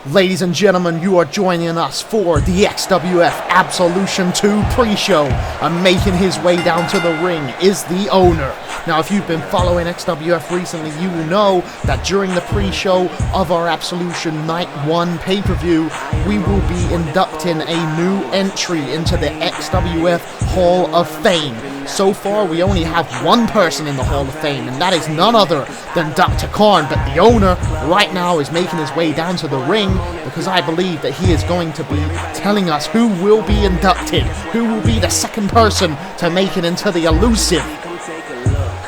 Ladies and gentlemen, you are joining us for the XWF Absolution II pre-show, and making his way down to the ring is the owner. Now, if you've been following XWF recently, you will know that during the pre-show of our Absolution Night 1 pay-per-view, we will be inducting a new entry into the XWF Hall of Fame. So far, we only have one person in the Hall of Fame, and that is none other than Dr. Khan. But the owner right now is making his way down to the ring because I believe that he is going to be telling us who will be inducted, who will be the second person to make it into the elusive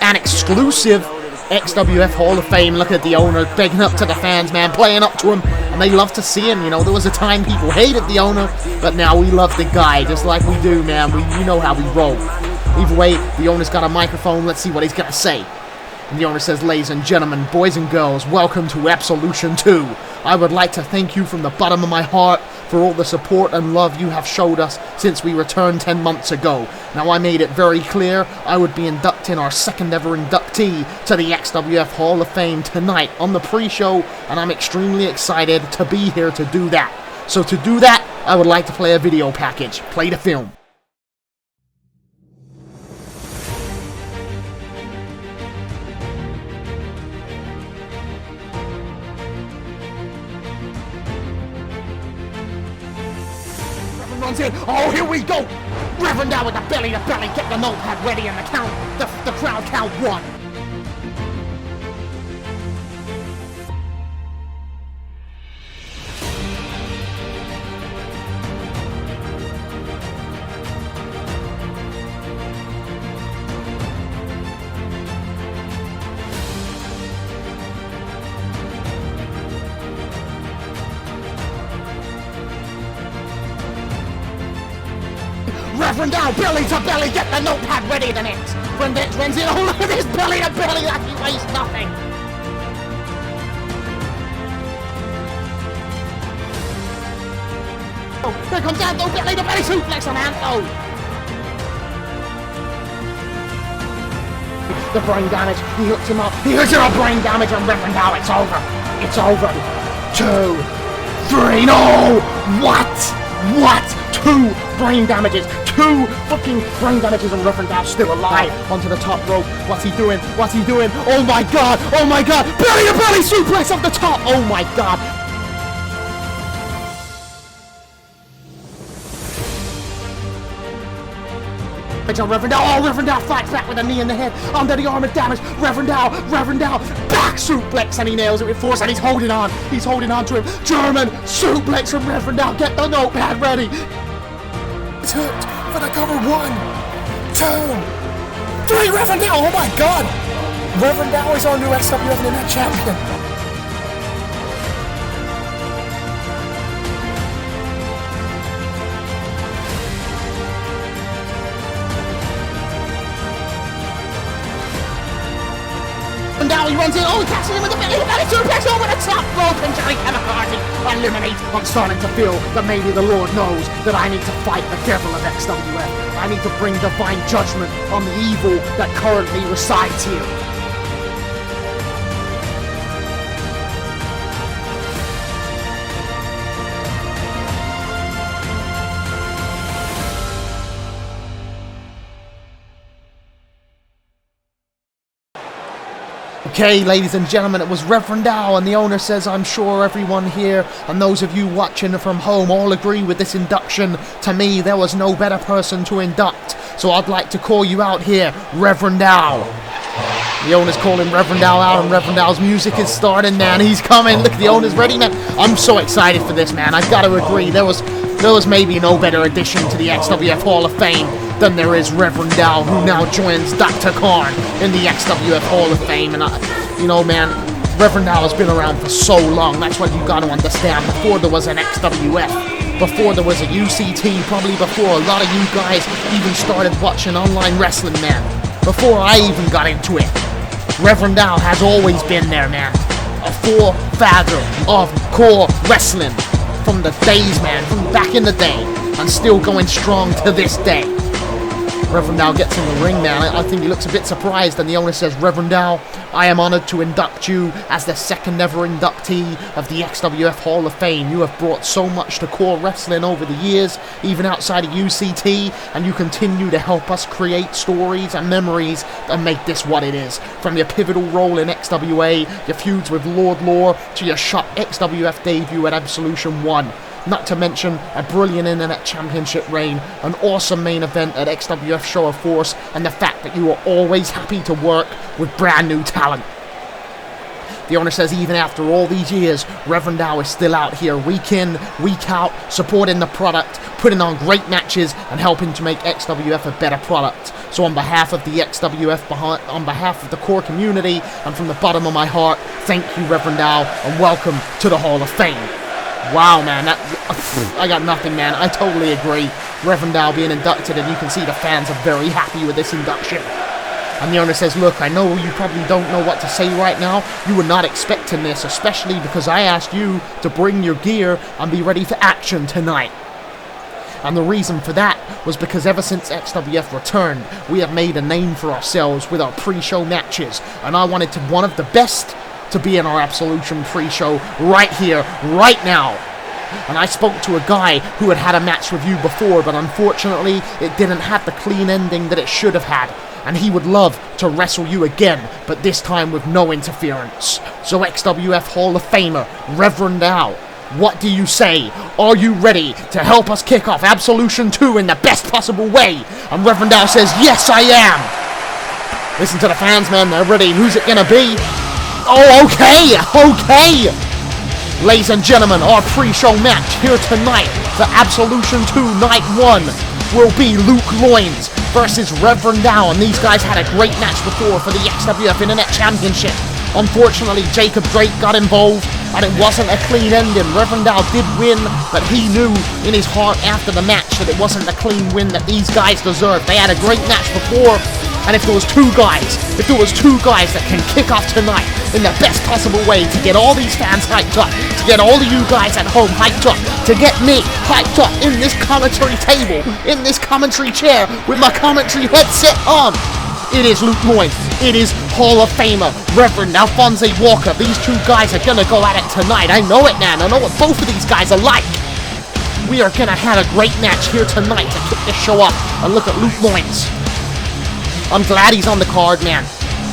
and exclusive XWF Hall of Fame. Look at the owner begging up to the fans, man, playing up to him, and they love to see him. You know, there was a time people hated the owner, but now we love the guy just like we do, man. You know how we roll. Either way, the owner's got a microphone. Let's see what he's gonna say. And the owner says, ladies and gentlemen, boys and girls, welcome to Absolution 2. I would like to thank you from the bottom of my heart for all the support and love you have showed us since we returned 10 months ago. Now, I made it very clear I would be inducting our second ever inductee to the XWF Hall of Fame tonight on the pre-show, and I'm extremely excited to be here to do that. So to do that, I would like to play a video package. Play the film. Runs in. Oh, here we go! Reverend down with the belly to belly. Get the notepad ready and the count. The crowd count one. Reverend down, belly to belly, get the notepad ready. The next. When that runs in, oh, look at this belly to belly, like he weighs nothing. Oh, here comes Antho, belly to belly suplex on Antho. The brain damage, he hooks him up. He hits him up, brain damage on Reverend down. It's over. It's over. 2, 3, no! What? 2 brain damages. 2 fucking brain damages, and Reverend Dow still alive onto the top rope. What's he doing? Oh my god! Belly to belly suplex off the top! Oh my god! Reverend Dow. Oh, Reverend Dow fights back with a knee in the head. Under the armor damage. Reverend Dow. Back suplex, and he nails it with force, and he's holding on. He's holding on to him. German suplex from Reverend Dow. Get the notepad ready. It's hooked for the cover. 1, 2, 3. Reverend Dow. Oh my god. Reverend Dow is our new XWF Womens Champion. Now he runs in, oh, he catches him with the belly suplex over the top rope, and Johnny Kamikaze eliminates. I'm starting to feel that maybe the Lord knows that I need to fight the devil of XWF. I need to bring divine judgment on the evil that currently resides here. Okay, ladies and gentlemen, it was Reverend Dow, and the owner says, I'm sure everyone here and those of you watching from home all agree with this induction. To me, there was no better person to induct, so I'd like to call you out here, Reverend Dow. The owner's calling Reverend Dow out, and Reverend Dow's music is starting, man. He's coming. Look, the owner's ready, man. I'm so excited for this, man. I've got to agree. There was maybe no better addition to the XWF Hall of Fame than there is Reverend Dow, who now joins Dr. Khan in the XWF Hall of Fame. And you know, man, Reverend Dow has been around for so long. That's what you got to understand. Before there was an XWF, before there was a UCT, probably before a lot of you guys even started watching online wrestling, man. Before I even got into it, Reverend Dow has always been there, man. A forefather of core wrestling from the days, man, from back in the day, and still going strong to this day. Reverend Dow gets in the ring, man. I think he looks a bit surprised, and the owner says, Reverend Dow, I am honored to induct you as the second ever inductee of the XWF Hall of Fame. You have brought so much to core wrestling over the years, even outside of UCT, and you continue to help us create stories and memories and make this what it is. From your pivotal role in XWA, your feuds with Lord Lore, to your shot XWF debut at Absolution 1. Not to mention a brilliant Internet Championship reign, an awesome main event at XWF Show of Force, and the fact that you are always happy to work with brand new talent. The owner says even after all these years, Reverend Dow is still out here week in, week out, supporting the product, putting on great matches, and helping to make XWF a better product. So on behalf of the XWF, on behalf of the core community, and from the bottom of my heart, thank you, Reverend Dow, and welcome to the Hall of Fame. Wow, man, I got nothing, man. I totally agree. Reverend Dow being inducted, and you can see the fans are very happy with this induction. And the owner says, look, I know you probably don't know what to say right now. You were not expecting this, especially because I asked you to bring your gear and be ready for action tonight. And the reason for that was because ever since XWF returned, we have made a name for ourselves with our pre-show matches. And I wanted one of the best to be in our Absolution pre-show right here, right now. And I spoke to a guy who had a match with you before, but unfortunately it didn't have the clean ending that it should have had. And he would love to wrestle you again, but this time with no interference. So XWF Hall of Famer, Reverend Dow, what do you say? Are you ready to help us kick off Absolution 2 in the best possible way? And Reverend Dow says, yes I am. Listen to the fans, man, they're ready. Who's it gonna be? Oh, okay. Ladies and gentlemen, our pre-show match here tonight for Absolution 2 Night 1 will be Luke Loins versus Reverend Dow, and these guys had a great match before for the XWF Internet Championship. Unfortunately, Jacob Drake got involved, and it wasn't a clean ending. Reverend Dow did win, but he knew in his heart after the match that it wasn't the clean win that these guys deserved. They had a great match before, and if there was two guys that can kick off tonight in the best possible way to get all these fans hyped up, to get all of you guys at home hyped up, to get me hyped up in this commentary table, in this commentary chair, with my commentary headset on, it is Luke Loins. It is Hall of Famer Reverend Alphonse Walker. These two guys are gonna go at it tonight. I know it, man. I know what both of these guys are like. We are gonna have a great match here tonight to kick this show off. And look at Luke Loins. I'm glad he's on the card, man,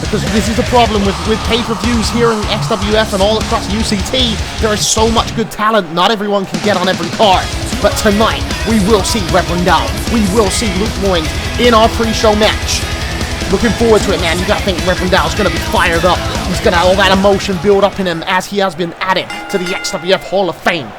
because this is the problem with pay-per-views here in XWF and all across UCT. There is so much good talent, not everyone can get on every card. But tonight, we will see Reverend Dow. We will see Luke Loins in our pre-show match. Looking forward to it, man. You gotta think Reverend Dow's gonna be fired up. He's gonna have all that emotion build up in him as he has been added to the XWF Hall of Fame.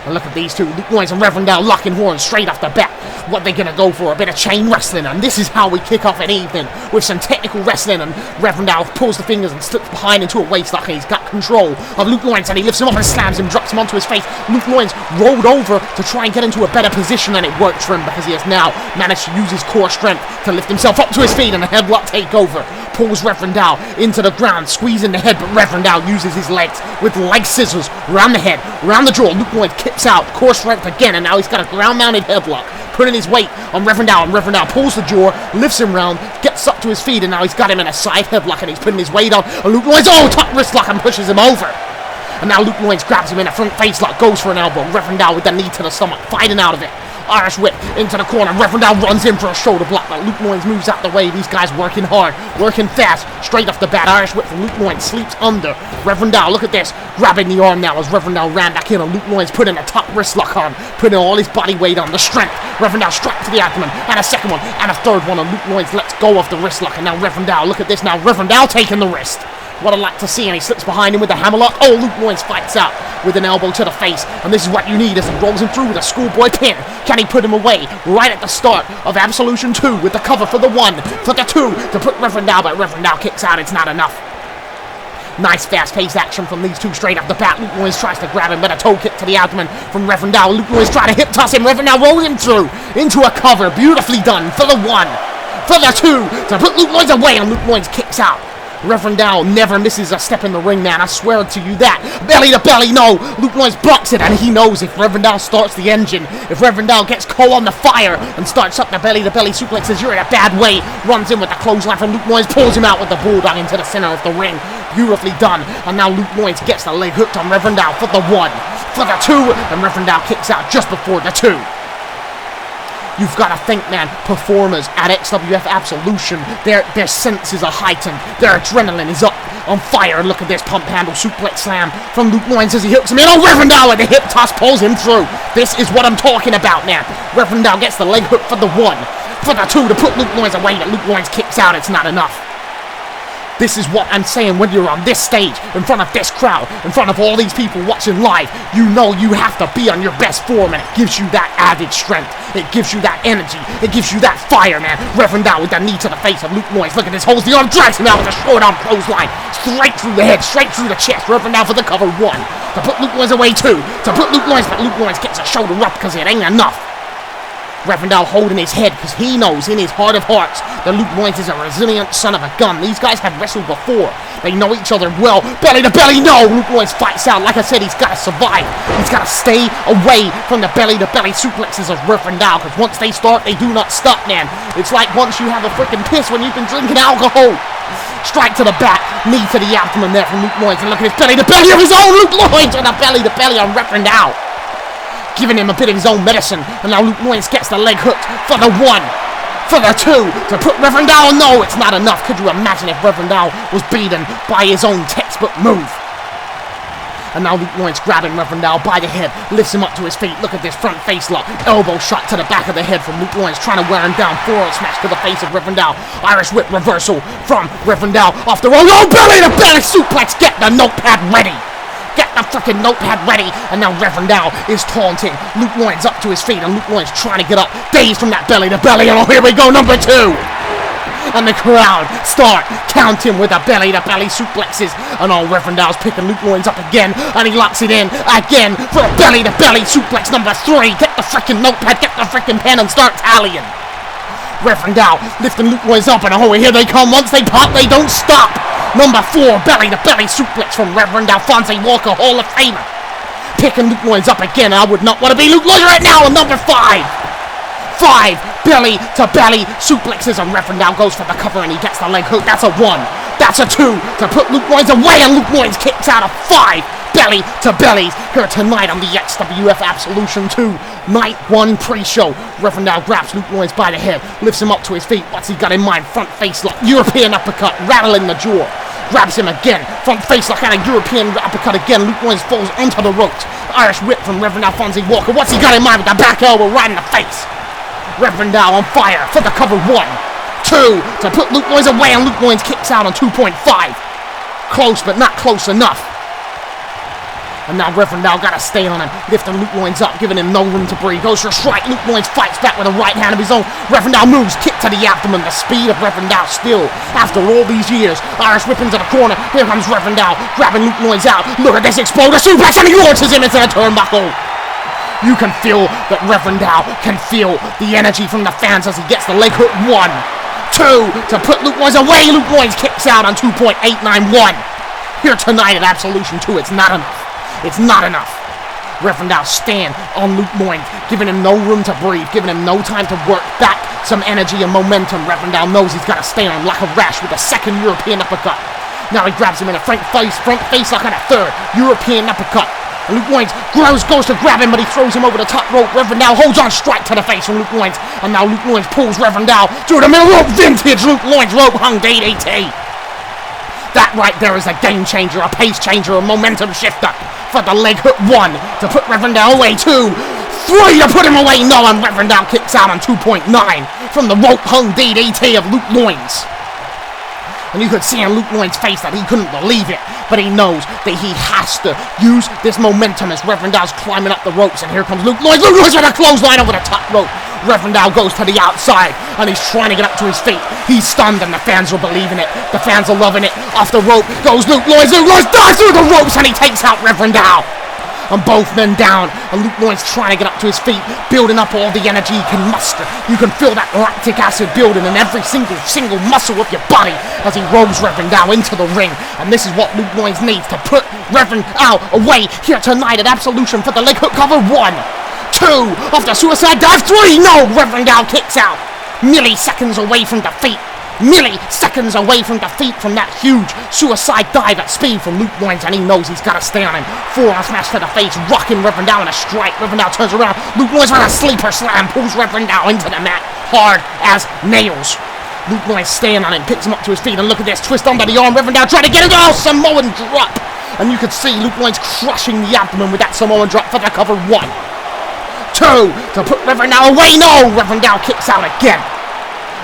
And look at these two, Luke Loins and Reverend Dow locking horns straight off the bat. What they're gonna go for, a bit of chain wrestling, and this is how we kick off an evening, with some technical wrestling. And Reverend Dow pulls the fingers and slips behind into a waistlock, and he's got control of Luke Loins, and he lifts him up and slams him, drops him onto his face. Luke Loins rolled over to try and get into a better position, and it worked for him because he has now managed to use his core strength to lift himself up to his feet, and a headlock takeover. Pulls Reverend Dow into the ground, squeezing the head, but Reverend Dow uses his legs with leg scissors around the head, around the jaw. Luke Loins kicks out, core strength again, and now he's got a ground-mounted headlock, putting his weight on Reverend Dow, and Reverend Dow pulls the jaw, lifts him round, gets up to his feet, and now he's got him in a side headlock, and he's putting his weight on, and Luke Loins, top wrist lock, and pushes him over. And now Luke Loins grabs him in a front face lock, goes for an elbow. Reverend Dow with the knee to the stomach, fighting out of it. Irish whip into the corner. Reverend Dow runs in for a shoulder block, but Luke Loins moves out the way. These guys working hard, working fast. Straight off the bat, Irish whip from Luke Loins, sleeps under. Reverend Dow, look at this, grabbing the arm now as Reverend Dow ran back in, and Luke Loins putting a top wrist lock on, putting all his body weight on, the strength. Reverend Dow struck to the abdomen, and a second one, and a third one, and Luke Loins lets go of the wrist lock, and now Reverend Dow, look at this now, Reverend Dow taking the wrist. What I'd like to see, and he slips behind him with a hammerlock. Oh, Luke Loins fights out with an elbow to the face, and this is what you need as he rolls him through with a schoolboy pin. Can he put him away right at the start of Absolution 2 with the cover for the 1, for the 2, to put Reverend Dow, but Reverend Dow kicks out, it's not enough. Nice fast-paced action from these two straight off the bat. Luke Loins tries to grab him, but a toe kick to the abdomen from Reverend Dow. Luke Loins trying to hip toss him. Reverend Dow rolls him through into a cover. Beautifully done for the 1, for the 2, to put Luke Loins away, and Luke Loins kicks out. Reverend Dow never misses a step in the ring, man. I swear to you that. Belly to belly, no. Luke Noyes blocks it, and he knows if Reverend Dow starts the engine, if Reverend Dow gets coal on the fire and starts up the belly suplexes, you're in a bad way. Runs in with the clothesline from Luke Noyes, pulls him out with the bulldog into the center of the ring. Beautifully done. And now Luke Noyes gets the leg hooked on Reverend Dow for the 1, for the 2, and Reverend Dow kicks out just before the 2. You've got to think, man, performers at XWF Absolution, their senses are heightened, their adrenaline is up on fire. Look at this pump handle suplex slam from Luke Noyes as he hooks him in. Oh, Reverend Dow with the hip toss pulls him through. This is what I'm talking about, man. Reverend Dow gets the leg hook for the 1, for the 2 to put Luke Noyes away, but Luke Noyes kicks out. It's not enough. This is what I'm saying when you're on this stage, in front of this crowd, in front of all these people watching live. You know you have to be on your best form, and it gives you that added strength. It gives you that energy. It gives you that fire, man. Reverend Dow with the knee to the face of Luke Noyes. Look at this, holds the arm, drags him out with a short arm clothesline. Straight through the head, straight through the chest. Reverend Dow for the cover 1. To put Luke Noyes away 2. To put Luke Noyes, but Luke Noyes gets a shoulder up because it ain't enough. Reverend Dow holding his head because he knows in his heart of hearts that Luke Noyes is a resilient son of a gun. These guys have wrestled before. They know each other well. Belly to belly, no! Luke Noyes fights out. Like I said, he's got to survive. He's got to stay away from the belly to belly suplexes of Reverend Dow, because once they start, they do not stop, man. It's like once you have a freaking piss when you've been drinking alcohol. Strike to the back, knee to the abdomen there from Luke Noyes, and look at his belly to belly of his own. Luke Noyes on the belly to belly on Reverend Dow, giving him a bit of his own medicine. And now Luke Noyes gets the leg hooked for the 1, for the 2, to put Reverend Dow. No, it's not enough. Could you imagine if Reverend Dow was beaten by his own textbook move? And now Luke Noyes grabbing Reverend Dow by the head, lifts him up to his feet. Look at this front face lock, elbow shot to the back of the head from Luke Noyes, trying to wear him down. Forearm smash to the face of Reverend Dow. Irish whip reversal from Reverend Dow off the road. Oh, belly to belly suplex. Get the notepad ready. Get the freaking notepad ready. And now Reverend Dow is taunting Luke Noyes up to his feet, and Luke Noyes trying to get up, dazed from that belly to belly. And oh, here we go, number 2. And the crowd start counting with the belly to belly suplexes. And oh, Reverend Dow's picking Luke Noyes up again, and he locks it in again for a belly to belly suplex number 3. Get the freaking notepad, get the freaking pen, and start tallying. Reverend Dow lifting Luke Noyes up, and oh, here they come. Once they pop, they don't stop. Number 4, belly to belly suplex from Reverend Alphonse Walker, Hall of Famer. Picking Luke Noyes up again. I would not want to be Luke Noyes right now. And number 5, belly to belly suplexes, and Reverend Dow goes for the cover, and he gets the leg hook. That's a 1. That's a 2 to put Luke Noyes away, and Luke Noyes kicks out of 5 belly to bellies here tonight on the XWF Absolution II Night 1 pre-show. Reverend Dow grabs Luke Noyes by the head, lifts him up to his feet. What's he got in mind? Front face lock, European uppercut, rattling the jaw. Grabs him again, front face lock and a European uppercut again. Luke Noyes falls onto the ropes. Irish whip from Reverend Alphonse Walker. What's he got in mind with the back elbow right in the face? Reverend Dow on fire for the cover 1, 2 to put Luke Noyes away, and Luke Noyes kicks out on 2.5. Close, but not close enough. And now Reverend Dow got to stay on him, lifting Luke Noyes up, giving him no room to breathe. Goes for a strike. Luke Noyes fights back with a right hand of his own. Reverend Dow moves, kick to the abdomen. The speed of Reverend Dow still, after all these years. Irish whip into the corner. Here comes Reverend Dow, grabbing Luke Noyes out. Look at this exploder suplex, and he launches him into the turnbuckle. You can feel that Reverend Dow can feel the energy from the fans as he gets the leg hook. 1, 2 to put Luke Noyes away. Luke Noyes kicks out on 2.891. Here tonight at Absolution 2, it's not enough. It's not enough. Reverend Dow stand on Luke Noyes, giving him no room to breathe, giving him no time to work back some energy and momentum. Reverend Dow knows he's got to stay on like a rash with a second European uppercut. Now he grabs him in a front face lock and a 3rd European uppercut. And Luke Noyes goes to grab him, but he throws him over the top rope. Reverend Dow holds on, strike to the face from Luke Noyes. And now Luke Noyes pulls Reverend Dow through the middle rope. Vintage Luke Noyes rope hung DDT. That right there is a game changer, a pace changer, a momentum shifter for the leg hook. 1 to put Reverend Dow away. 2, 3 to put him away. No, and Reverend Dow kicks out on 2.9 from the rope hung DDT of Luke Noyes. And you could see in Luke Noyes' face that he couldn't believe it, but he knows that he has to use this momentum as Reverend Dow's climbing up the ropes. And here comes Luke Noyes. Luke Noyes with a clothesline over the top rope. Reverend Dow goes to the outside, and he's trying to get up to his feet. He's stunned, and the fans are believing it. The fans are loving it. Off the rope goes Luke Noyes. Luke Noyes dives through the ropes, and he takes out Reverend Dow. and both men down. And Luke Lloyd's trying to get up to his feet, building up all the energy he can muster. You can feel that lactic acid building in every single muscle of your body as he rolls Reverend Al into the ring. And this is what Luke Lloyd's needs to put Reverend Al away here tonight at Absolution for the leg hook cover. 1, 2, off the suicide dive. 3, no, Reverend Al kicks out. Milliseconds away from defeat. Milliseconds away from defeat from that huge suicide dive at speed from Luke Lloyd's, and he knows he's got to stay on him. Forearm smash to the face, rocking Reverend Al in a strike. Reverend Al turns around. Luke Lloyd's on a sleeper slam, pulls Reverend Al into the mat, hard as nails. Luke Lloyd's staying on him, picks him up to his feet, and look at this, twist under the arm. Reverend Al trying to get it. Oh, Samoan drop. And you can see Luke Lloyd's crushing the abdomen with that Samoan drop for the cover. 1, 2, to put Reverend Al away. No, Reverend Al kicks out again.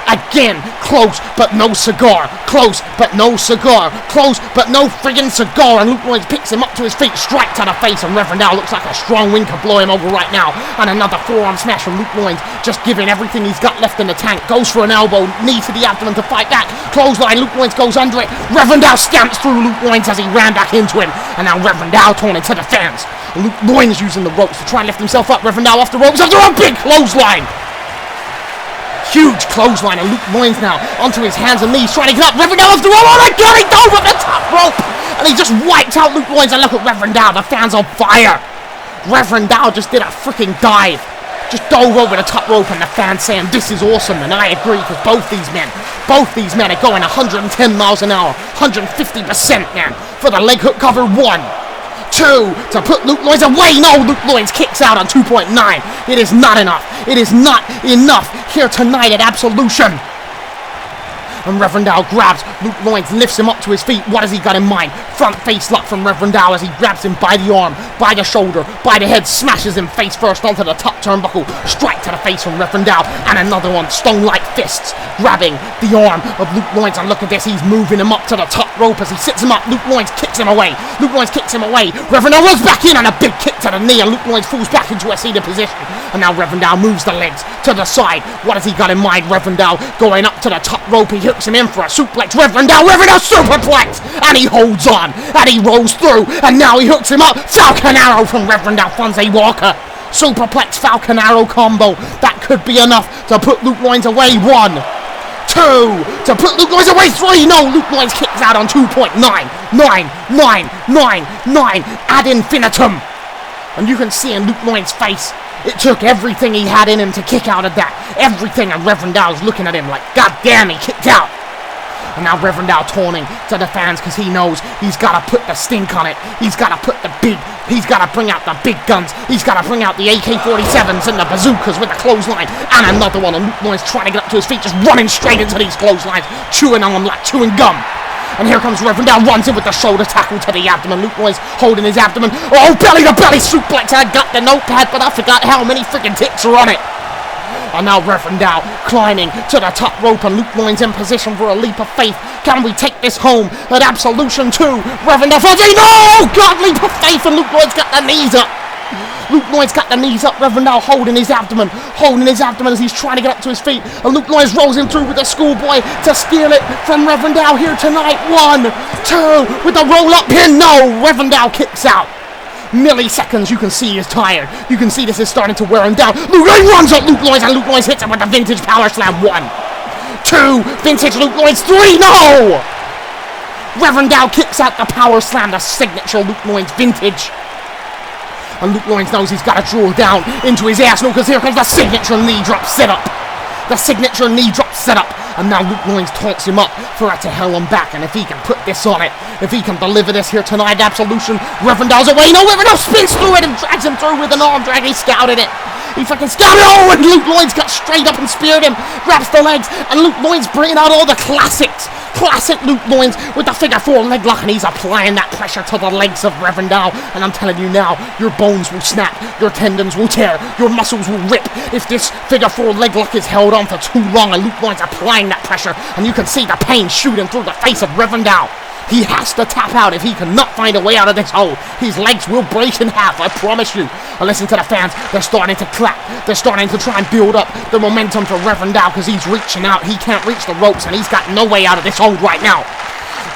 Again, close but no cigar. Close but no cigar. Close but no friggin' cigar. And Luke Lloyd's picks him up to his feet, strike to the face, and Reverend Al looks like a strong wind could blow him over right now. And another forearm smash from Luke Lloyd's, just giving everything he's got left in the tank. Goes for an elbow, knee to the abdomen to fight back. Clothesline, Luke Lloyd's goes under it. Reverend Al stamps through Luke Lloyd's as he ran back into him. And now Reverend Al torn into the fans. And Luke Lloyd's using the ropes to try and lift himself up. Reverend Al off the ropes after a big clothesline. Huge clothesline, and Luke Lloyd's now onto his hands and knees, trying to get up. Reverend Al off the rope. Oh my God, he dove at the top rope, and he just wiped out Luke Lloyd's. And look at Reverend Al, the fans on fire. Reverend Al just did a freaking dive, just dove over the top rope, and the fans saying this is awesome. And I agree, because both these men are going 110 miles an hour, 150%, man, for the leg hook cover. 1, 2, to put Luke Lloyd's away. No, Luke Lloyd's kicks out on 2.9. It is not enough. It is not enough here tonight at Absolution. And Reverend Al grabs Luke Lloyd's, lifts him up to his feet. What has he got in mind? Front face lock from Reverend Al as he grabs him by the arm, by the shoulder, by the head, smashes him face first onto the top turnbuckle. Strike to the face from Reverend Al, and another one, stone-like fists, grabbing the arm of Luke Lloyd's. And look at this, he's moving him up to the top rope as he sits him up. Luke Lloyd's kicks him away. Luke Lloyd's kicks him away. Reverend Al runs back in, and a big kick to the knee, and Luke Lloyd's falls back into a seated position. And now Reverend Al moves the legs to the side. What has he got in mind? Reverend Al going up to the top rope. He hooks him in for a suplex. Reverend Al superplex, and he holds on, and he rolls through, and now he hooks him up. Falcon Arrow from Reverend Alphonse Walker. Superplex Falcon Arrow combo. That could be enough to put Luke Lloyd's away. 1, 2, to put Luke Lloyd's away. 3, no, Luke Lloyd's kicks out on 2.9. 9, 9, 9, 9, ad infinitum. And you can see in Luke Lloyd's face, it took everything he had in him to kick out of that. Everything, and Reverend Al's looking at him like, God damn, he kicked out. And now Reverend Al taunting to the fans because he knows he's got to put the stink on it. He's got to he's got to bring out the big guns. He's got to bring out the AK-47s and the bazookas with the clothesline. And another one, and Luke Lloyd's trying to get up to his feet, just running straight into these clotheslines, chewing on them like chewing gum. And here comes Reverend Al, runs in with the shoulder tackle to the abdomen. Luke Lloyd's holding his abdomen. Oh, belly to belly suplex. I got the notepad, but I forgot how many freaking ticks are on it. And now Reverend Al climbing to the top rope, and Luke Lloyd's in position for a leap of faith. Can we take this home at Absolution 2? Reverend Al, no! God, leap of faith, and Luke Lloyd's got the knees up. Luke Lloyd's got the knees up. Reverend Al holding his abdomen as he's trying to get up to his feet. And Luke Lloyd's rolls him through with the schoolboy to steal it from Reverend Al here tonight. 1, 2, with the roll-up pin. No, Reverend Al kicks out. Milliseconds, you can see he's tired. You can see this is starting to wear him down. Luke Lloyd runs at Luke Lloyd's, and Luke Lloyd's hits him with the vintage power slam. 1, 2, vintage Luke Lloyd's. 3, no! Reverend Al kicks out the power slam, the signature Luke Lloyd's vintage. And Luke Lloyd knows he's got to draw down into his ass, because here comes the signature knee drop setup. The signature knee drop setup. And now Luke Lloyd taunts him up for it to hell and back. And if he can put this on it, if he can deliver this here tonight, Absolution, Reverend Al's away. No, Reverend Al spins through it and drags him through with an arm drag. He scouted it. He fucking scouted it. Oh, and Luke Lloyd's got straight up and speared him. Grabs the legs. And Luke Lloyd's bringing out all the classics. Classic Luke Lloyd's with the figure 4 leg lock. And he's applying that pressure to the legs of Reverend Al. And I'm telling you now, your bones will snap. Your tendons will tear. Your muscles will rip if this figure 4 leg lock is held on for too long. And Luke Lloyd's applying that pressure. And you can see the pain shooting through the face of Reverend Al. He has to tap out if he cannot find a way out of this hole. His legs will break in half, I promise you. And listen to the fans. They're starting to clap. They're starting to try and build up the momentum for Reverend Al because he's reaching out. He can't reach the ropes and he's got no way out of this hole right now.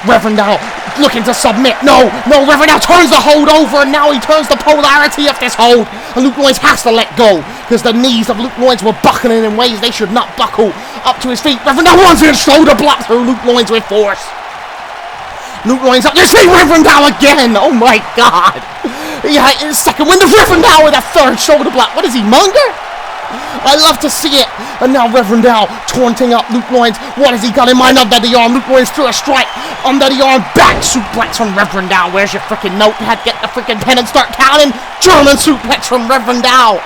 Reverend Al looking to submit. No, Reverend now turns the hold over, and now he turns the polarity of this hold. And Luke Loins has to let go, because the knees of Luke Loins were buckling in ways they should not buckle. Up to his feet, Reverend now runs in, shoulder block through Luke Loins with force. Luke Loins up, you see Reverend now again. Oh my God. Yeah, in his second win, the Reverend now with a third shoulder block. What is he, Munger? I love to see it. And now Reverend Dow taunting up Luke Loins. What has he got in mind? Under the arm. Luke Loins through a strike. Under the arm. Back suplex from Reverend Dow. Where's your freaking notepad? Get the freaking pen and start counting. German suplex from Reverend Dow.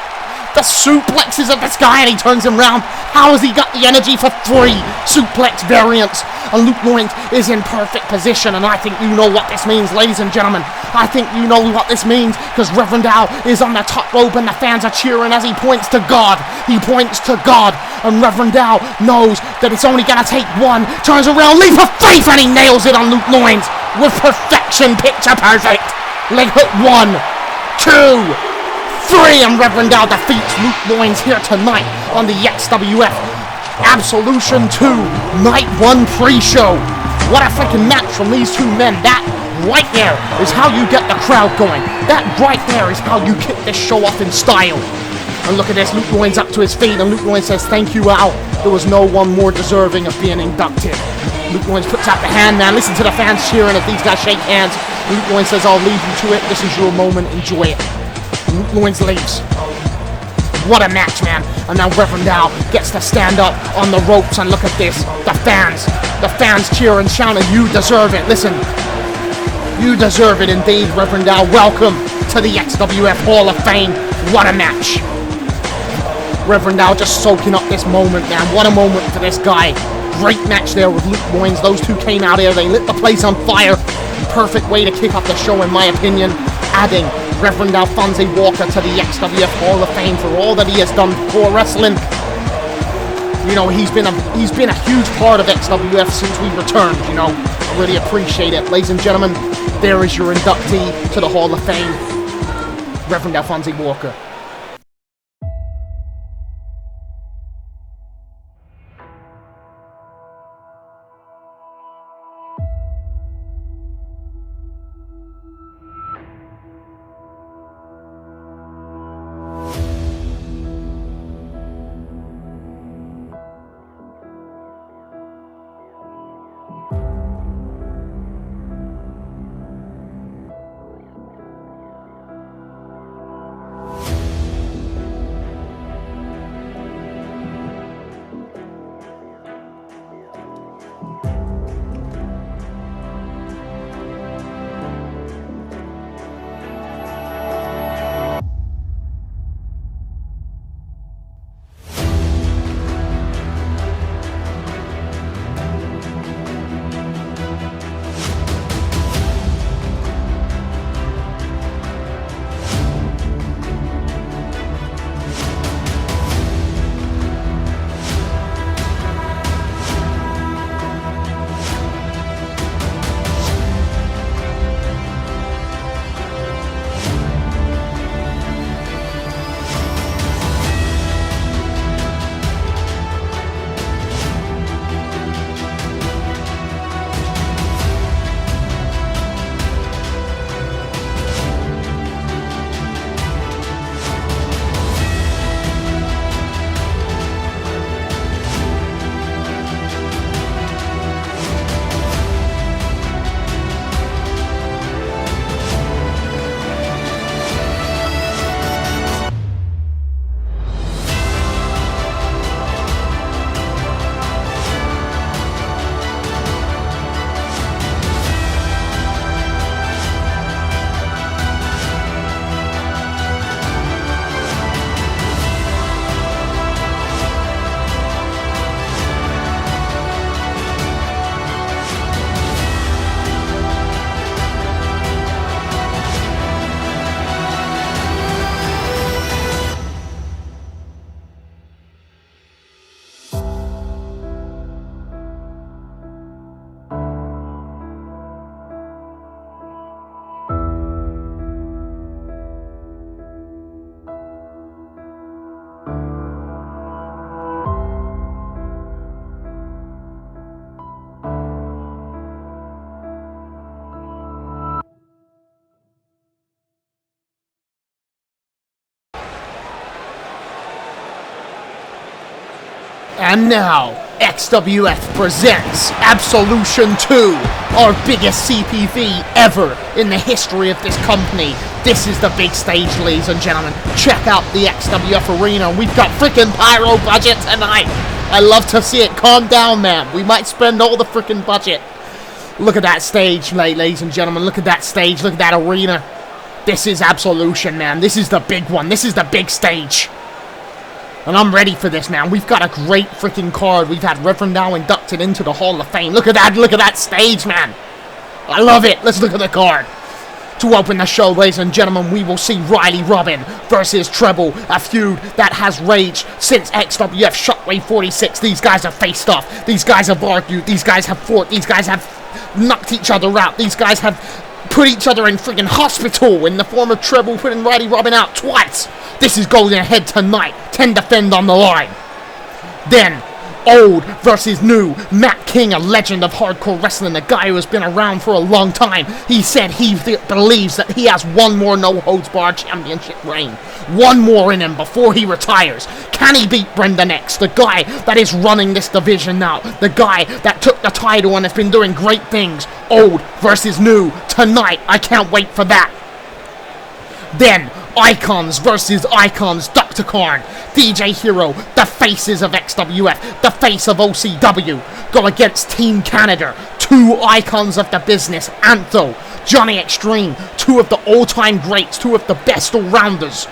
The suplexes of this guy, and he turns him round. How has he got the energy for 3 suplex variants? And Luke Loins is in perfect position, and I think you know what this means, ladies and gentlemen. I think you know what this means, because Reverend Dow is on the top rope, and the fans are cheering as he points to God. He points to God, and Reverend Dow knows that it's only going to take one. Turns around, leap of faith, and he nails it on Luke Loins with perfection, picture perfect. Leg hook 1, 2, 3, and Reverend Dow defeats Luke Loins here tonight on the XWF Absolution II Night 1 pre-show. What a freaking match from these two men. That right there is how you get the crowd going. That right there is how you kick this show off in style. And look at this, Luke Loins up to his feet, and Luke Loins says, thank you, Al. There was no one more deserving of being inducted. Luke Loins puts out the hand, man. Listen to the fans cheering as these guys shake hands. Luke Loins says, I'll leave you to it. This is your moment. Enjoy it. Luke Loins leaves. What a match, man. And now Reverend Dow gets to stand up on the ropes, and look at this. The fans cheering, shouting, you deserve it. Listen, you deserve it indeed, Reverend Dow. Welcome to the XWF Hall of Fame. What a match. Reverend Dow just soaking up this moment, man. What a moment for this guy. Great match there with Luke Loins. Those two came out here. They lit the place on fire. Perfect way to kick off the show, in my opinion. Adding Reverend Alphonse Walker to the XWF Hall of Fame for all that he has done for wrestling. You know, he's been a huge part of XWF since we returned, you know. I really appreciate it. Ladies and gentlemen, there is your inductee to the Hall of Fame, Reverend Alphonse Walker. And now, XWF presents Absolution II, our biggest CPV ever in the history of this company. This is the big stage, ladies and gentlemen. Check out the XWF arena. We've got freaking pyro budget tonight. I love to see it. Calm down, man. We might spend all the freaking budget. Look at that stage, ladies and gentlemen. Look at that stage. Look at that arena. This is Absolution, man. This is the big one. This is the big stage. And I'm ready for this, man. We've got a great freaking card. We've had Reverend now inducted into the Hall of Fame. Look at that stage, man. I love it. Let's look at the card. To open the show, ladies and gentlemen, we will see Robyn versus Treble, a feud that has raged since XWF Shockwave 46. These guys have faced off. These guys have argued. These guys have fought. These guys have knocked each other out. These guys have put each other in freaking hospital in the form of Treble putting Robyn out twice. This is going ahead tonight. 10 defend on the line. Then, old versus new. Matt King, a legend of hardcore wrestling, a guy who has been around for a long time. He said he believes that he has one more no-holds-barred championship reign. One more in him before he retires. Can he beat Brendan X, the guy that is running this division now? The guy that took the title and has been doing great things. Old versus new. Tonight, I can't wait for that. Then, Icons versus Icons, Dr. Karn, DJ Hero, the faces of XWF, the face of OCW, go against Team Canada, two icons of the business, Antho, Johnny Extreme, two of the all-time greats, two of the best all-rounders.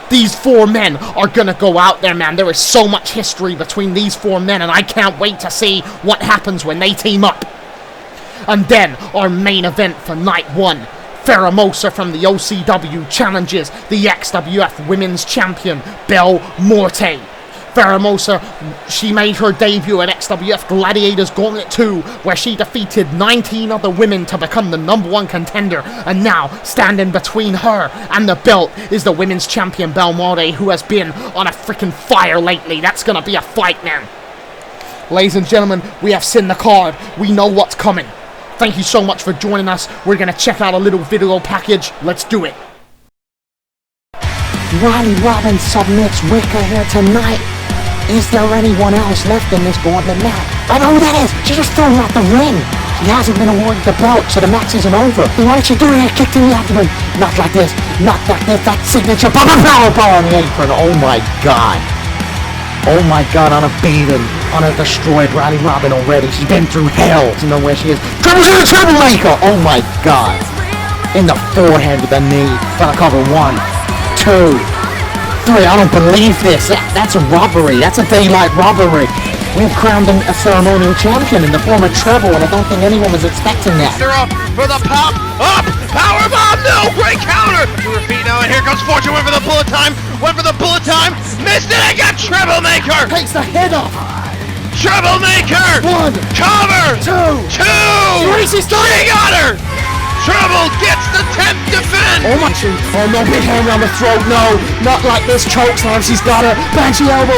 These four men are gonna go out there, man. There is so much history between these four men, and I can't wait to see what happens when they team up. And then, our main event for night one. Pheramosa from the OCW challenges the XWF Women's Champion, Belle Morte. Pheramosa, she made her debut at XWF Gladiators Gauntlet 2, where she defeated 19 other women to become the #1 contender. And now, standing between her and the belt is the Women's Champion, Belle Morte, who has been on a freaking fire lately. That's gonna be a fight, man. Ladies and gentlemen, we have seen the card. We know what's coming. Thank you so much for joining us. We're going to check out a little video package. Let's do it. Robyn submits Wicca here tonight. Is there anyone else left in this gauntlet match? I know who that is. She just threw her out the ring. She hasn't been awarded the belt, so the match isn't over. Why did she do it? Kick to the abdomen. Not like this. Not like this. That signature powerbomb on the apron. Oh my God. Oh my God, on a beaten, on a destroyed Robyn already. She's been through hell to know where she is. Treble's in the Troublemaker! Oh my God. In the forehead with a knee. Gonna cover 1, 2, 3. I don't believe this. That's a robbery. That's a daylight robbery. We've crowned a ceremonial champion in the form of Treble, and I don't think anyone was expecting that. They're up for the pop. Up! Powerbomb! No! Great counter! To her feet now, and here comes Fortune. Went for the bullet time. Went for the bullet time. Missed it! I got Troublemaker! Takes the head off. Troublemaker! 1, Cover! 2, 2! She's done it! She got her! Treble gets the 10th defend! Oh my, oh no, big hand around the throat, no, not like this, chokeslam, she's got her, Banshee elbow,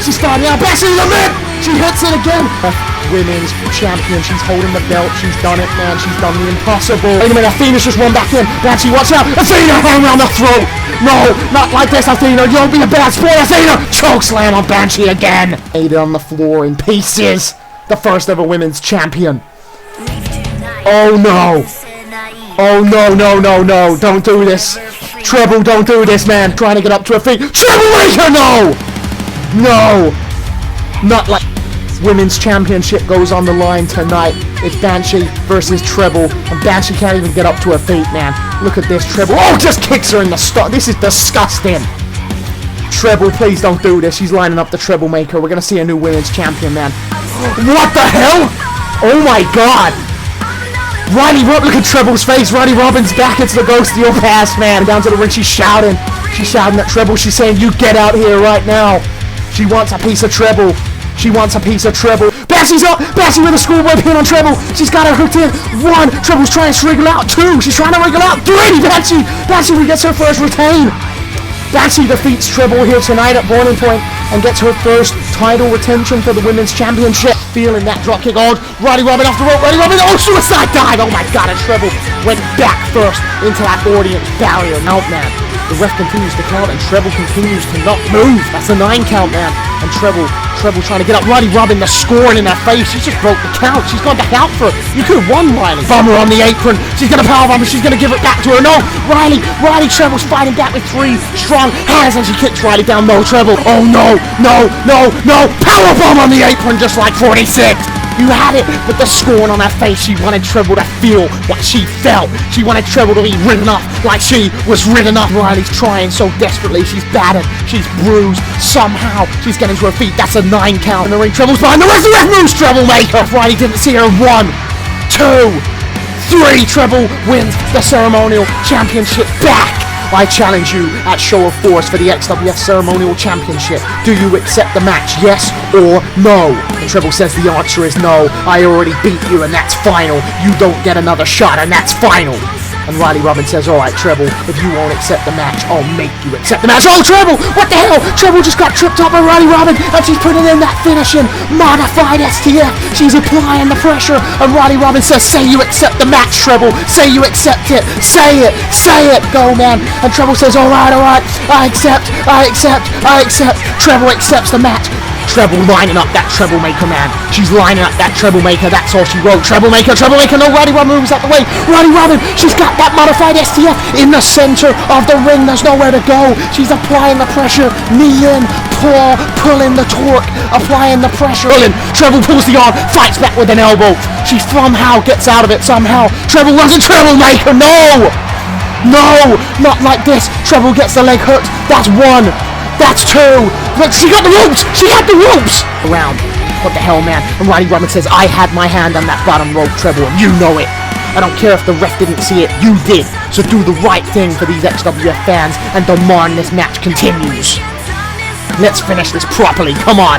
she's starting out, Banshee the mid, she hits it again. Women's champion, she's holding the belt, she's done it, man, she's done the impossible. Wait a minute, Athena's just run back in, Banshee, watch out, Athena, hand around the throat, no, not like this, Athena, you don't be a bad sport, Athena, chokeslam on Banshee again. Laid on the floor in pieces, the first ever women's champion. Oh no. Oh no, don't do this. Treble, don't do this, man. Trying to get up to her feet. Troublemaker, no! No! Not like Women's Championship goes on the line tonight. It's Banshee versus Treble, and Banshee can't even get up to her feet, man. Look at this, Treble. Oh, just kicks her in the stomach. This is disgusting. Treble, please don't do this. She's lining up the Troublemaker. We're gonna see a new Women's Champion, man. What the hell? Oh my God! Look at Treble's face. Robyn's back into the ghost of your past, man. Down to the ring, she's shouting. She's shouting at Treble. She's saying, you get out here right now. She wants a piece of Treble. She wants a piece of Treble. Banshee's up. Banshee with a schoolboy pin on Treble. She's got her hooked in. 1. Treble's trying to wriggle out. 2. She's trying to wriggle out. 3. Banshee gets her first retain. Banshee defeats Treble here tonight at Boiling Point and gets her first title retention for the Women's Championship. Feeling that dropkick on. Robyn off the rope. Robyn. Oh, suicide dive. Oh my God. And Treble went back first into that audience barrier. No, man. The ref continues to count, and Treble continues to not move. That's a 9 count, man. And Treble trying to get up. Robyn, the scoring in her face. She just broke the count. She's gone back out for it. You could have won, Riley. Bomber on the apron. She's going to powerbomb her. She's going to give it back to her. No, Riley, Treble's fighting back with 3 strong hands, and she kicks Riley down. No, Treble. Oh, no. Powerbomb on the apron, just like 46. You had it, but the scorn on her face. She wanted Treble to feel what she felt. She wanted Treble to be ridden up like she was ridden up. Riley's trying so desperately. She's battered. She's bruised. Somehow, she's getting to her feet. That's a 9 count. And the ring, Treble's behind. The rest of the moves, Treble maker. Riley didn't see her. 1, 2, 3. Treble wins the Ceremonial Championship back. I challenge you at Show of Force for the XWF Ceremonial Championship. Do you accept the match, yes or no? And Treble says the answer is no. I already beat you, and that's final. You don't get another shot, and that's final. And Robyn says, alright, Treble, if you won't accept the match, I'll make you accept the match. Oh, Treble! What the hell? Treble just got tripped up by Robyn, and she's putting in that finishing modified STF. She's applying the pressure, and Robyn says, say you accept the match, Treble. Say you accept it. Say it. Go, man. And Treble says, alright. I accept. Treble accepts the match. Treble lining up that Treble maker, man. She's lining up that Treble maker. That's all she wrote. Treble maker. No, Robyn moves out the way. Robyn, she's got that modified STF in the center of the ring. There's nowhere to go. She's applying the pressure. Knee in, pulling the torque, applying the pressure. Treble pulls the arm, fights back with an elbow. She somehow gets out of it. Treble wasn't Treble maker. No, not like this. Treble gets the leg hooked. That's 1. That's 2. Look, she got the ropes. She had the ropes. Around. What the hell, man? And Robyn says, I had my hand on that bottom rope, Treble, and you know it. I don't care if the ref didn't see it. You did. So do the right thing for these XWF fans and demand this match continues. Let's finish this properly. Come on.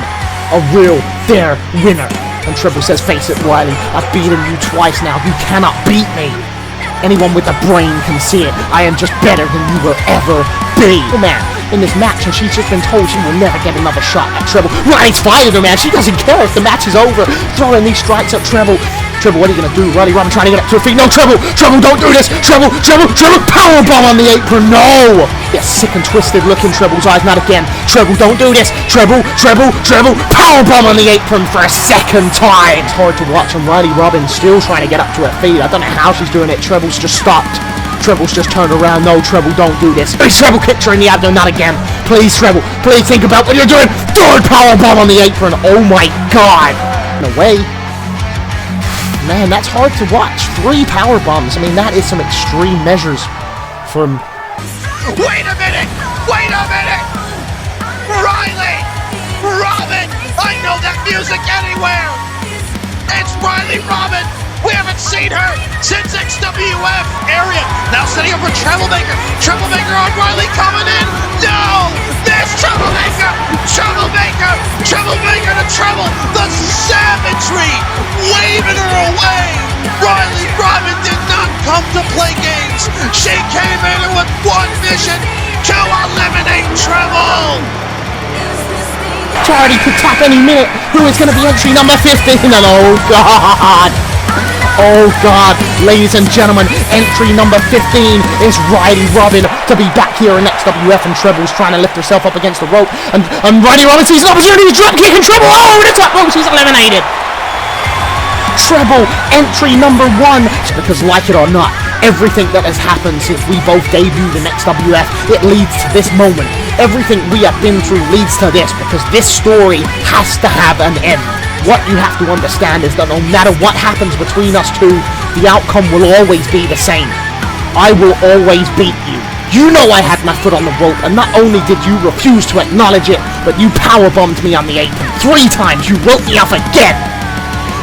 A real, fair winner. And Treble says, face it, Riley. I've beaten you twice now. You cannot beat me. Anyone with a brain can see it. I am just better than you will ever be. Oh, man. In this match, and she's just been told she will never get another shot at Treble. Riley's fired her, man. She doesn't care if the match is over. Throwing these strikes at Treble. What are you gonna do? Robyn trying to get up to her feet. No, Treble, don't do this. Treble, powerbomb on the apron. No. Yes, sick and twisted look in Treble's eyes. Not again. Treble, don't do this. Treble, powerbomb on the apron for a second time. It's hard to watch, and Robyn still trying to get up to her feet. I don't know how she's doing it. Treble's just stopped. Treble's just turned around. No, Treble, don't do this. Treble kicked her in the abdomen. Not again. Please, Treble. Please think about what you're doing. 3rd powerbomb on the apron. Oh my God. No way. Man, that's hard to watch. 3 powerbombs. I mean, that is some extreme measures from... Wait a minute! Riley! Robyn! I know that music anywhere! It's Robyn! We haven't seen her since XWF area. Now setting up for Treble maker on Riley coming in. No! There's Treble maker to Treble. The savagery waving her away. Robyn did not come to play games. She came in with one mission to eliminate Treble. Charity could tap any minute. Who is going to be entry number 15? Oh God, ladies and gentlemen, entry number 15 is Robyn to be back here in XWF, and Treble's trying to lift herself up against the rope, and Robyn sees an opportunity to drop kick, and Treble over the top rope. She's eliminated. Treble, entry number 1, because like it or not, everything that has happened since we both debuted in XWF, it leads to this moment. Everything we have been through leads to this, because this story has to have an end. What you have to understand is that no matter what happens between us two, the outcome will always be the same. I will always beat you. You know I had my foot on the rope, and not only did you refuse to acknowledge it, but you powerbombed me on the apron 3 times. You wrote me off again.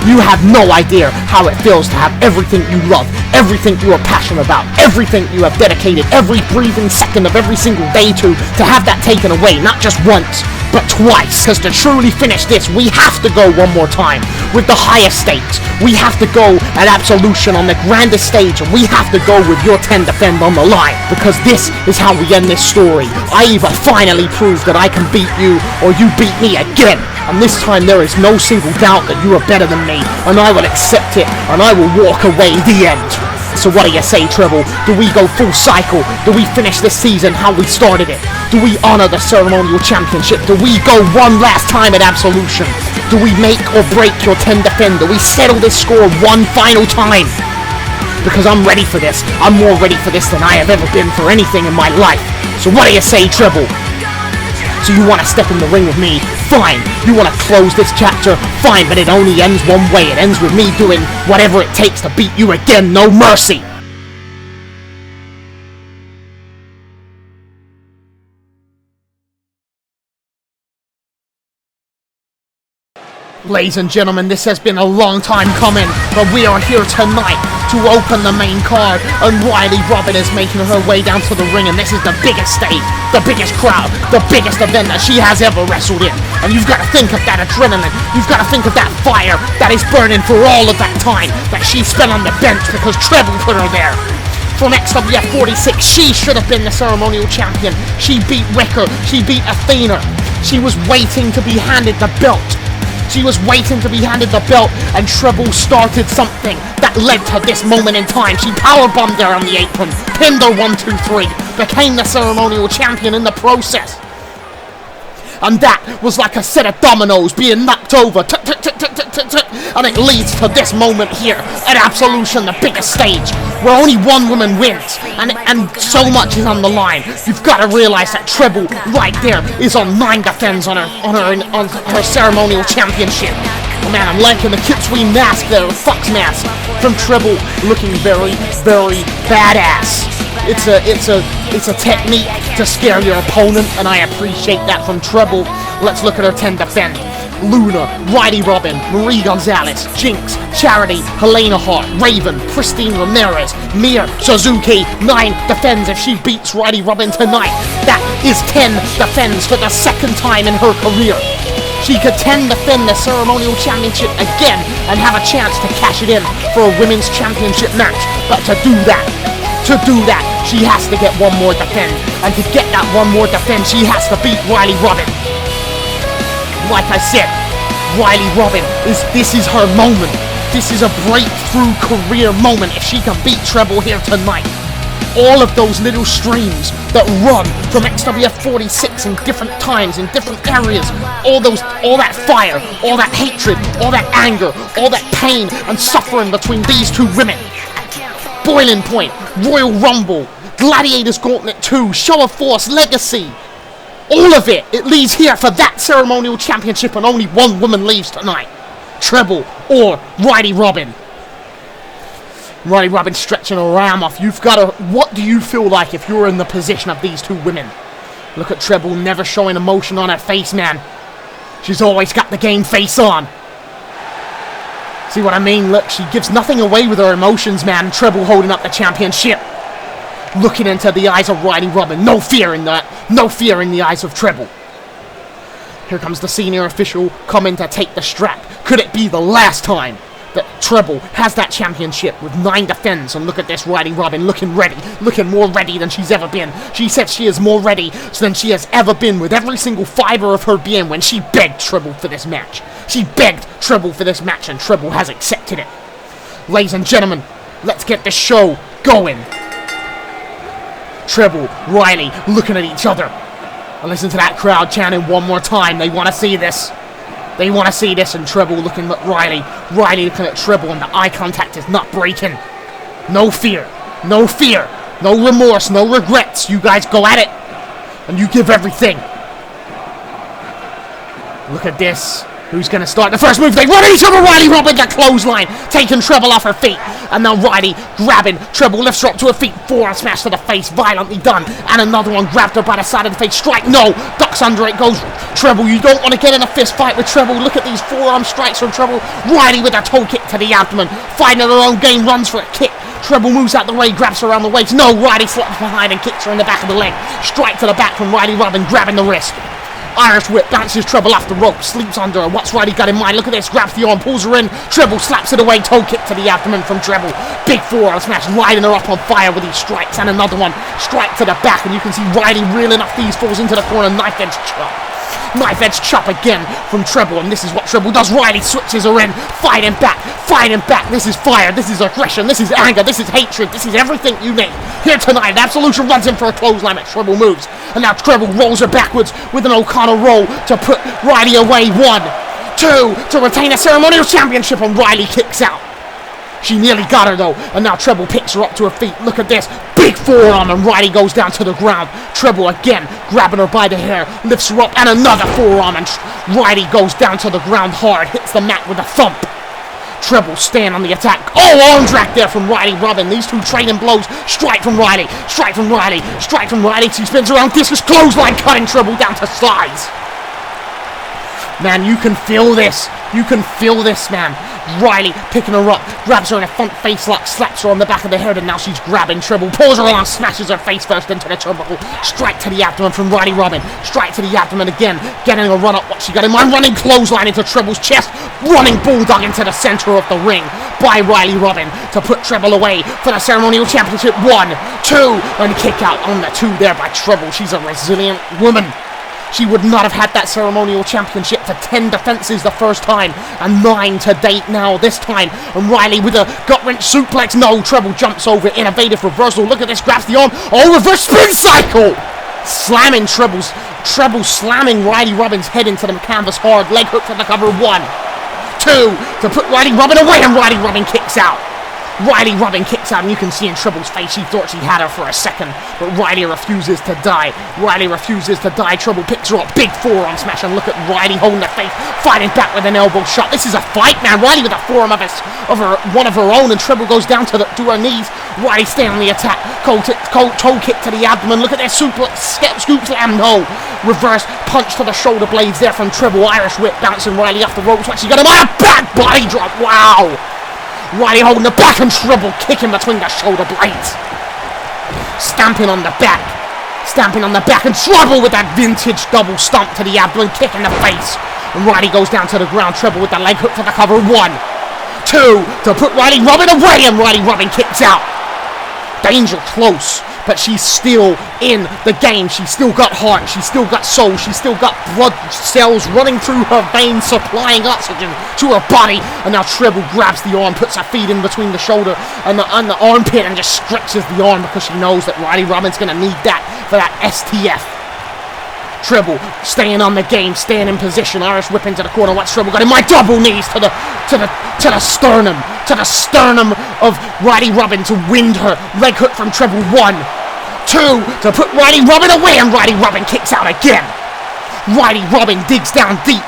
You have no idea how it feels to have everything you love, everything you are passionate about, everything you have dedicated every breathing second of every single day to have that taken away, not just once, but twice. Because to truly finish this, we have to go one more time with the highest stakes. We have to go at Absolution on the grandest stage, and we have to go with your 10 defend on the line, because this is how we end this story. I either finally prove that I can beat you, or you beat me again. And this time there is no single doubt that you are better than me, and I will accept it, and I will walk away. The end. So what do you say, Treble? Do we go full cycle? Do we finish this season how we started it? Do we honor the Ceremonial Championship? Do we go one last time at Absolution? Do we make or break your 10 defend? Do we settle this score one final time? Because I'm ready for this. I'm more ready for this than I have ever been for anything in my life. So what do you say, Treble? So you want to step in the ring with me? Fine. You want to close this chapter? Fine, but it only ends one way. It ends with me doing whatever it takes to beat you again. No mercy. Ladies and gentlemen, this has been a long time coming, but we are here tonight to open the main card, and Robyn is making her way down to the ring, and this is the biggest stage, the biggest crowd, the biggest event that she has ever wrestled in. And you've got to think of that adrenaline, you've got to think of that fire that is burning for all of that time that she spent on the bench because Treble put her there. From XWF 46, she should have been the ceremonial champion. She beat Wicker, she beat Athena. She was waiting to be handed the belt. She was waiting to be handed the belt, and Treble started something that led to this moment in time. She powerbombed her on the apron, pinned her 1, 2, 3, became the ceremonial champion in the process. And that was like a set of dominoes being knocked over, and it leads to this moment here at Absolution, the biggest stage, where only one woman wins, and so much is on the line. You've got to realize that Treble right there is on 9 defends on her ceremonial championship. Oh man, I'm liking the Kitsui mask there, the Fox mask from Treble, looking very, very badass. It's a technique to scare your opponent, and I appreciate that from Treble. Let's look at her 10 defend. Luna, Robyn, Marie Gonzalez, Jinx, Charity, Helena Hart, Raven, Christine Ramirez, Mia Suzuki. 9 defends if she beats Robyn tonight. That is 10 defends for the second time in her career. She could 10 defend the Ceremonial Championship again and have a chance to cash it in for a Women's Championship match. But to do that, she has to get one more defend. And to get that one more defend, she has to beat Robyn. Like I said, Robyn, this is her moment. This is a breakthrough career moment if she can beat Treble here tonight. All of those little streams that run from XWF 46 in different times, in different areas, all that fire, all that hatred, all that anger, all that pain and suffering between these two women. Boiling Point, Royal Rumble, Gladiators Gauntlet 2, Show of Force, Legacy. All of it leads here for that ceremonial championship, and only one woman leaves tonight. Treble or Robyn. Robyn stretching her arm off. What do you feel like if you're in the position of these two women? Look at Treble never showing emotion on her face, man. She's always got the game face on. See what I mean? Look, she gives nothing away with her emotions, man. Treble holding up the championship. Looking into the eyes of Robyn. No fear in that. No fear in the eyes of Treble. Here comes the senior official coming to take the strap. Could it be the last time that Treble has that championship with 9 defends? And look at this, Robyn looking ready. Looking more ready than she's ever been. She said she is more ready than she has ever been with every single fiber of her being when she begged Treble for this match. She begged Treble for this match, and Treble has accepted it. Ladies and gentlemen, let's get this show going. Treble, Riley looking at each other. And listen to that crowd chanting one more time. They want to see this. They want to see this, and Treble looking at Riley. Riley looking at Treble, and the eye contact is not breaking. No fear. No fear. No remorse. No regrets. You guys go at it, and you give everything. Look at this. Who's going to start the first move? They run at each other. Robyn, the clothesline, taking Treble off her feet. And now Riley grabbing Treble, lifts her up to her feet. Forearm smash to the face, violently done. And another one grabbed her by the side of the face. Strike, no. Ducks under it, goes Treble. You don't want to get in a fist fight with Treble. Look at these forearm strikes from Treble. Riley with a toe kick to the abdomen. Fighting her own game, runs for a kick. Treble moves out the way, grabs her around the waist. No, Riley slaps behind and kicks her in the back of the leg. Strike to the back from Robyn, grabbing the wrist. Irish whip, bounces Treble off the rope, sleeps under her. What's Riley got in mind? Look at this, grabs the arm, pulls her in. Treble slaps it away, toe kick to the abdomen from Treble. Big forearm smash, lighting her up on fire with these strikes. And another one, strike to the back, and you can see Riley reeling off these, falls into the corner, knife edge chop. Knife edge chop again from Treble, and this is what Treble does. Riley switches her in, fighting back. This is fire, this is aggression, this is anger, this is hatred, this is everything you need. Here tonight, Absolution runs in for a clothesline, but Treble moves. And now Treble rolls her backwards with an O'Connor roll to put Riley away. 1, 2, to retain a Ceremonial Championship, and Riley kicks out. She nearly got her though, and now Treble picks her up to her feet. Look at this, big forearm, and Riley goes down to the ground. Treble again, grabbing her by the hair, lifts her up, and another forearm, and Riley goes down to the ground hard, hits the mat with a thump. Treble staying on the attack. Oh, arm drag there from Riley Robyn. These two trading blows. Strike from Riley. Strike from Riley. Strike from Riley. She spins around. Discus clothesline, cutting Treble down to size. Man, you can feel this. You can feel this, man. Riley picking her up, grabs her in a front face lock, slaps her on the back of the head, and now she's grabbing Treble, pulls her on, smashes her face first into the turnbuckle. Strike to the abdomen from Riley Robyn. Strike to the abdomen again, getting a run up. What she got in mind? Running clothesline into Treble's chest, running bulldog into the center of the ring by Riley Robyn to put Treble away for the Ceremonial Championship. 1, 2, and kick out on the 2 there by Treble. She's a resilient woman. She would not have had that Ceremonial Championship for 10 defenses the first time, and 9 to date now this time. And Riley with a gut-wrench suplex. No, Treble jumps over, innovative reversal. Look at this, grabs the arm. Oh, reverse spin cycle! Slamming Treble slamming Riley Robyn's head into the canvas hard. Leg hook for the cover. 1, 2, to put Riley Robyn away, and Riley Robyn kicks out. Riley Robyn kicks out, and you can see in Treble's face she thought she had her for a second, but Riley refuses to die. Riley refuses to die. Treble picks her up, big forearm smash, and look at Riley holding her face, fighting back with an elbow shot. This is a fight, man. Riley with a forearm of one of her own, and Treble goes down to her knees. Riley staying on the attack. Toe kick to the abdomen. Look at that scoop slam. No. Reverse punch to the shoulder blades there from Treble. Irish whip bouncing Riley off the ropes. What she got him on? A back body drop. Wow. Riley holding the back, and Treble kicking between the shoulder blades. Stamping on the back, and Treble with that vintage double stomp to the abdomen, kick in the face. And Riley goes down to the ground. Treble with the leg hook for the cover. 1, 2, to put Riley Robyn away, and Riley Robyn kicks out. Danger close, but she's still in the game. She's still got heart, she's still got soul, she's still got blood cells running through her veins, supplying oxygen to her body. And now Treble grabs the arm, puts her feet in between the shoulder and the armpit, and just stretches the arm because she knows that Riley Robyn's going to need that for that STF. Treble staying on the game, staying in position. Irish whip into the corner. What's Treble got in my double knees to the sternum of Riley Robyn to wind her. Leg hook from Treble. 1, 2, to put Riley Robyn away, and Riley Robyn kicks out again. Riley Robyn digs down deep.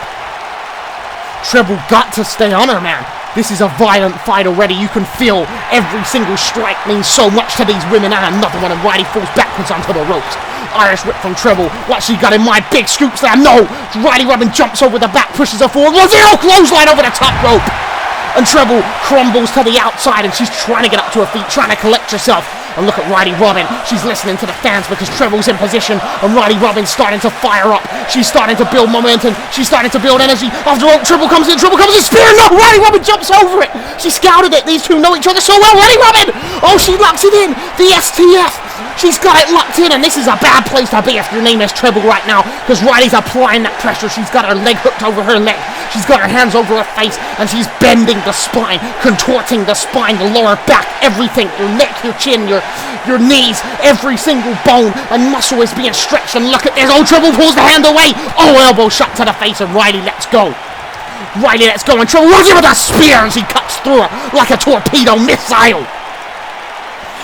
Treble got to stay on her, man. This is a violent fight already. You can feel every single strike means so much to these women, and another one, and Riley falls backwards onto the ropes. Irish whip from Treble. What she got in my big scoop slam? No! Riley Robyn jumps over the back, pushes her forward. Reveal clothesline over the top rope. And Treble crumbles to the outside, and she's trying to get up to her feet, trying to collect herself. And look at Riley Robyn. She's listening to the fans because Treble's in position, and Riley Robyn's starting to fire up. She's starting to build momentum. She's starting to build energy. After all, Treble comes in, spear. No! Riley Robyn jumps over it. She scouted it. These two know each other so well. Riley Robyn! Oh, she locks it in. The STF. She's got it locked in, and this is a bad place to be if your name is Treble right now, because Riley's applying that pressure. She's got her leg hooked over her leg. She's got her hands over her face, and she's bending the spine, contorting the spine, the lower back, everything. Your neck, your chin, your knees, every single bone and muscle is being stretched. And look at this. Oh, Treble pulls the hand away. Oh, elbow shot to the face, and Riley lets go. Riley lets go, and Treble runs in with a spear, and she cuts through her like a torpedo missile.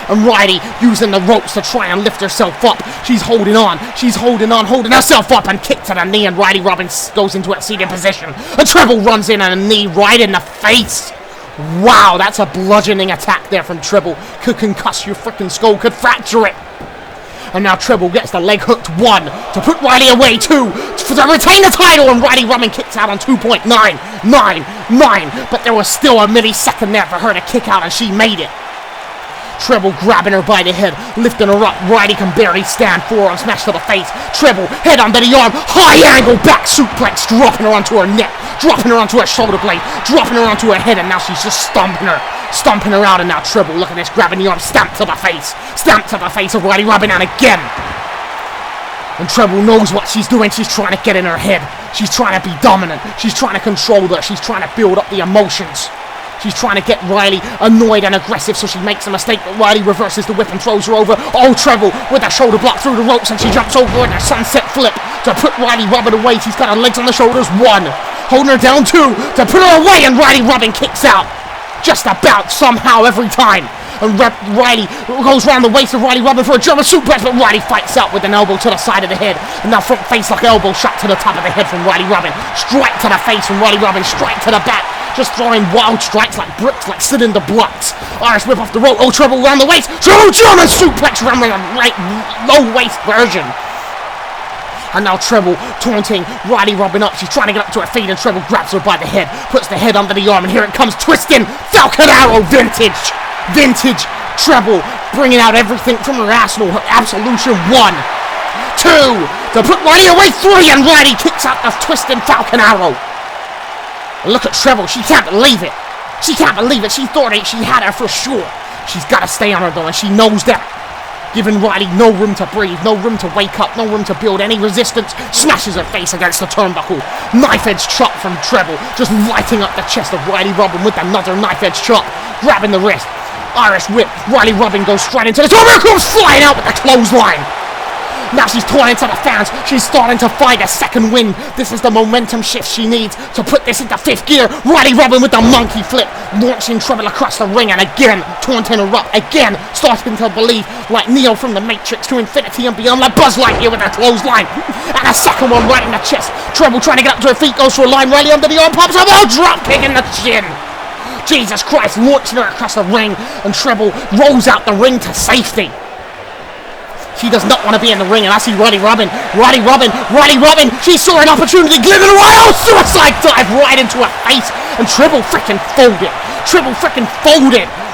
And Riley using the ropes to try and lift herself up. She's holding on, holding herself up, and kick to the knee, and Riley Robyn goes into a seated position. And Treble runs in on a knee right in the face. Wow, that's a bludgeoning attack there from Treble. Could concuss your freaking skull, could fracture it. And now Treble gets the leg hooked. 1, to put Riley away. 2, to retain the title, and Riley Robyn kicks out on 2.99. But there was still a millisecond there for her to kick out, and she made it. Treble grabbing her by the head, lifting her up. Riley can barely stand. Forearm smash to the face. Treble head under the arm, high angle back suplex, dropping her onto her neck, dropping her onto her shoulder blade, dropping her onto her head, and now she's just stomping her out. And now Treble, look at this, grabbing the arm, stamp to the face of Riley Robyn, and again. And Treble knows what she's doing. She's trying to get in her head. She's trying to be dominant. She's trying to control her. She's trying to build up the emotions. She's trying to get Riley annoyed and aggressive, so she makes a mistake, but Riley reverses the whip and throws her over. Oh, Treble with a shoulder block through the ropes, and she jumps over with a sunset flip to put Riley Robyn away. She's got her legs on the shoulders. 1. Holding her down. 2. To put her away, and Riley Robyn kicks out. Just about, somehow, every time. And Riley goes around the waist of Riley Robyn for a German suplex, but Riley fights out with an elbow to the side of the head. And now front face like elbow shot to the top of the head from Riley Robyn. Strike to the face from Riley Robyn. Strike to the back. Just throwing wild strikes like bricks, like cylinder blocks. Irish whip off the rope. Oh, Treble around the waist. Treble German suplex around the low waist version. And now Treble taunting Riley Robyn up. She's trying to get up to her feet, and Treble grabs her by the head, puts the head under the arm, and here it comes twisting. Falcon Arrow vintage Treble bringing out everything from her arsenal. Her Absolution 1, 2 to put Riley away. 3, and Riley kicks out the twisting Falcon Arrow. And look at Treble. She can't believe it. She can't believe it. She thought she had her for sure. She's got to stay on her though, and she knows that. Giving Riley no room to breathe, no room to wake up, no room to build any resistance. Smashes her face against the turnbuckle. Knife-edge chop from Treble, just lighting up the chest of Riley Robyn with another knife-edge chop. Grabbing the wrist. Irish whip. Riley Robyn goes straight into the top. Here comes flying out with the clothesline. Now she's torn into the fans. She's starting to find a second wind. This is the momentum shift she needs to put this into 5th gear. Riley Robyn with the monkey flip, launching Treble across the ring, and again taunting her up. Again starting to believe like Neo from the Matrix to infinity and beyond, like Buzz Lightyear with a clothesline. And a second one right in the chest. Treble trying to get up to her feet, goes for a line. Riley under the arm, pops up. Oh, drop kick in the chin. Jesus Christ, launching her across the ring, and Treble rolls out the ring to safety. She does not want to be in the ring, and I see Riley Robyn. She saw an opportunity, glimmering away. Oh, suicide dive right into her face, and Treble freaking folded.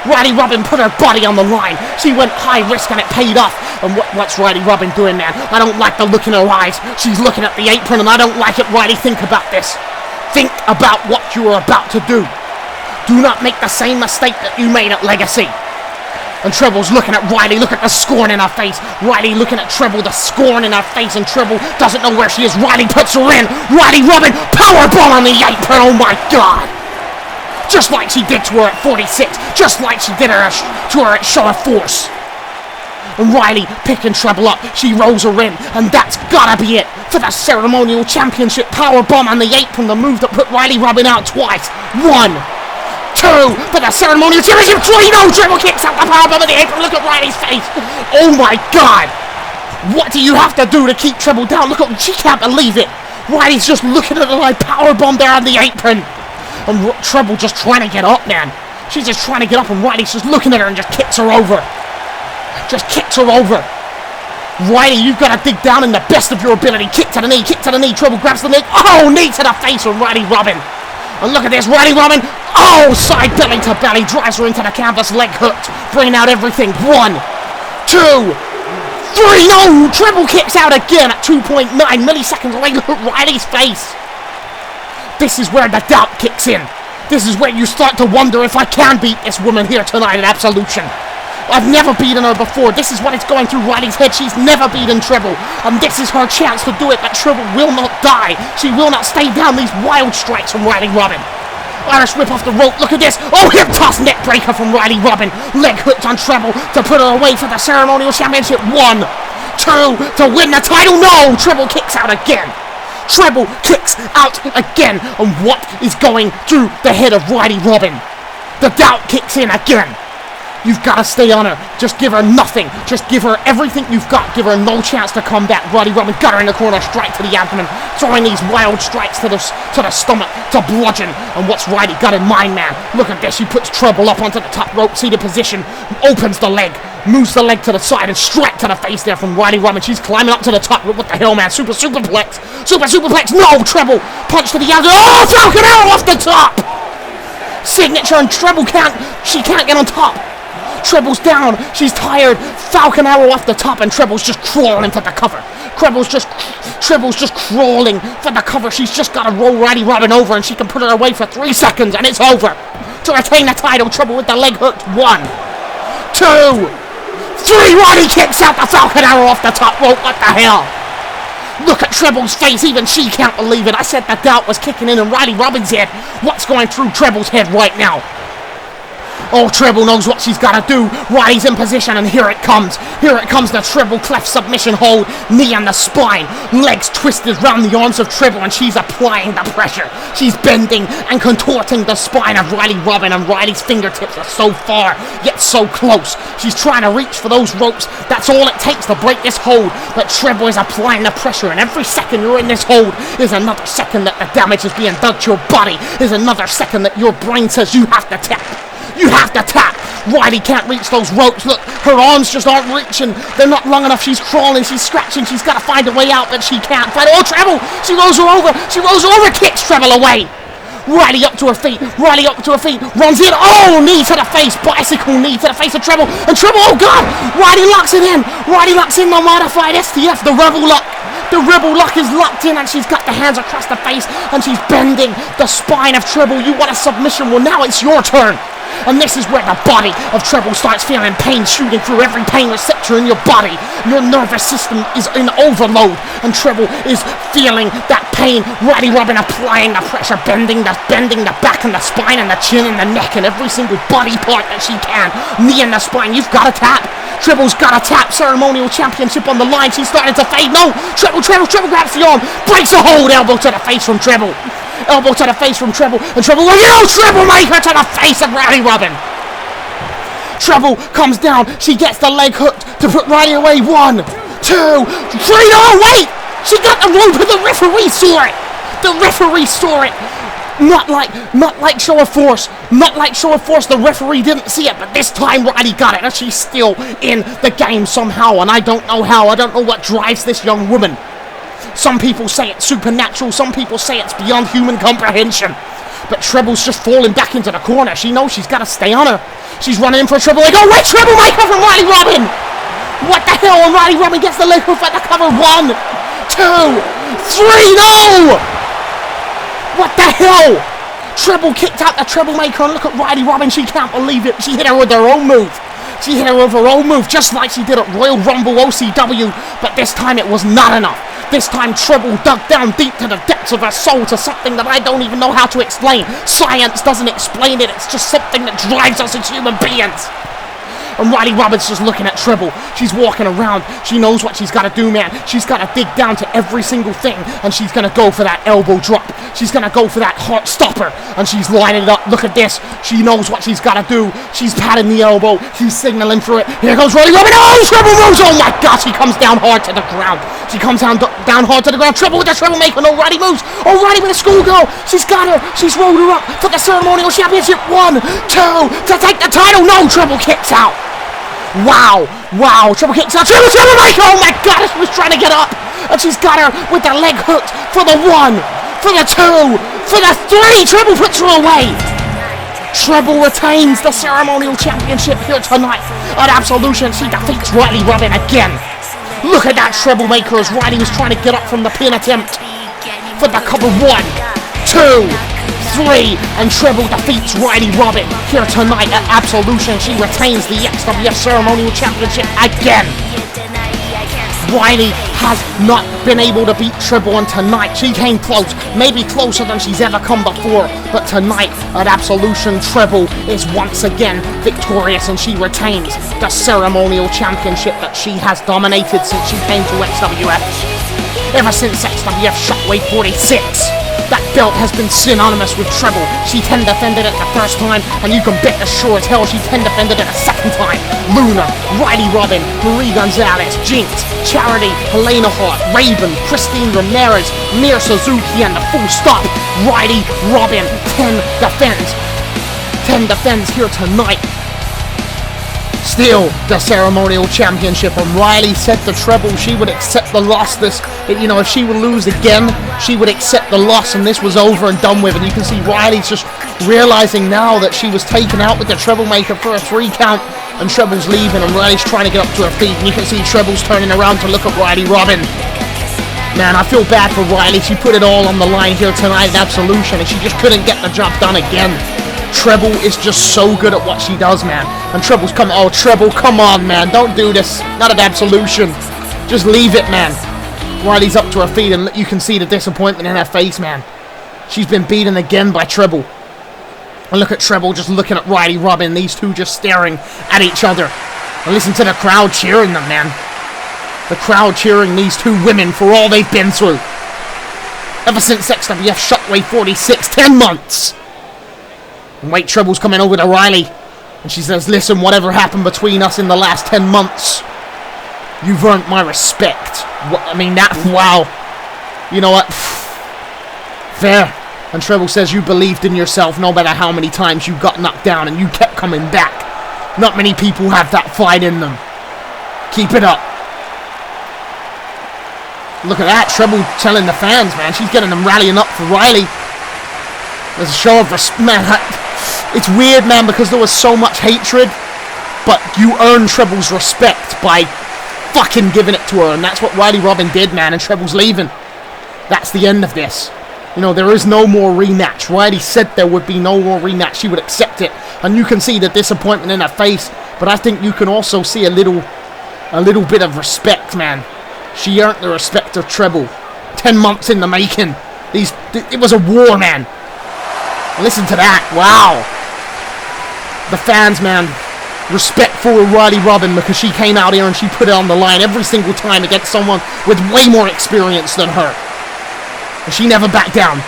Riley Robyn put her body on the line. She went high risk, and it paid off. And what's Riley Robyn doing, man? I don't like the look in her eyes. She's looking at the apron, and I don't like it. Riley, think about this. Think about what you are about to do. Do not make the same mistake that you made at Legacy. And Treble's looking at Riley, look at the scorn in her face. Riley looking at Treble, the scorn in her face, and Treble doesn't know where she is. Riley puts her in. Riley Robyn, powerbomb on the apron, oh my God. Just like she did to her at 46. Just like she did to her at Show of Force. And Riley picking Treble up. She rolls her in, and that's gotta be it for the Ceremonial Championship powerbomb on the apron, the move that put Riley Robyn out twice. 1, 2 for the Ceremonial Championship. 3, no, Treble kicks out the powerbomb of the apron. Look at Riley's face. Oh my God. What do you have to do to keep Treble down? Look at, she can't believe it. Riley's just looking at her like powerbomb there on the apron. And Treble just trying to get up, man. She's just trying to get up, and Riley's just looking at her and just kicks her over. Riley, you've got to dig down in the best of your ability. Kick to the knee. Treble grabs the leg. Oh, knee to the face of Riley Robyn. And look at this, Riley Robyn. Oh, side belly to belly. Drives her into the canvas, leg hooked. Bringing out everything. 1, 2, 3. No, Treble kicks out again at 2.9 milliseconds away. Look at Riley's face. This is where the doubt kicks in. This is where you start to wonder if I can beat this woman here tonight at Absolution. I've never beaten her before. This is what is going through Riley's head. She's never beaten Treble, and this is her chance to do it, but Treble will not die. She will not stay down these wild strikes from Riley Robyn. Irish whip off the rope. Look at this. Oh, hip toss neck breaker from Riley Robyn. Leg hooked on Treble to put her away for the Ceremonial Championship. 1, 2 to win the title. No, Treble kicks out again. And what is going through the head of Riley Robyn? The doubt kicks in again. You've got to stay on her. Just give her nothing. Just give her everything you've got. Give her no chance to come back. Riley Robyn got her in the corner, strike to the abdomen, throwing these wild strikes to the stomach to bludgeon. And what's Riley got in mind, man? Look at this. She puts Treble up onto the top rope, seated position, opens the leg, moves the leg to the side, and strike to the face there from Riley Robyn. She's climbing up to the top rope. What the hell, man? Superplex. No, Treble punch to the abdomen. Oh, Falcon Arrow off the top. Signature, and Treble can't get on top. Treble's down. She's tired. Falcon Arrow off the top, and Treble's just crawling for the cover. Treble's just crawling for the cover. She's just got to roll Riley Robyn over, and she can put her away for 3 seconds, and it's over. To retain the title, Treble with the leg hooked. 1, 2, 3. Riley kicks out the Falcon Arrow off the top rope. What the hell? Look at Treble's face, even she can't believe it. I said the doubt was kicking in Riley Robyn's head. What's going through Treble's head right now? Oh, Treble knows what she's got to do. Riley's in position, and here it comes. Here it comes, the Treble cleft submission hold. Knee on the spine. Legs twisted round the arms of Treble, and she's applying the pressure. She's bending and contorting the spine of Riley Robyn, and Riley's fingertips are so far, yet so close. She's trying to reach for those ropes. That's all it takes to break this hold. But Treble is applying the pressure, and every second you're in this hold is another second that the damage is being done to your body. Is another second that your brain says you have to tap. You have to tap. Riley can't reach those ropes. Look, her arms just aren't reaching. They're not long enough. She's crawling. She's scratching. She's got to find a way out, but she can't find. Oh, Treble! She rolls her over. She rolls her over. Kicks Treble away. Riley up to her feet. Riley up to her feet. Runs in. Oh, knee to the face. Bicycle knee to the face of Treble. And Treble, oh, God! Riley locks it in. Riley locks in the modified STF, the Rebel lock. The Rebel lock is locked in, and she's got the hands across the face, and she's bending the spine of Treble. You want a submission? Well, now it's your turn. And this is where the body of Treble starts feeling pain shooting through every pain receptor in your body. Your nervous system is in overload, and Treble is feeling that pain. Riley Robyn applying the pressure, bending the back and the spine and the chin and the neck and every single body part that she can. Knee in the spine. You've got to tap. Treble's got to tap. Ceremonial Championship on the line. She's starting to fade. No, Treble grabs the arm, breaks the hold. Elbow to the face from Treble. Elbow to the face from Treble, and Treble, Treble maker to the face of Riley Robyn. Treble comes down, she gets the leg hooked to put Riley away. 1, 2, 3, oh wait! She got the rope, and the referee saw it. The referee saw it. Not like show of force. Not like show of force. The referee didn't see it, but this time Riley got it, and she's still in the game somehow, and I don't know how. I don't know what drives this young woman. Some people say it's supernatural. Some people say it's beyond human comprehension. But Treble's just falling back into the corner. She knows she's got to stay on her. She's running in for a Treble leg. Oh, wait, Treble maker from Riley Robyn. What the hell? And Riley Robyn gets the leg hook at the cover. 1, 2, 3, no! What the hell? Treble kicked out the Treble maker, and look at Riley Robyn. She can't believe it. She hit her with her own move. She hit her with her own move, just like she did at Royal Rumble OCW, but this time it was not enough. This time Treble dug down deep to the depths of her soul to something that I don't even know how to explain. Science doesn't explain it. It's just something that drives us as human beings. And Riley Robyn's just looking at Treble. She's walking around. She knows what she's got to do, man. She's got to dig down to every single thing, and she's going to go for that elbow drop. She's going to go for that heart stopper, and she's lining it up. Look at this. She knows what she's got to do. She's patting the elbow. She's signaling for it. Here goes Riley Robyn. Oh, Treble moves. Oh, my gosh. She comes down hard to the ground. She comes down hard to the ground. Treble with the Treble maker. No, Riley moves. Oh, Riley with a schoolgirl. She's got her. She's rolled her up for the Ceremonial Championship. 1, 2, to take the title. No, Treble kicks out. Wow, Treble kicks out. Treble maker. Oh my God, she was trying to get up, and she's got her with the leg hooked for the 1, for the 2, for the 3. Treble puts her away. Treble retains the Ceremonial Championship here tonight at Absolution. She defeats Riley Robyn again. Look at that Treble maker as Riley was trying to get up from the pin attempt for the cover. 1, 2, 3, and Treble defeats Riley Robyn here tonight at Absolution. She retains the XWF Ceremonial Championship again. Riley has not been able to beat Treble, and tonight she came close, maybe closer than she's ever come before, but tonight at Absolution, Treble is once again victorious, and she retains the Ceremonial Championship that she has dominated since she came to XWF. Ever since XWF Shockwave 46, that belt has been synonymous with Treble. She 10 defended it the first time, and you can bet as sure as hell she 10 defended it a second time. Luna, Riley Robyn, Marie Gonzalez, Jinx, Charity, Helena Hart, Raven, Christine Ramirez, Mir Suzuki, and the full stop. Riley Robyn 10 defends. 10 defends here tonight. Still the Ceremonial Championship, and Riley said to Treble she would accept the loss. If she would lose again, she would accept the loss, and this was over and done with. And you can see Riley's just realizing now that she was taken out with the Treble maker for a 3 count, and Treble's leaving, and Riley's trying to get up to her feet, and you can see Treble's turning around to look at Riley Robyn. Man, I feel bad for Riley. She put it all on the line here tonight at Absolution, and she just couldn't get the job done again. Treble is just so good at what she does, man. And Treble's coming. Oh, Treble, come on, man. Don't do this. Not at Absolution. Just leave it, man. Riley's up to her feet, and you can see the disappointment in her face, man. She's been beaten again by Treble. And look at Treble just looking at Riley Robyn. These two just staring at each other. And listen to the crowd cheering them, man. The crowd cheering these two women for all they've been through. Ever since XWF Shockwave 46, 10 months. And wait, Treble's coming over to Riley. And she says, listen, whatever happened between us in the last 10 months, you've earned my respect. I mean, that, wow. You know what? Fair. And Treble says you believed in yourself no matter how many times you got knocked down and you kept coming back. Not many people have that fight in them. Keep it up. Look at that. Treble telling the fans, man. She's getting them rallying up for Riley. There's a show of respect. Man, it's weird, man, because there was so much hatred. But you earn Treble's respect by fucking giving it to her, and that's what Riley Robyn did, man, and Treble's leaving. That's the end of this. You know, there is no more rematch. Riley said there would be no more rematch. She would accept it, and you can see the disappointment in her face, but I think you can also see a little bit of respect, man. She earned the respect of Treble. 10 months in the making. It was a war, man. Listen to that. Wow. The fans, man, respectful of Riley Robyn because she came out here and she put it on the line every single time against someone with way more experience than her. And she never backed down.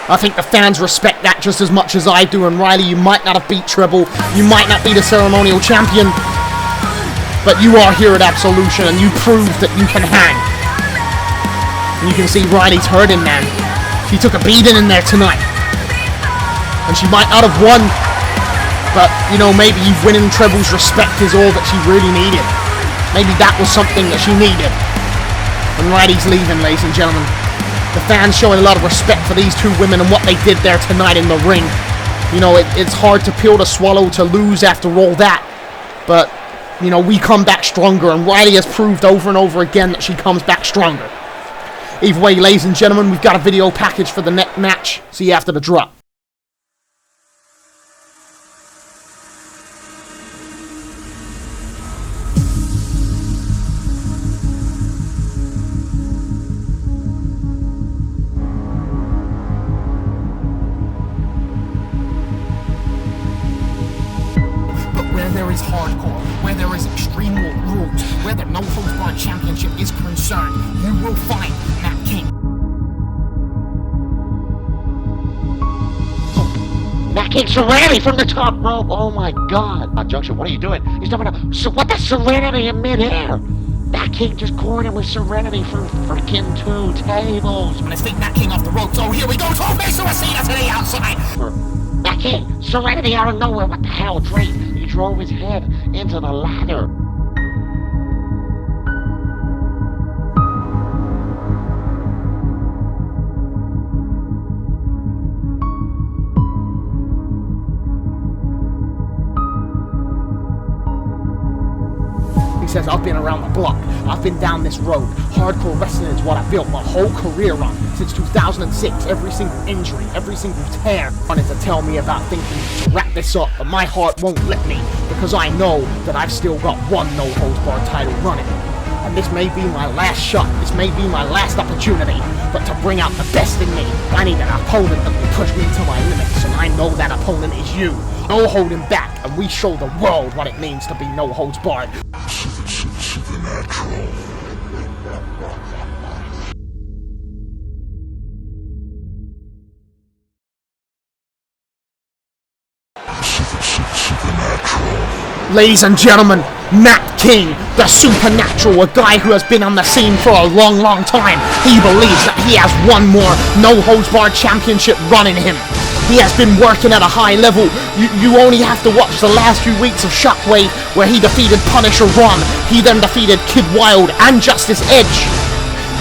I think the fans respect that just as much as I do. And Riley, you might not have beat Treble. You might not be the ceremonial champion. But you are here at Absolution and you proved that you can hang. And you can see Riley's hurting, man. She took a beating in there tonight. And she might not have won. But, you know, maybe winning Treble's respect is all that she really needed. Maybe that was something that she needed. And Riley's leaving, ladies and gentlemen. The fans showing a lot of respect for these two women and what they did there tonight in the ring. You know, it's hard to pill to swallow to lose after all that. But, you know, we come back stronger. And Riley has proved over and over again that she comes back stronger. Either way, ladies and gentlemen, we've got a video package for the next match. See you after the drop. There is hardcore, where there is extreme rules, where the No Holds Barred Championship is concerned, you will find Matt King. Matt King Serenity from the top rope. Oh my God. Junction, what are you doing? He's doing what the Serenity in midair? Matt King just cornered with Serenity from freaking 2 tables. I'm gonna stick Matt King off the ropes. Oh, here we go. Told me Suicida to the outside. Matt King, Serenity out of nowhere. What the hell, Drake? He drove his head into the ladder. He says, I've been around the block. I've been down this road. Hardcore wrestling is what I built my whole career on. Since 2006, every single injury, every single tear wanted to tell me about thinking to wrap this up, but my heart won't let me because I know that I've still got one No Holds Barred title running. And this may be my last shot. This may be my last opportunity. But to bring out the best in me, I need an opponent that will push me to my limits. And I know that opponent is you. No holding back. And we show the world what it means to be No Holds Barred. Supernatural. Ladies and gentlemen, Matt King, the Supernatural, a guy who has been on the scene for a long, long time. He believes that he has one more No Holds Barred Championship run in him. He has been working at a high level. You only have to watch the last few weeks of Shockwave where he defeated Punisher Ron. He then defeated Kid Wilde and Justice Edge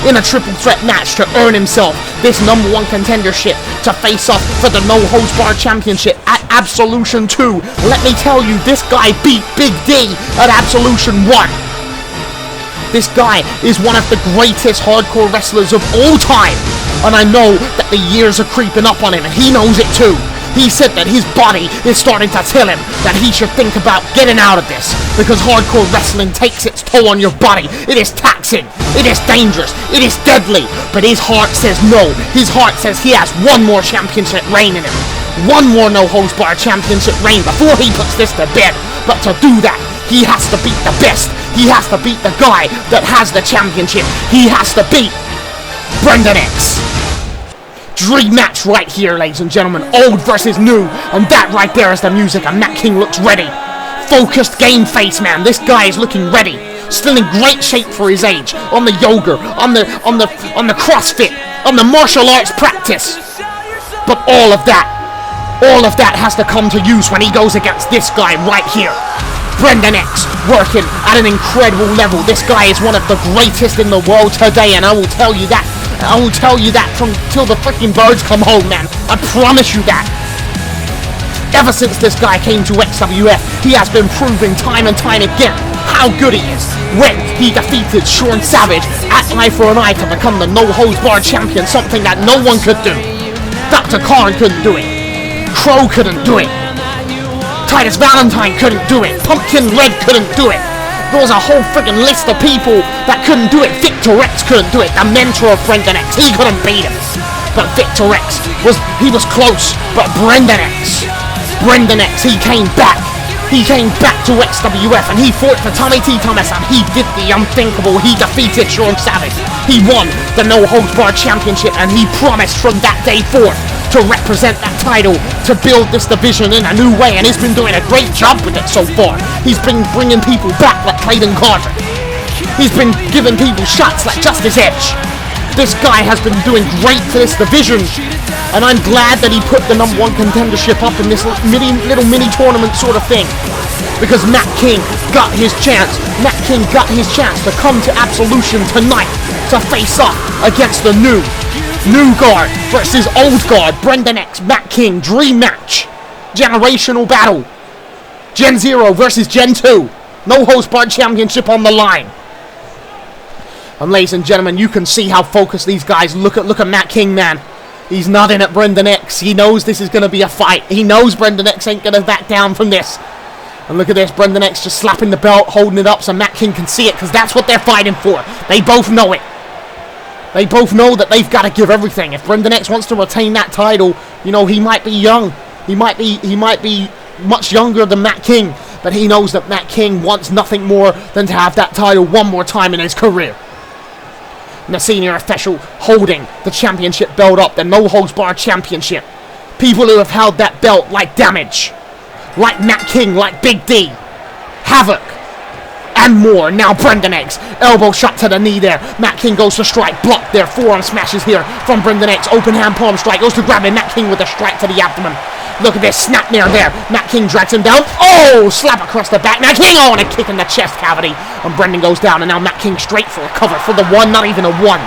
in a triple threat match to earn himself this #1 contendership to face off for the No Holds Barred Championship at Absolution 2. Let me tell you, this guy beat Big D at Absolution 1. This guy is one of the greatest hardcore wrestlers of all time. And I know that the years are creeping up on him, and he knows it too. He said that his body is starting to tell him that he should think about getting out of this, because hardcore wrestling takes its toll on your body. It is taxing. convincing. It is dangerous. It is deadly. But his heart says no. His heart says he has one more championship reign in him. One more no-holds-barred championship reign before he puts this to bed. But to do that, he has to beat the best. He has to beat the guy that has the championship. He has to beat Brendan X. Dream match right here, ladies and gentlemen. Old versus new. And that right there is the music. And Matt King looks ready. Focused game face, man. This guy is looking ready. Still in great shape for his age. On the yoga, on the CrossFit, on the martial arts practice. But all of that has to come to use when he goes against this guy right here. Brendan X, working at an incredible level. This guy is one of the greatest in the world today, and I will tell you that. I will tell you that from till the freaking birds come home, man. I promise you that. Ever since this guy came to XWF, he has been proving time and time again how good he is. When he defeated Sean Savage at Eye for an Eye to become the no-holds-barred champion, something that no one could do. Dr. Khan couldn't do it. Crow couldn't do it. Titus Valentine couldn't do it. Pumpkin Red couldn't do it. There was a whole freaking list of people that couldn't do it. Victor X couldn't do it. The mentor of Brendan X, he couldn't beat him. But Victor X was close. But Brendan X, he came back. He came back to XWF and he fought for Tommy T. Thomas and he did the unthinkable. He defeated Sean Savage. He won the no-holds-barred championship and he promised from that day forth to represent that title, to build this division in a new way, and he's been doing a great job with it so far. He's been bringing people back like Clayton Carter. He's been giving people shots like Justice Edge. This guy has been doing great for this division, and I'm glad that he put the #1 contendership up in this little mini tournament sort of thing, because Matt King got his chance. Matt King got his chance to come to Absolution tonight to face off against the new guard versus old guard. Brendan X, Matt King, dream match. Generational battle. Gen 0 versus Gen 2. No-holds-barred championship on the line. And ladies and gentlemen, you can see how focused these guys look at Matt King, man. He's nodding at Brendan X. He knows this is going to be a fight. He knows Brendan X ain't going to back down from this. And look at this, Brendan X just slapping the belt, holding it up so Matt King can see it, because that's what they're fighting for. They both know it. They both know that they've got to give everything. If Brendan X wants to retain that title, you know, he might be young. He might be much younger than Matt King, but he knows that Matt King wants nothing more than to have that title one more time in his career. And the senior official holding the championship belt up, the no-holds-barred championship. People who have held that belt like Damage, like Matt King, like Big D, Havoc, and more. Now Brendan X, elbow shot to the knee there. Matt King goes to strike, block there, forearm smashes here from Brendan X. Open hand palm strike, goes to grab him. Matt King with a strike to the abdomen. Look at this, snap near there. Matt King drags him down. Oh, slap across the back. Matt King, oh, and a kick in the chest cavity. And Brendan goes down, and now Matt King straight for a cover for the one, not even a one.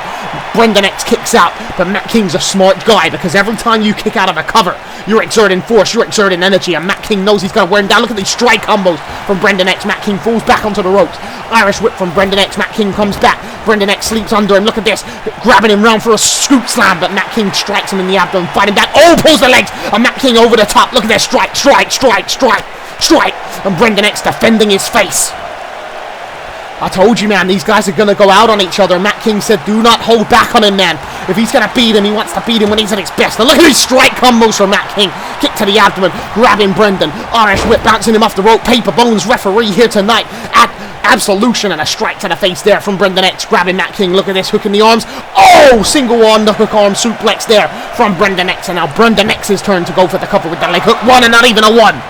Brendan X kicks out, but Matt King's a smart guy, because every time you kick out of a cover, you're exerting force, you're exerting energy, and Matt King knows he's going to wear him down. Look at these strike combos from Brendan X. Matt King falls back onto the ropes. Irish whip from Brendan X. Matt King comes back. Brendan X sleeps under him. Look at this, grabbing him round for a scoop slam, but Matt King strikes him in the abdomen, fighting back. Oh, pulls the legs, and Matt King over the top. Look at this, strike, and Brendan X defending his face. I told you, man, these guys are going to go out on each other. Matt King said, do not hold back on him, man. If he's going to beat him, he wants to beat him when he's at his best. And look at these strike combos from Matt King. Kick to the abdomen, grabbing Brendan. Irish whip, bouncing him off the rope. Paper Bones referee here tonight at Absolution, and a strike to the face there from Brendan X, grabbing Matt King. Look at this, hook in the arms. Oh, single arm, the hook arm suplex there from Brendan X. And now Brendan X's turn to go for the cover with the leg hook. One, and not even a one.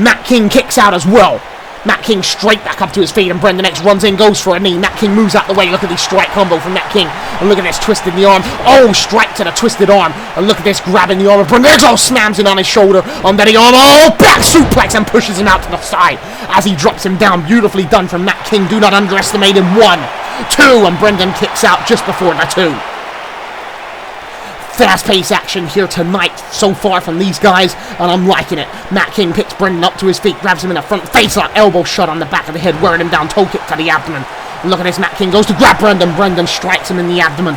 Matt King kicks out as well. Matt King straight back up to his feet, and Brendan X runs in, goes for a knee. Matt King moves out the way. Look at this strike combo from Matt King. And look at this, twisted the arm. Oh, strike to the twisted arm. And look at this, grabbing the arm of Brendan X. Oh, slams it on his shoulder, on the arm. Oh, back suplex, and pushes him out to the side as he drops him down. Beautifully done from Matt King. Do not underestimate him. 1, 2, and Brendan kicks out just before the 2. Fast-paced action here tonight so far from these guys, and I'm liking it. Matt King picks Brendan up to his feet, grabs him in the front face-lock, elbow shot on the back of the head, wearing him down, toe kick to the abdomen. And look at this, Matt King goes to grab Brendan. Brendan strikes him in the abdomen.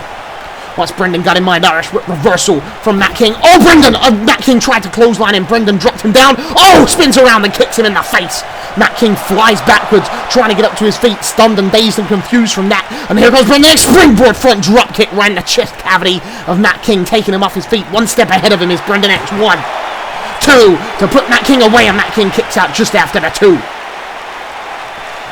What's Brendan got in mind? Irish whip reversal from Matt King. Oh, Brendan! Matt King tried to clothesline him. Brendan dropped him down. Oh, spins around and kicks him in the face. Matt King flies backwards, trying to get up to his feet, stunned and dazed and confused from that. And here goes Brendan X, springboard front drop kick right in the chest cavity of Matt King, taking him off his feet. One step ahead of him is Brendan X. 1, 2, to put Matt King away, and Matt King kicks out just after the 2.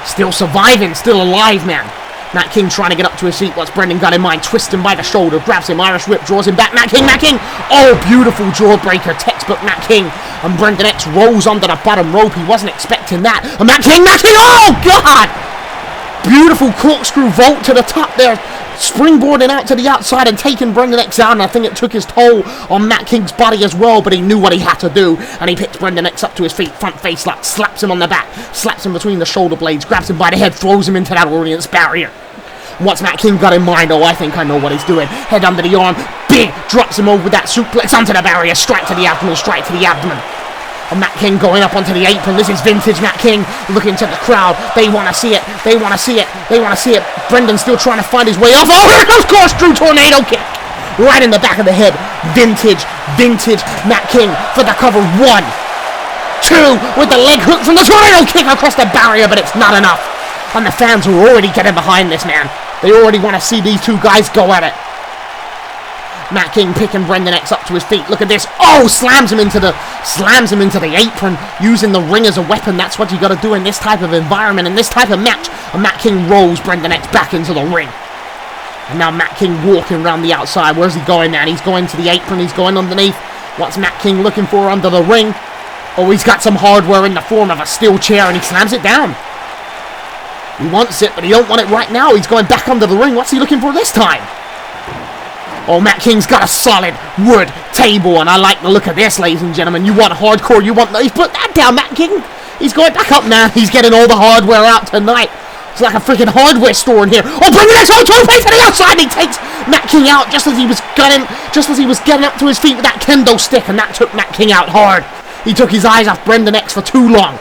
Still surviving, still alive, man. Matt King trying to get up to his feet. What's Brendan got in mind? Twists him by the shoulder, grabs him, Irish whip, draws him back. Matt King! Oh, beautiful jawbreaker, textbook Matt King. And Brendan X rolls under the bottom rope. He wasn't expecting that. And Matt King! Oh, God! Beautiful corkscrew vault to the top there. Springboarding out to the outside and taking Brendan X out. And I think it took his toll on Matt King's body as well. But he knew what he had to do. And he picks Brendan X up to his feet. Front face lock. Slaps him on the back. Slaps him between the shoulder blades. Grabs him by the head. Throws him into that audience barrier. What's Matt King got in mind? Oh, I think I know what he's doing. Head under the arm. Big. Drops him over with that suplex onto the barrier. Straight to the abdomen. Straight to the abdomen. And Matt King going up onto the apron. This is vintage Matt King looking to the crowd. They want to see it. They want to see it. They want to see it. Brendan's still trying to find his way off. Oh, here comes corkscrew tornado kick. Right in the back of the head. Vintage Matt King for the cover. 1, 2 with the leg hook from the tornado kick across the barrier, but it's not enough. And the fans are already getting behind this, man. They already want to see these two guys go at it. Matt King picking Brendan X up to his feet. Look at this. Oh, slams him into the apron, using the ring as a weapon. That's what you got to do in this type of environment, in this type of match. And Matt King rolls Brendan X back into the ring. And now Matt King walking around the outside. Where's he going, man? He's going to the apron. He's going underneath. What's Matt King looking for under the ring? Oh, he's got some hardware in the form of a steel chair, and he slams it down. He wants it, but he don't want it right now. He's going back under the ring. What's he looking for this time? Oh, Matt King's got a solid wood table, and I like the look of this, ladies and gentlemen. You want hardcore, you want... He's put that down, Matt King. He's going back up now. He's getting all the hardware out tonight. It's like a freaking hardware store in here. Oh, bring the next whole face to the outside, and he takes Matt King out just as he was getting up to his feet with that kendo stick, and that took Matt King out hard. He took his eyes off Brendan X for too long.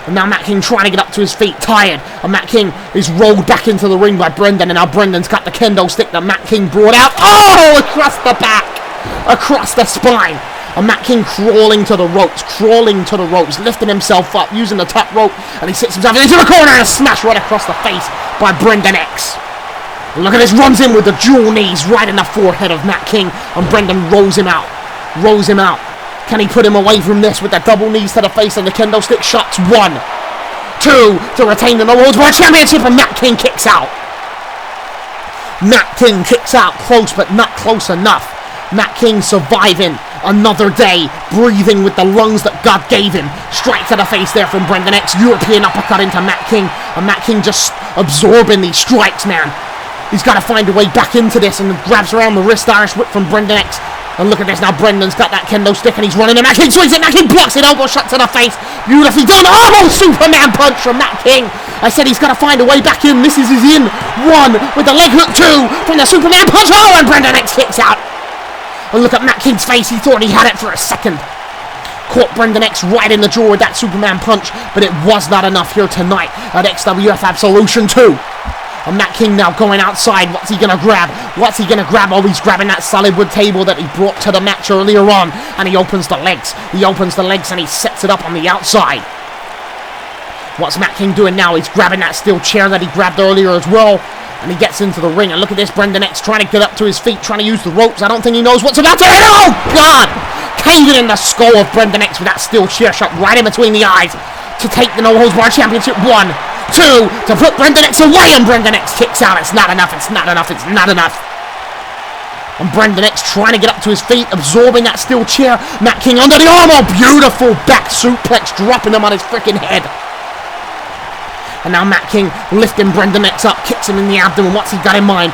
And now Matt King trying to get up to his feet, tired. And Matt King is rolled back into the ring by Brendan. And now Brendan's got the kendo stick that Matt King brought out. Oh, across the back. Across the spine. And Matt King crawling to the ropes, lifting himself up, using the top rope. And he sits himself into the corner and a smash right across the face by Brendan X. And look at this, runs in with the dual knees right in the forehead of Matt King. And Brendan rolls him out. Can he put him away from this with the double knees to the face and the kendo stick shots? 1, 2 to retain the World Championship, and Matt King kicks out. Matt King kicks out close, but not close enough. Matt King surviving another day, breathing with the lungs that God gave him. Straight to the face there from Brendan X. European uppercut into Matt King, and Matt King just absorbing these strikes, man. He's got to find a way back into this, and grabs around the wrist Irish whip from Brendan X. And look at this now, Brendan's got that kendo stick and he's running and Matt King swings it, Matt King blocks it, elbow shot to the face. Beautifully done, almost Superman punch from Matt King. I said he's got to find a way back in, this is his in. 1 with the leg hook, 2 from the Superman punch, oh, and Brendan X kicks out. And look at Matt King's face, he thought he had it for a second. Caught Brendan X right in the jaw with that Superman punch, but it was not enough here tonight at XWF Absolution 2. And Matt King now going outside. What's he going to grab? Oh, he's grabbing that solid wood table that he brought to the match earlier on. And he opens the legs. And he sets it up on the outside. What's Matt King doing now? He's grabbing that steel chair that he grabbed earlier as well. And he gets into the ring. And look at this, Brendan X trying to get up to his feet, trying to use the ropes. I don't think he knows what's about to happen. Oh, God! Caving in the skull of Brendan X with that steel chair shot right in between the eyes to take the No Holds Barred Championship. 1, 2 to put Brendan X away, and Brendan X kicks out. It's not enough. And Brendan X trying to get up to his feet, absorbing that steel chair. Matt King under the arm. Oh, beautiful back suplex, dropping him on his freaking head. And now Matt King lifting Brendan X up, kicks him in the abdomen. What's he got in mind?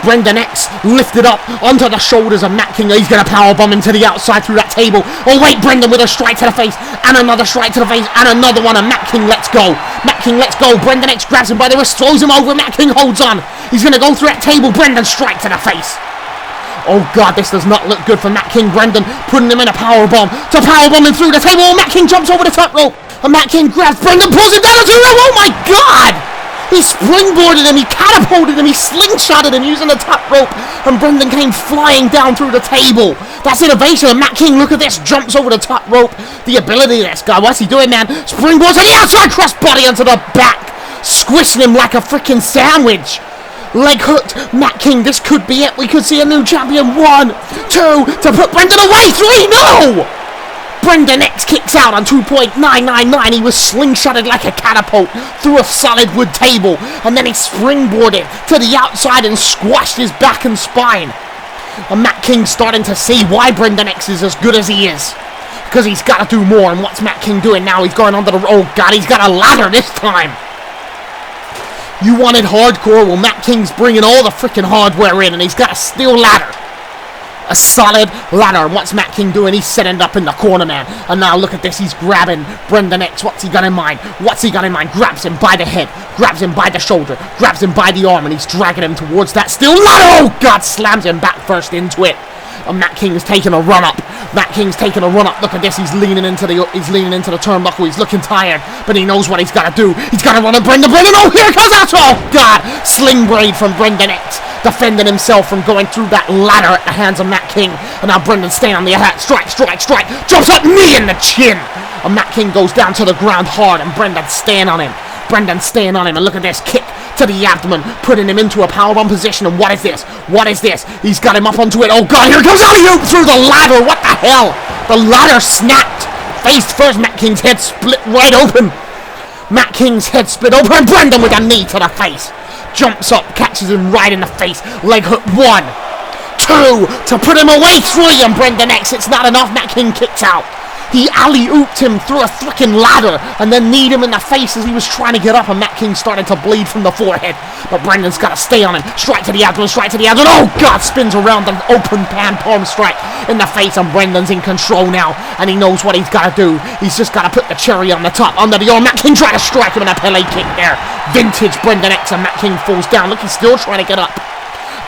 Brendan X lifted up onto the shoulders of Matt King. He's going to powerbomb him to the outside through that table. Oh, wait, Brendan with a strike to the face, and another strike to the face, and another one, and Matt King lets go. Brendan X grabs him by the wrist, throws him over. Matt King holds on. He's going to go through that table. Brendan strike to the face. Oh, God, this does not look good for Matt King. Brendan putting him in a powerbomb to powerbomb him through the table. Oh, Matt King jumps over the top rope. And Matt King grabs Brendan, pulls him down into the rope. Oh, my God! He springboarded him, he catapulted him, he slingshotted him using the top rope, and Brendan came flying down through the table. That's innovation, and Matt King, look at this, jumps over the top rope. The ability of this guy, what's he doing, man? Springboards to the outside, crossbody onto the back, squishing him like a freaking sandwich. Leg hooked, Matt King, this could be it. We could see a new champion. 1, 2, to put Brendan away. 3, no! Brendan X kicks out on 2.999. He was slingshotted like a catapult through a solid wood table, and then he springboarded to the outside and squashed his back and spine. And Matt King's starting to see why Brendan X is as good as he is, because he's got to do more. And what's Matt King doing now? He's going under the... Oh, God, he's got a ladder this time. You wanted hardcore? Well, Matt King's bringing all the freaking hardware in, and he's got a steel ladder. A solid ladder. And what's Matt King doing? He's setting up in the corner, man. And now look at this. He's grabbing Brendan X. What's he got in mind? What's he got in mind? Grabs him by the head. Grabs him by the shoulder. Grabs him by the arm. And he's dragging him towards that steel ladder. Oh, God. Slams him back first into it. And Matt King is taking a run up. Matt King's taking a run up. Look at this. He's leaning into the turnbuckle. He's looking tired, but he knows what he's got to do. He's got to run at Brendan. Oh, here it comes out. Oh, God. Sling braid from Brendan X, defending himself from going through that ladder at the hands of Matt King. And now Brendan staying on the attack. Strike. Jumps up, knee in the chin. And Matt King goes down to the ground hard, and Brendan staying on him. And look at this kick to the abdomen, putting him into a powerbomb position. And what is this? He's got him up onto it. Oh, God, here comes alley-oop through the ladder. What the hell? The ladder snapped. Face first, Matt King's head split right open. And Brendan with a knee to the face. Jumps up, catches him right in the face. Leg hook. 1, 2, to put him away. 3, and Brendan X. It's not enough. Matt King kicks out. He alley-ooped him through a freaking ladder and then kneed him in the face as he was trying to get up, and Matt King started to bleed from the forehead. But Brendan's got to stay on him. Strike to the abdomen. Oh, God, spins around an open pan palm strike in the face, and Brendan's in control now, and he knows what he's got to do. He's just got to put the cherry on the top, under the arm. Matt King trying to strike him in a Pele kick there. Vintage Brendan X, and Matt King falls down. Look, he's still trying to get up.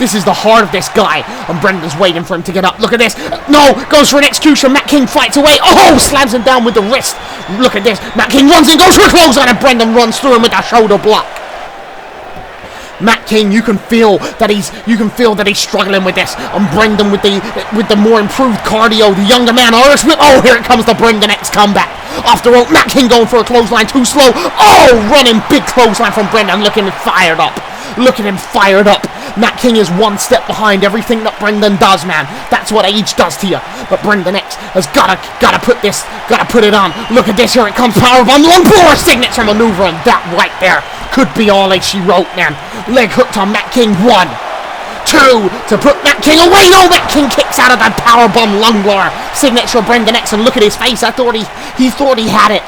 This is the heart of this guy, and Brendan's waiting for him to get up. Look at this. No, goes for an execution. Matt King fights away. Oh, slams him down with the wrist. Look at this. Matt King runs in, goes for a clothesline, and Brendan runs through him with a shoulder block. Matt King, you can feel that he's struggling with this. And Brendan with the more improved cardio, the younger man. Oh, here it comes, the Brendan X comeback. Off the rope, Matt King going for a clothesline, too slow. Oh, running big clothesline from Brendan. Look at him fired up. Matt King is one step behind everything that Brendan does, man. That's what age does to you. But Brendan X has gotta put it on. Look at this, here it comes, powerbomb, long power signature maneuver, and that right there could be all that she wrote, man. Leg hooked on Matt King. 1, 2, to put Matt King away. No, Matt King kicks out of that powerbomb lungbar signature Brendan X, and look at his face. I thought he thought he had it.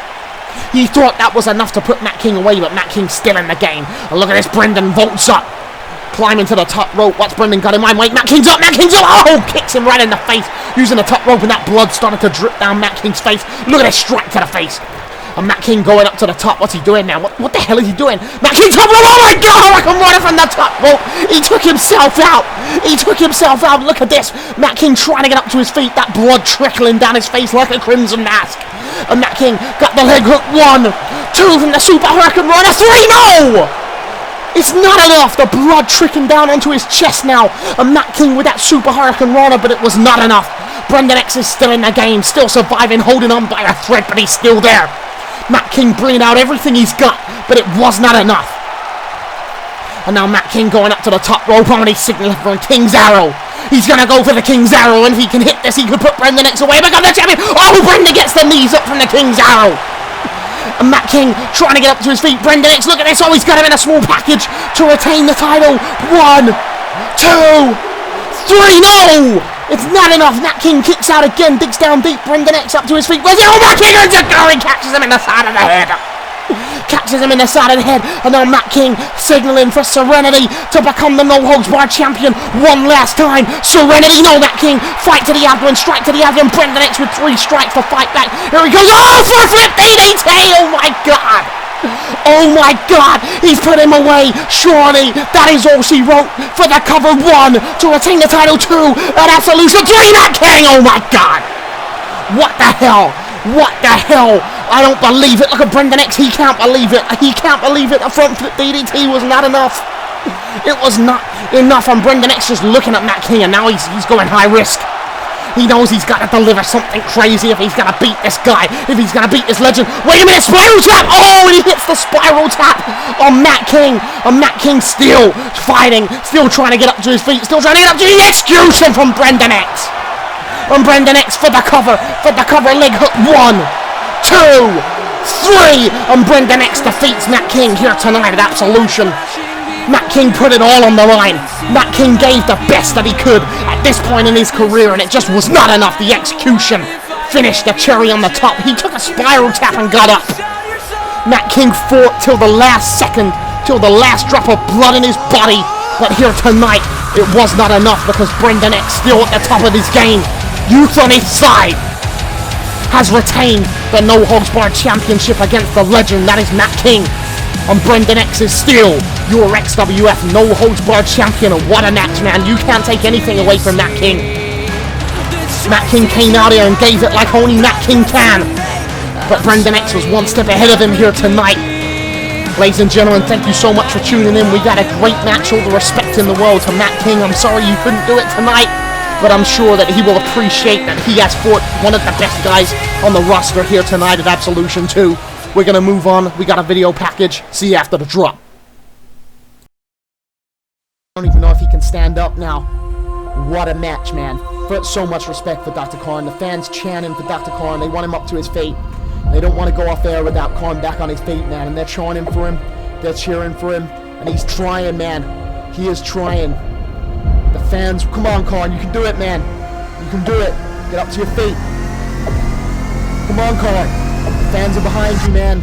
He thought that was enough to put Matt King away, but Matt King's still in the game. And look at this, Brendan vaults up, climbing to the top rope. What's Brendan got in mind? Wait, Matt King's up. Oh, kicks him right in the face using the top rope, and that blood started to drip down Matt King's face. Look at this strike to the face. And Matt King going up to the top. What's he doing now? What the hell is he doing? Matt King top rope. Oh my God, like a runner from the top rope. He took himself out. Look at this. Matt King trying to get up to his feet. That blood trickling down his face like a crimson mask. And Matt King got the leg hook. 1, 2 from the Super Hurricane Runner. 3, no! It's not enough. The blood trickling down onto his chest now. And Matt King with that Super Hurricane Runner, but it was not enough. Brendan X is still in the game, still surviving, holding on by a thread, but he's still there. Matt King bringing out everything he's got, but it was not enough. And now Matt King going up to the top rope, and he's signaling for a King's Arrow. He's going to go for the King's Arrow, and if he can hit this, he could put Brendan X away. Become the champion. Oh, Brendan gets the knees up from the King's Arrow. And Matt King trying to get up to his feet. Brendan X, look at this. Oh, he's got him in a small package to retain the title. 1, 2, 3, no! It's not enough. Matt King kicks out again, digs down deep. Brendan X up to his feet. Where's it? Oh, Matt King ends it. He catches him in the side of the head. And now Matt King signaling for Serenity to become the no-holds-barred champion one last time. Serenity, no, Matt King, fight to the abdomen, strike to the abdomen. Brendan X with 3 strikes to fight back. Here he goes. Oh, for a flip DDT. Oh my God, he's put him away. Surely that is all she wrote for the cover. 1, to retain the title. 2, at Absolution. 3, Matt King. Oh my God, what the hell? What the hell? I don't believe it. Look at Brendan X. He can't believe it. He can't believe it. The front flip DDT was not enough. It was not enough. And Brendan X just looking at Matt King, and now he's going high risk. He knows he's got to deliver something crazy if he's going to beat this guy, if he's going to beat this legend. Wait a minute, spiral tap! Oh, and he hits the spiral tap on Matt King. And Matt King still fighting, still trying to get up to his feet, still trying to get up to the execution from Brendan X. And Brendan X for the cover leg hook. 1, 2, 3, and Brendan X defeats Matt King here tonight at Absolution. Matt King put it all on the line. Matt King gave the best that he could at this point in his career, and it just was not enough. The execution finished the cherry on the top. He took a spiral tap and got up. Matt King fought till the last second, till the last drop of blood in his body. But here tonight, it was not enough because Brendan X, still at the top of his game, youth on his side, has retained the No Holds Barred Championship against the legend that is Matt King. And Brendan X is still your XWF No Holds Barred Champion. And what a match, man. You can't take anything away from Matt King. Matt King came out here and gave it like only Matt King can. But Brendan X was one step ahead of him here tonight. Ladies and gentlemen, thank you so much for tuning in. We got a great match. All the respect in the world to Matt King. I'm sorry you couldn't do it tonight, but I'm sure that he will appreciate that he has fought one of the best guys on the roster here tonight at Absolution 2. We're going to move on. We got a video package. See you after the drop. I don't even know if he can stand up now. What a match, man. So much respect for Dr. Khan. The fans chanting for Dr. Khan. They want him up to his fate. They don't want to go off there without Khan back on his feet, man. And they're chanting for him. They're cheering for him. And he's trying, man. He is trying. The fans, come on, Khan. You can do it, man. You can do it. Get up to your feet. Come on, Khan. The fans are behind you, man.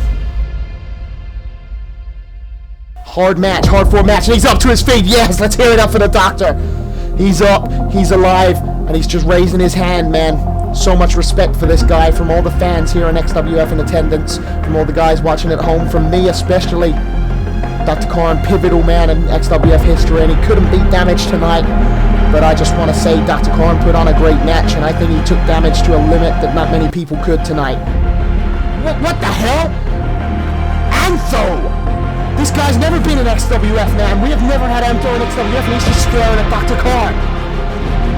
Hard match, hard fought match. And he's up to his feet. Yes, let's hear it up for the doctor. He's up. He's alive. And he's just raising his hand, man. So much respect for this guy from all the fans here in XWF in attendance, from all the guys watching at home, from me especially. Dr. Khan, pivotal man in XWF history, and he couldn't beat Damage tonight. But I just want to say Dr. Khan put on a great match, and I think he took Damage to a limit that not many people could tonight. What the hell? Antho! This guy's never been in XWF, man. We have never had Antho in XWF, and he's just staring at Dr. Khan.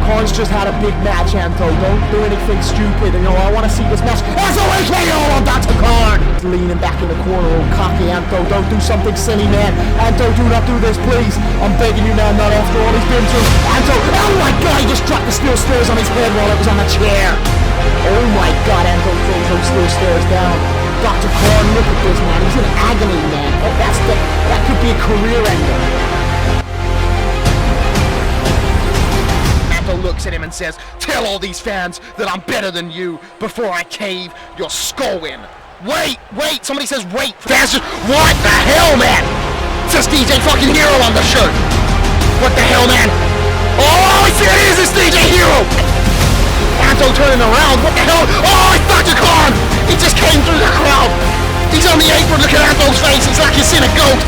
Khan's just had a big match, Antho. Don't do anything stupid. You know, I want to see this match. That's a KO on Dr. Khan! Leaning back in the corner, old cocky Antho. Don't do something silly, man. Antho, do not do this, please. I'm begging you now, not after all he's been through. Antho, oh my God, he just dropped the steel stairs on his head while it was on the chair. Oh my God, Antho throws those steel stairs down. Dr. Khan, look at this, man. He's in agony, man. That could be a career ender. Antho looks at him and says, "Tell all these fans that I'm better than you before I cave your skull in." Wait, somebody says wait. Fans just, what the hell, man? It says DJ fucking Hero on the shirt. What the hell, man? Oh, there it is, it's DJ Hero. Antho turning around, what the hell? Oh, it's Dr. Khan! He just came through the crowd. He's on the apron, look at Antho's face, it's like he's seen a goat.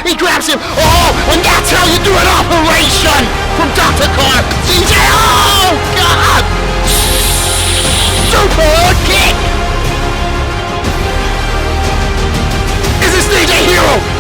He grabs him, oh, and that's how you do an operation from Dr. Khan. DJ, oh, God! Super kick! Is this DJ Hero?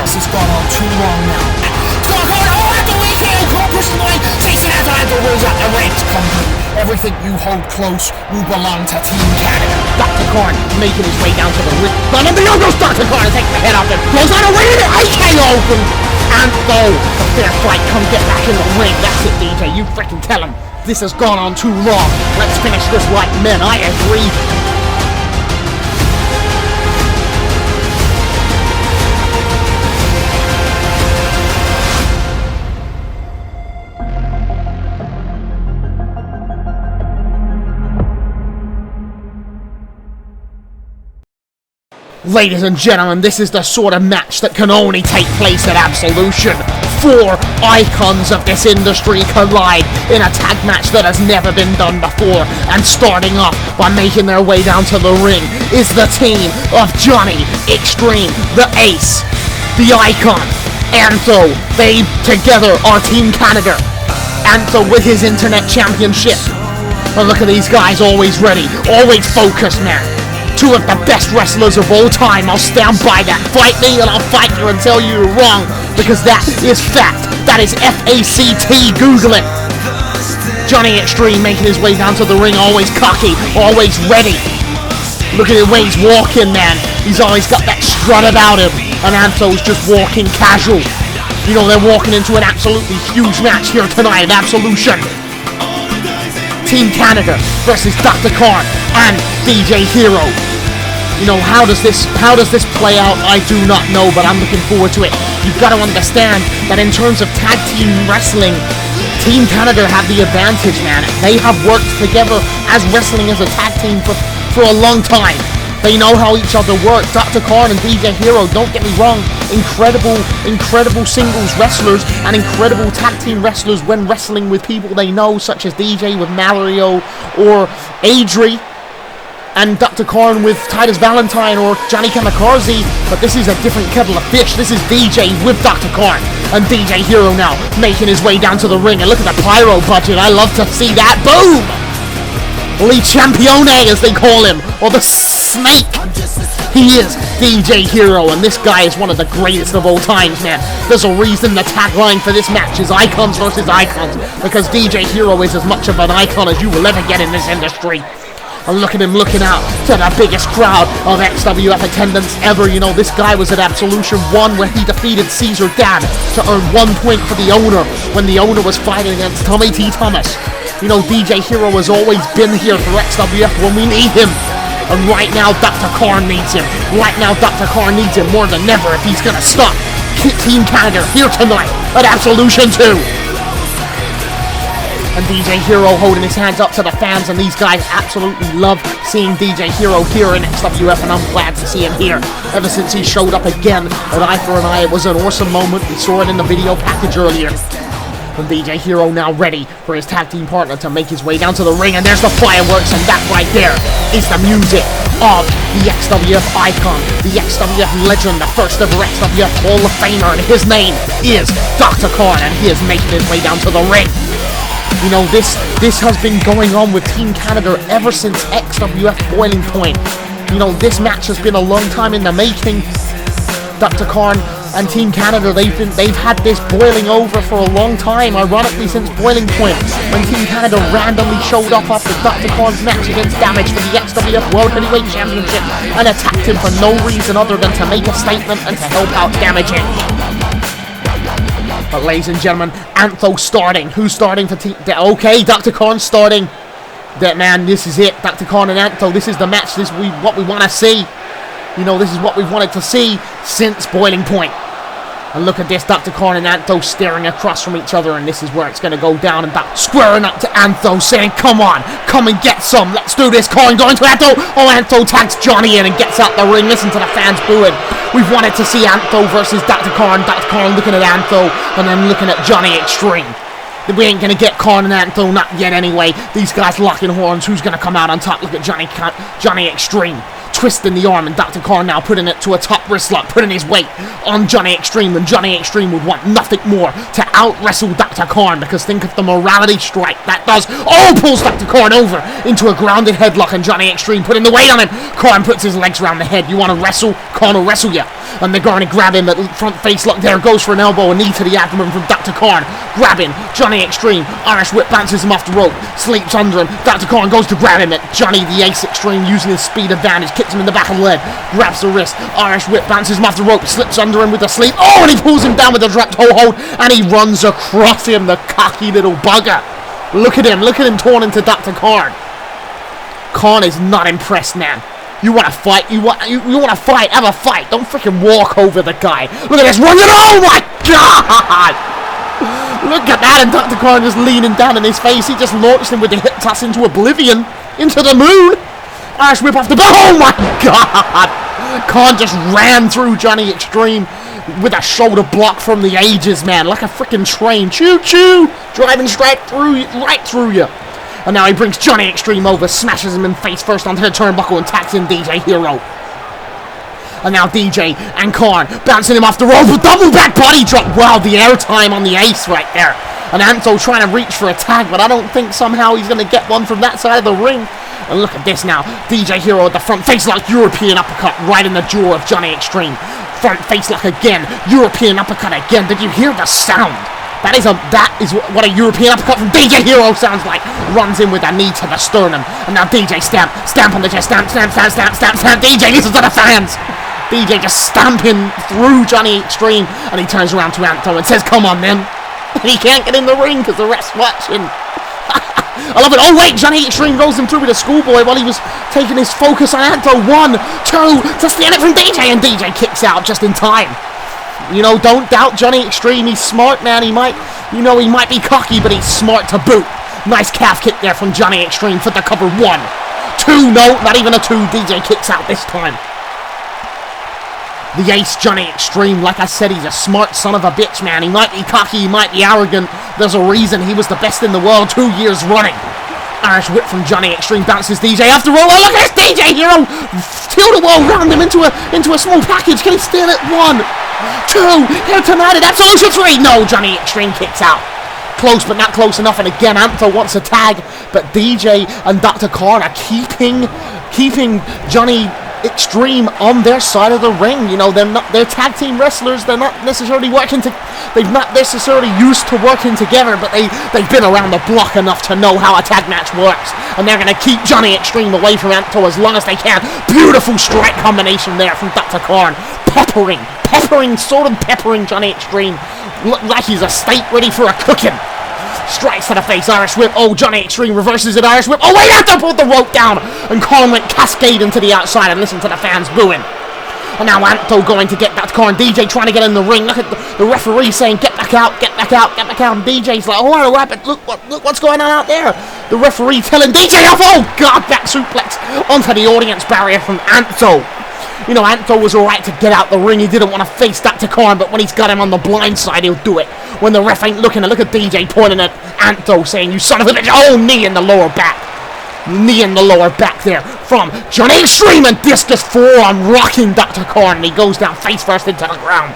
This has gone on too long now. Antho weekend, Cole pushes the line, chasing after Antho rolls out the ranks. Everything you hold close will belong to Team Canada. Dr. Khan making his way down to the ring. But on the goes Dr. Khan to take the head off him. Goes on a ring and KO from Antho. The fair fight, come get back in the ring. That's it, DJ. You freaking tell him. This has gone on too long. Let's finish this like men. I agree. Ladies and gentlemen, this is the sort of match that can only take place at Absolution. 4 icons of this industry collide in a tag match that has never been done before. And starting off by making their way down to the ring is the team of Johnny Extreme, the Ace, the Icon, Antho. They together are Team Canada. Antho with his Internet Championship. And look at these guys, always ready, always focused, man. 2 of the best wrestlers of all time. I'll stand by that. Fight me and I'll fight you until you're wrong, because that is fact. That is FACT. Google it. Johnny Extreme making his way down to the ring, always cocky, always ready. Look at the way he's walking, man. He's always got that strut about him. And Antho's just walking casual. You know, they're walking into an absolutely huge match here tonight at Absolution. Team Canada versus Dr. Khan and DJ Hero. You know, how does this play out? I do not know, but I'm looking forward to it. You've got to understand that in terms of tag team wrestling, Team Canada have the advantage, man. They have worked together as wrestling as a tag team for a long time. They know how each other work. Dr. Khan and DJ Hero, don't get me wrong, incredible singles wrestlers and incredible tag team wrestlers when wrestling with people they know, such as DJ with Mario or Adri, and Dr. Khan with Titus Valentine or Johnny Kamikaze. But this is a different kettle of fish. This is DJ with Dr. Khan and DJ Hero now making his way down to the ring. And look at the pyro budget. I love to see that. Boom! Le Champione, as they call him, or the Snake. He is DJ Hero, and this guy is one of the greatest of all times, man. There's a reason the tagline for this match is Icons versus Icons, because DJ Hero is as much of an icon as you will ever get in this industry. And look at him looking out to the biggest crowd of XWF attendance ever. You know, this guy was at Absolution 1 where he defeated Caesar Dan to earn 1 point for the owner when the owner was fighting against Tommy T. Thomas. You know, DJ Hero has always been here for XWF when we need him. And right now, Dr. Khan needs him. Right now, Dr. Khan needs him more than ever if he's going to stop Team Canada here tonight at Absolution 2. And DJ Hero holding his hands up to the fans, and these guys absolutely love seeing DJ Hero here in XWF, and I'm glad to see him here. Ever since he showed up again at Eye for an Eye, it was an awesome moment. We saw it in the video package earlier. And DJ Hero now ready for his tag team partner to make his way down to the ring, and there's the fireworks, and that right there is the music of the XWF icon, the XWF legend, the first ever XWF Hall of Famer, and his name is Dr. Khan, and he is making his way down to the ring. You know, this has been going on with Team Canada ever since XWF Boiling Point. You know, this match has been a long time in the making. Dr. Khan and Team Canada, they've had this boiling over for a long time, ironically since Boiling Point, when Team Canada randomly showed up after Dr. Khan's match against Damage for the XWF World Heavyweight Championship and attacked him for no reason other than to make a statement and to help out Damage in. But ladies and gentlemen, Antho starting. Who's starting for Team... Okay, Dr. Khan starting. That man, this is it. Dr. Khan and Antho, this is the match. This is what we want to see. You know, this is what we've wanted to see since Boiling Point. And look at this, Dr. Khan and Antho staring across from each other, and this is where it's going to go down, and squaring up to Antho, saying, come on, come and get some, let's do this. Khan going to Antho. Oh, Antho tags Johnny in and gets out the ring. Listen to the fans booing. We've wanted to see Antho versus Dr. Khan. Dr. Khan looking at Antho, and then looking at Johnny Extreme. We ain't going to get Khan and Antho, not yet anyway. These guys locking horns. Who's going to come out on top? Look at Johnny Extreme. Twisting the arm, and Dr. Khan now putting it to a top wrist lock, putting his weight on Johnny Extreme, and Johnny Extreme would want nothing more to out-wrestle Dr. Khan, because think of the morality strike that does. Oh, pulls Dr. Khan over into a grounded headlock, and Johnny Extreme putting the weight on him. Khan puts his legs around the head. You want to wrestle? Khan will wrestle you. And they're going to grab him at front face lock. There goes for an elbow, a knee to the abdomen from Dr. Khan. Grabbing Johnny Extreme. Irish whip bounces him off the rope. Sleeps under him. Dr. Khan goes to grab him at Johnny the Ace Extreme using his speed advantage. Kicks him in the back of the leg. Grabs the wrist. Irish whip bounces him off the rope. Slips under him with the sleeve. Oh, and he pulls him down with a drop toe hold. And he runs across him, the cocky little bugger. Look at him torn into Dr. Khan. Khan is not impressed, man. You want to fight? You want to fight? Have a fight. Don't freaking walk over the guy. Look at this run. Oh my God! Look at that, and Dr. Khan just leaning down in his face. He just launched him with the hip toss into oblivion, into the moon. Irish whip off the back. Oh my God! Khan just ran through Johnny Extreme with a shoulder block from the ages, man, like a freaking train. Choo choo, driving straight through, right through you. And now he brings Johnny Extreme over, smashes him in face first onto the turnbuckle, and tacks in DJ Hero. And now DJ and Khan bouncing him off the rope with double back body drop. Wow, the airtime on the ace right there. And Antho trying to reach for a tag, but I don't think somehow he's going to get one from that side of the ring. And look at this now. DJ Hero at the front face lock, European uppercut right in the jaw of Johnny Extreme. Front face lock again, European uppercut again. Did you hear the sound? That is what a European uppercut from DJ Hero sounds like. Runs in with a knee to the sternum. And now DJ stamp on the chest, stamp. DJ, listen to the fans. DJ just stamping through Johnny Extreme. And he turns around to Antho and says, come on then. And he can't get in the ring because the ref's watching. I love it. Oh wait, Johnny Extreme rolls him through with a schoolboy while he was taking his focus on Antho. 1, 2, to steal it from DJ. And DJ kicks out just in time. You know, don't doubt Johnny Extreme. He's smart, man. He might be cocky, but he's smart to boot. Nice calf kick there from Johnny Extreme for the cover. 1, 2, no, not even a 2. DJ kicks out this time. The ace, Johnny Extreme, like I said, he's a smart son of a bitch, man. He might be cocky, he might be arrogant. There's a reason he was the best in the world 2 years running. Irish whip from Johnny Extreme, bounces DJ after all. Oh, look at this DJ Hero! Tilt the wall round him into a small package. Can he steal it? 1, 2, here tonight at Absolution 3. No, Johnny Extreme kicks out. Close, but not close enough. And again, Antho wants a tag, but DJ and Dr. Khan are keeping Johnny Extreme on their side of the ring. You know, they're tag team wrestlers. They're not necessarily they've not necessarily used to working together, but they've been around the block enough to know how a tag match works, and they're going to keep Johnny Extreme away from Antho as long as they can. Beautiful strike combination there from Dr. Khan, peppering Johnny Extreme like he's a steak ready for a cooking. Strikes to the face, Irish whip. Oh, Johnny Extreme reverses it, Irish whip. Oh, wait, Antho pulled the rope down. And Khan went cascade into the outside, and listen to the fans booing. And now Antho going to get that Khan. DJ trying to get in the ring. Look at the referee saying, get back out. And DJ's like, oh, what happened? Look what's going on out there. The referee telling DJ off. Oh, God, back suplex onto the audience barrier from Antho. You know, Antho was alright to get out the ring. He didn't want to face Dr. Khan, but when he's got him on the blind side, he'll do it. When the ref ain't looking, look at DJ pointing at Antho saying, you son of a bitch. Oh, knee in the lower back. Knee in the lower back there from Johnny Extreme, and discus forearm rocking Dr. Khan, and he goes down face first into the ground.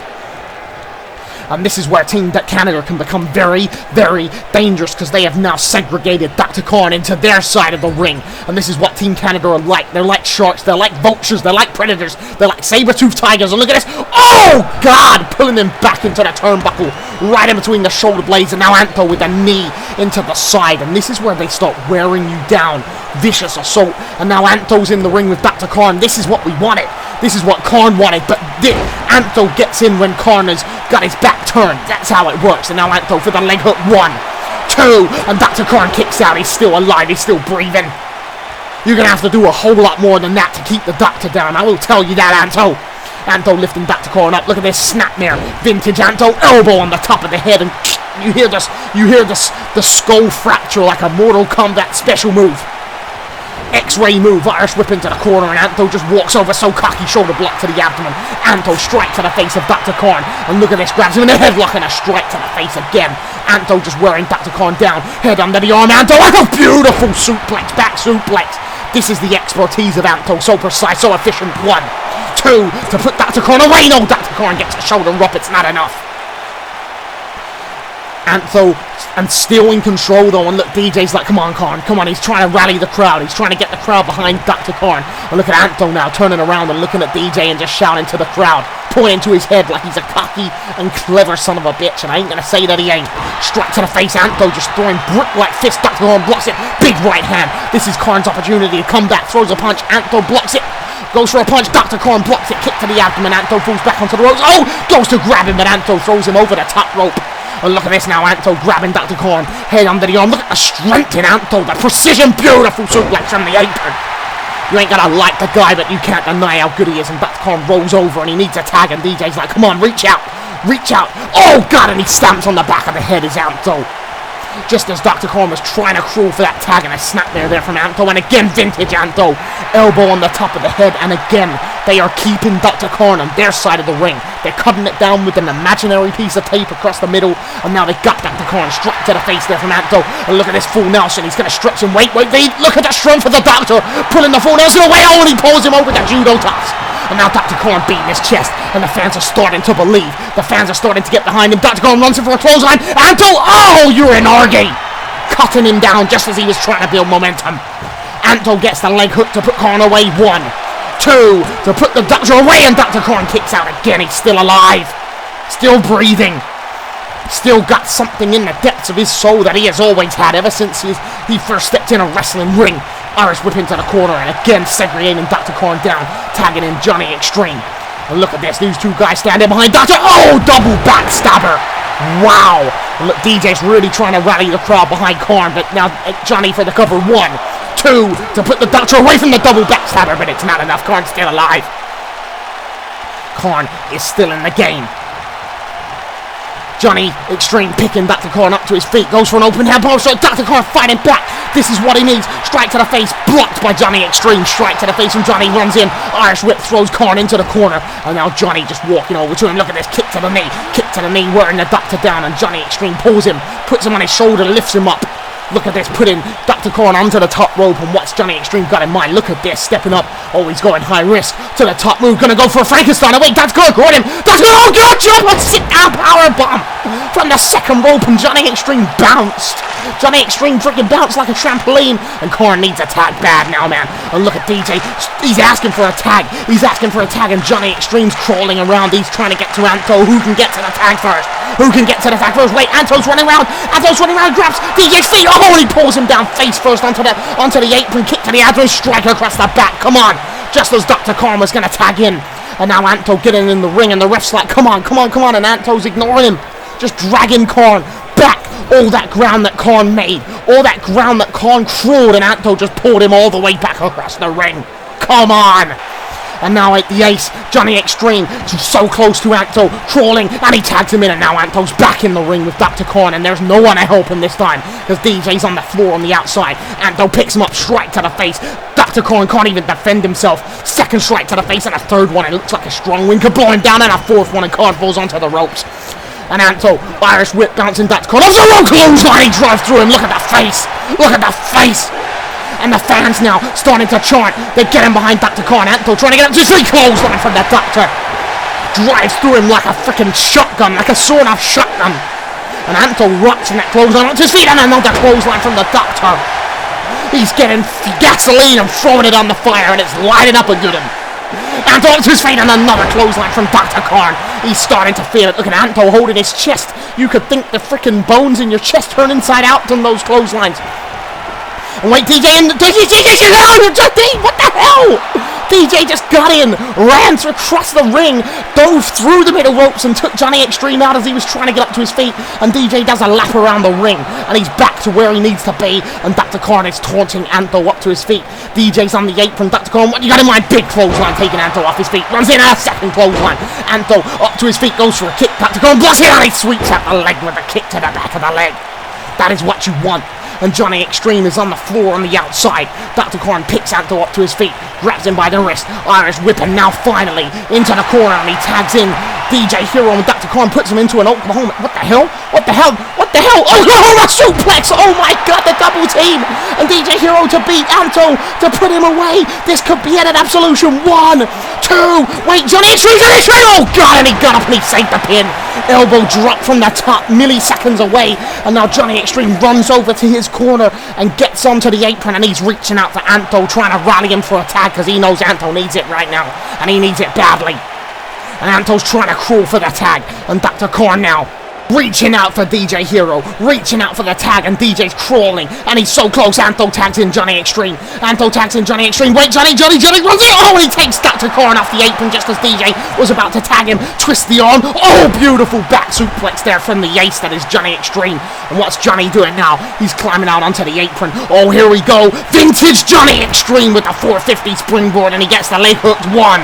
And this is where Team Canada can become very, very dangerous, because they have now segregated Dr. Khan into their side of the ring. And this is what Team Canada are like. They're like sharks, they're like vultures, they're like predators, they're like saber-toothed tigers. And look at this. Oh, God! Pulling him back into the turnbuckle, right in between the shoulder blades. And now Antho with a knee into the side. And this is where they start wearing you down. Vicious assault. And now Antho's in the ring with Dr. Khan. This is what we wanted. This is what Khan wanted. But Antho gets in when Khan has got his back turned. That's how it works. And now Antho for the leg hook. 1, 2, and Dr. Khan kicks out. He's still alive. He's still breathing. You're going to have to do a whole lot more than that to keep the doctor down. I will tell you that, Antho. Antho lifting Dr. Khan up. Look at this snapmare. Vintage Antho. Elbow on the top of the head. And you hear the skull fracture like a Mortal Kombat special move. X-ray move, Irish whip into the corner, and Antho just walks over so cocky, shoulder block to the abdomen. Antho strike to the face of Dr. Khan, and look at this, grabs him in the headlock and a strike to the face again. Antho just wearing Dr. Khan down, head under the arm. Antho, oh, beautiful suplex, back suplex. This is the expertise of Antho, so precise, so efficient. 1, 2, to put Dr. Khan away. No, Dr. Khan gets a shoulder rub, it's not enough. Antho, and still in control though, and look, DJ's like, come on Khan, come on, he's trying to rally the crowd, he's trying to get the crowd behind Dr. Khan. And look at Antho now, turning around and looking at DJ and just shouting to the crowd, pointing to his head like he's a cocky and clever son of a bitch, and I ain't gonna say that he ain't. Strike to the face, Antho just throwing brick-like fist, Dr. Khan blocks it, big right hand. This is Khan's opportunity to come back, throws a punch, Antho blocks it, goes for a punch, Dr. Khan blocks it, kick to the abdomen, Antho falls back onto the ropes, oh, goes to grab him, but Antho throws him over the top rope. And look at this now, Antho grabbing Dr. Korn, head under the arm. Look at the strength in Antho, the precision, beautiful suplex from the apron. You ain't gonna like the guy, but you can't deny how good he is. And Dr. Korn rolls over and he needs a tag, and DJ's like, come on, reach out, reach out. Oh God, and he stamps on the back of the head as Antho. Just as Dr. Korn was trying to crawl for that tag, and a snap there from Antho, and again vintage Antho, elbow on the top of the head, and again they are keeping Dr. Korn on their side of the ring. They're cutting it down with an imaginary piece of tape across the middle, and now they got Dr. Korn struck to the face there from Antho. And look at this full Nelson, he's gonna stretch him. Wait, look at the strength of the Doctor, pulling the full Nelson away. Oh, and he pulls him over the judo toss. And now Dr. Korn beating his chest, and the fans are starting to believe. The fans are starting to get behind him. Dr. Korn runs in for a clothesline. Antho, oh, you're an Argy! Cutting him down just as he was trying to build momentum. Antho gets the leg hook to put Korn away. 1, 2, to put the Doctor away, and Dr. Korn kicks out again. He's still alive, still breathing, still got something in the depths of his soul that he has always had ever since he first stepped in a wrestling ring. Irish whip into the corner, and again segregating Dr. Korn down, tagging in Johnny Extreme. And look at this, these two guys standing behind Dr. Oh, double backstabber. Wow. And look, DJ's really trying to rally the crowd behind Korn, but now Johnny for the cover. 1, 2, to put the Doctor away from the double backstabber, but it's not enough. Korn's still alive. Korn is still in the game. Johnny Extreme picking Dr. Korn up to his feet, goes for an open elbow, so Dr. Korn fighting back. This is what he needs. Strike to the face, blocked by Johnny Extreme. Strike to the face, and Johnny runs in. Irish whip throws Korn into the corner, and now Johnny just walking over to him. Look at this, kick to the knee, wearing the Doctor down, and Johnny Extreme pulls him, puts him on his shoulder, lifts him up. Look at this, putting Dr. Korn onto the top rope, and what's Johnny Extreme got in mind? Look at this, stepping up. Oh, he's going high risk to the top move, gonna go for a Frankenstein. Oh, wait, that's good, Gordon. That's good, oh, God, jump, and sit down, power bomb from the second rope, and Johnny Extreme bounced. Johnny Extreme freaking bounced like a trampoline, and Korn needs a tag bad now, man. And look at DJ, he's asking for a tag. And Johnny Extreme's crawling around. He's trying to get to Antho. Who can get to the tag first? Wait, Antho's running around, grabs DJ's feet. Oh, and he pulls him down face first onto the apron, kick to the abdomen, strike across the back. Come on, just as Dr. Korn was gonna tag in. And now Antho getting in the ring, and the ref's like, come on, and Antho's ignoring him, just dragging Korn back. All that ground that Korn made, all that ground that Korn crawled, and Antho just pulled him all the way back across the ring. Come on. And now at the ace, Johnny Extreme, so close to Antho, crawling, and he tags him in, and now Antho's back in the ring with Dr. Korn, and there's no one to help him this time, because DJ's on the floor on the outside. Antho picks him up, strike to the face. Dr. Korn can't even defend himself. Second strike to the face, and a third one. It looks like a strong wing could blow him down, and a fourth one, and Korn falls onto the ropes. And Antho, Irish whip bouncing Dr. Korn. Oh, so clothesline, he drives through him. Look at the face. And the fans now starting to chant. They get him behind Dr. Korn. Antho trying to get up to his feet. Clothesline from the Doctor. Drives through him like a freaking shotgun, like a sawn-off shotgun. And Antho rocks in that clothesline up to his feet, and another clothesline from the Doctor. He's getting gasoline and throwing it on the fire, and it's lighting up a good one. Antho up to his feet, and another clothesline from Dr. Korn. He's starting to feel it. Look at Antho holding his chest. You could think the freaking bones in your chest turn inside out from those clotheslines. And wait, DJ, what the hell? DJ just got in, ran across the ring, dove through the middle ropes, and took Johnny Extreme out as he was trying to get up to his feet. And DJ does a lap around the ring, and he's back to where he needs to be. And Dr. Korn is taunting Antho up to his feet. DJ's on the apron. Dr. Korn, what you got in mind? Big clothesline, taking Antho off his feet. Runs in a second clothesline. Antho up to his feet, goes for a kick. Dr. Korn blocks it, and he sweeps out the leg with a kick to the back of the leg. That is what you want. And Johnny Extreme is on the floor on the outside. Dr. Korn picks Antho up to his feet, grabs him by the wrist. Irish whip, and now finally into the corner, and he tags in DJ Hero, and Dr. Korn puts him into an Oklahoma. What the hell? Oklahoma suplex! Oh my God, the double team! And DJ Hero to beat Antho, to put him away. This could be it at Absolution 1, 2. Wait, Johnny Extreme! Oh God, and he got up and he saved the pin. Elbow drop from the top, milliseconds away, and now Johnny Extreme runs over to his corner and gets onto the apron, and he's reaching out to Antho, trying to rally him for a tag, because he knows Antho needs it right now, and he needs it badly. And Antho's trying to crawl for the tag, and Dr. Korn now reaching out for DJ Hero, reaching out for the tag, and DJ's crawling, and he's so close. Antho tags in Johnny Extreme. Antho tags in Johnny Extreme. Wait, Johnny runs in. Oh, he takes Dr. Korn off the apron just as DJ was about to tag him. Twist the arm. Oh, beautiful back suplex there from the ace that is Johnny Extreme. And what's Johnny doing now? He's climbing out onto the apron. Oh, here we go. Vintage Johnny Extreme with the 450 springboard, and he gets the leg hooked. 1,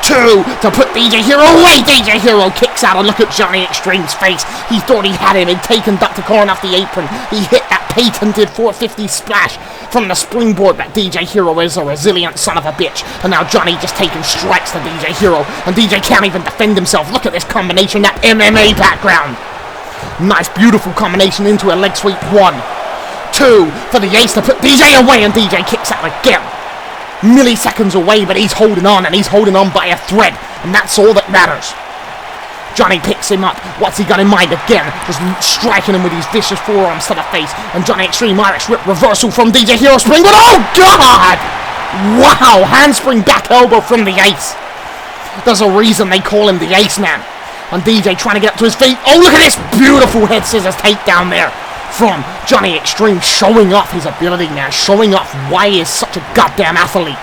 2 to put DJ Hero away. DJ Hero kicks out, and look at Johnny Extreme's face. He thought he had him. He'd taken Dr. Korn off the apron. He hit that patented 450 splash from the springboard, but DJ Hero is a resilient son of a bitch. And now Johnny just taking strikes to DJ Hero, and DJ can't even defend himself. Look at this combination, that MMA background. Nice, beautiful combination into a leg sweep. 1, 2 for the ace to put DJ away, and DJ kicks out again. Milliseconds away, but he's holding on, and he's holding on by a thread, and that's all that matters. Johnny picks him up. What's he got in mind again? Just striking him with these vicious forearms to the face, and Johnny Extreme Irish Whip reversal from DJ Hero Springboard. Oh God! Wow, handspring back elbow from the ace. There's a reason they call him the Ace Man. And DJ trying to get up to his feet. Oh, look at this beautiful head scissors takedown there from Johnny Extreme, showing off his ability now, showing off why he is such a goddamn athlete.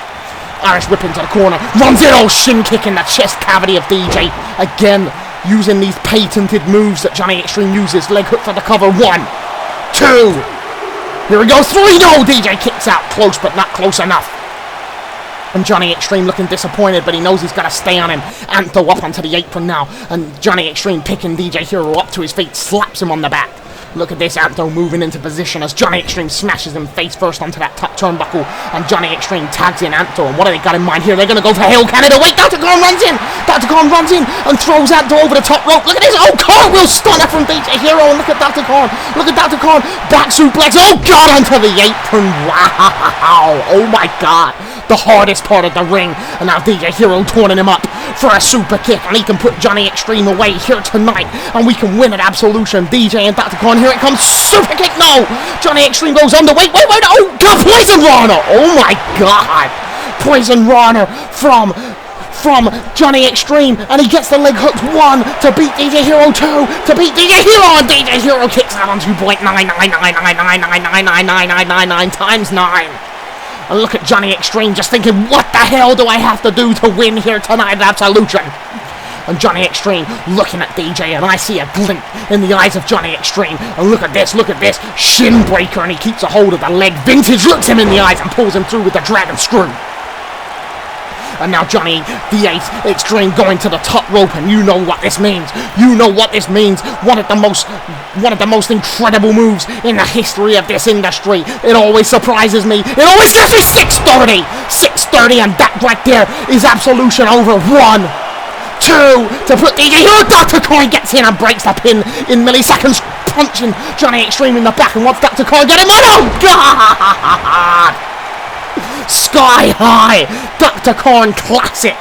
Irish Whip into the corner, runs in, oh, shin kick in the chest cavity of DJ. Again, using these patented moves that Johnny Extreme uses. Leg hook for the cover. 1, 2. Here we go. 3. No, DJ kicks out. Close, but not close enough. And Johnny Extreme looking disappointed, but he knows he's got to stay on him. Antho up onto the apron now, and Johnny Extreme picking DJ Hero up to his feet, slaps him on the back. Look at this, Antho moving into position as Johnny Extreme smashes him face first onto that top turnbuckle, and Johnny Extreme tags in Antho. And what do they got in mind here? They're going to go for Hail Canada. Wait, Dr. Korn runs in! Dr. Korn runs in and throws Antho over the top rope. Look at this! Oh, cartwheel stunner from DJ Hero, and look at Dr. Korn. Look at Dr. Korn, back suplex. Oh God, onto the apron. Wow! Oh my God! The hardest part of the ring, and now DJ Hero turning him up for a super kick, and he can put Johnny Extreme away here tonight, and we can win at Absolution. DJ and Dr. Korn, here it comes, super kick, no! Johnny Extreme goes under, wait, oh God, Poison Rana! Oh my God! Poison Rana from Johnny Extreme, and he gets the leg hooked. 1 to beat DJ Hero, 2 to beat DJ Hero, and DJ Hero kicks out on 2.99999999999 times 9. And look at Johnny Extreme just thinking, what the hell do I have to do to win here tonight at Absolution? And Johnny Extreme looking at DJ, and I see a glint in the eyes of Johnny Extreme. And look at this, shin breaker, and he keeps a hold of the leg. Vintage looks him in the eyes and pulls him through with the dragon screw. And now Johnny, the Ace Extreme, going to the top rope, and you know what this means. You know what this means. One of the most incredible moves in the history of this industry. It always surprises me. It always scares me. 6:30, and that right there is Absolution over. 1, 2 to put DJ Hero. Dr. Korn gets in and breaks the pin in milliseconds, punching Johnny Extreme in the back. And what's Dr. Korn getting on? Oh God! Sky high, Dr. Korn classic,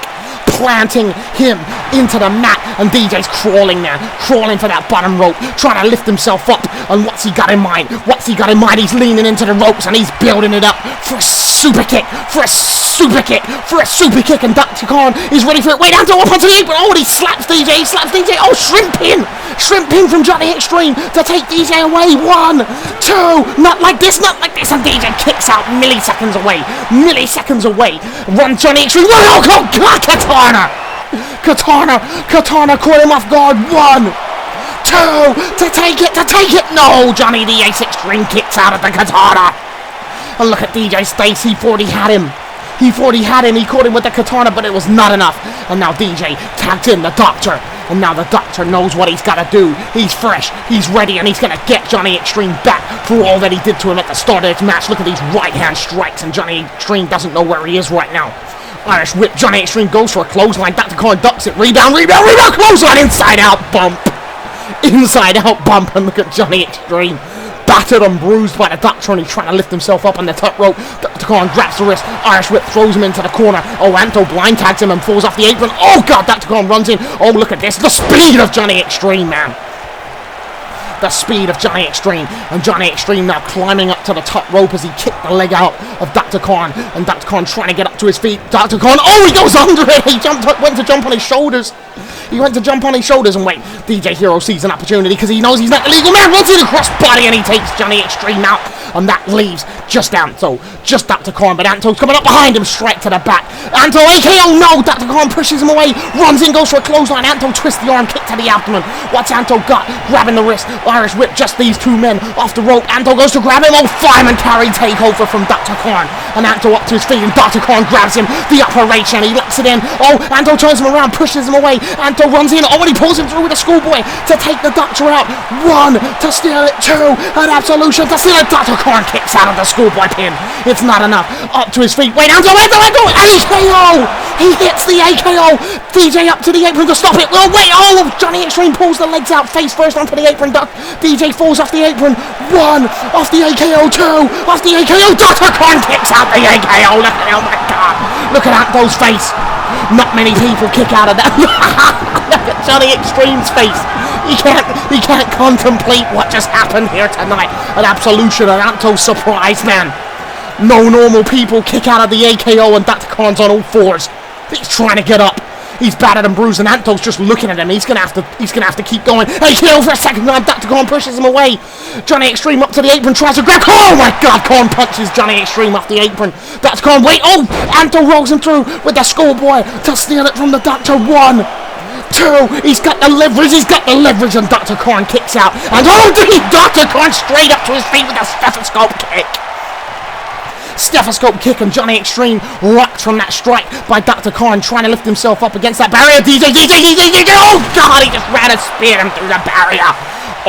planting him into the mat, and DJ's crawling there, crawling for that bottom rope, trying to lift himself up. And what's he got in mind? He's leaning into the ropes, and he's building it up for a super kick, and Dr. Korn is ready for it. Wait, Antho up onto the apron. Oh, and he slaps DJ. Oh, shrimp pin from Johnny Extreme to take DJ away. 1, 2, not like this, and DJ kicks out milliseconds away. Run Johnny Extreme. Oh God, Katana caught him off guard. 1, 2 to take it. No, Johnny the Ace Extreme kicks out of the Katana. And look at DJ Stace. He thought he had him. He caught him with the Katana, but it was not enough. And now DJ tags in the Doctor. And now the Doctor knows what he's got to do. He's fresh, he's ready, and he's going to get Johnny Extreme back for all that he did to him at the start of this match. Look at these right-hand strikes, and Johnny Extreme doesn't know where he is right now. Irish Whip, Johnny Extreme goes for a clothesline. Dr. Korn ducks it. Rebound, clothesline, inside-out bump. And look at Johnny Extreme, battered and bruised by the Doctor, and he's trying to lift himself up on the top rope. Dr. Korn grabs the wrist. Irish Whip throws him into the corner. Oh, Antho blind tags him and falls off the apron. Oh God, Dr. Korn runs in. Oh, look at this, the speed of Johnny Extreme, man. The speed of Johnny Extreme, and Johnny Extreme now climbing up to the top rope as he kicked the leg out of Dr. Korn, and Dr. Korn trying to get up to his feet. Dr. Korn, oh, he goes under it. He went to jump on his shoulders. He went to jump on his shoulders and wait. DJ Hero sees an opportunity because he knows he's not the legal man. Runs in the crossbody and he takes Johnny Extreme out. And that leaves just Antho, just Dr. Khan, but Antho's coming up behind him, straight to the back. Antho, AKO, no! Dr. Khan pushes him away, runs in, goes for a clothesline. Antho twists the arm, kick to the abdomen. What's Antho got? Grabbing the wrist, Irish whip, just these two men off the rope. Antho goes to grab him, oh, fireman carry takeover from Dr. Khan. And Antho up to his feet, and Dr. Khan grabs him, the operation, he locks it in. Oh, Antho turns him around, pushes him away. Antho runs in, oh, and he pulls him through with a schoolboy to take the doctor out. 1, to steal it, 2, an absolution to steal it. Dr. Khan kicks out of the schoolboy pin. It's not enough. Up to his feet. Wait, Antho, AKO! He hits the AKO. DJ up to the apron to stop it. Oh, wait, oh, Johnny Extreme pulls the legs out face first onto the apron. DJ falls off the apron. 1, off the AKO, 2, off the AKO. Dr. Khan kicks out the AKO. Look at it, oh my God. Look at Antho's face. Not many people kick out of that. Look at Johnny Extreme's face. He can't contemplate what just happened here tonight. An absolution, an Antho surprise, man. No normal people kick out of the AKO and Dr. Khan's on all fours. He's trying to get up. He's battered and bruised and Antho's just looking at him. He's gonna have to keep going. AKO for a second time. Dr. Khan pushes him away. Johnny Extreme up to the apron, tries to grab. Oh my God! Khan punches Johnny Extreme off the apron. Dr. Khan, wait! Oh! Antho rolls him through with the schoolboy to steal it from the doctor. 1, 2, he's got the leverage, and Dr. Khan kicks out. And oh, Dr. Khan straight up to his feet with a stethoscope kick. Stethoscope kick, and Johnny Extreme rocked from that strike by Dr. Khan, trying to lift himself up against that barrier. DJ, oh God, he just ran and speared him through the barrier.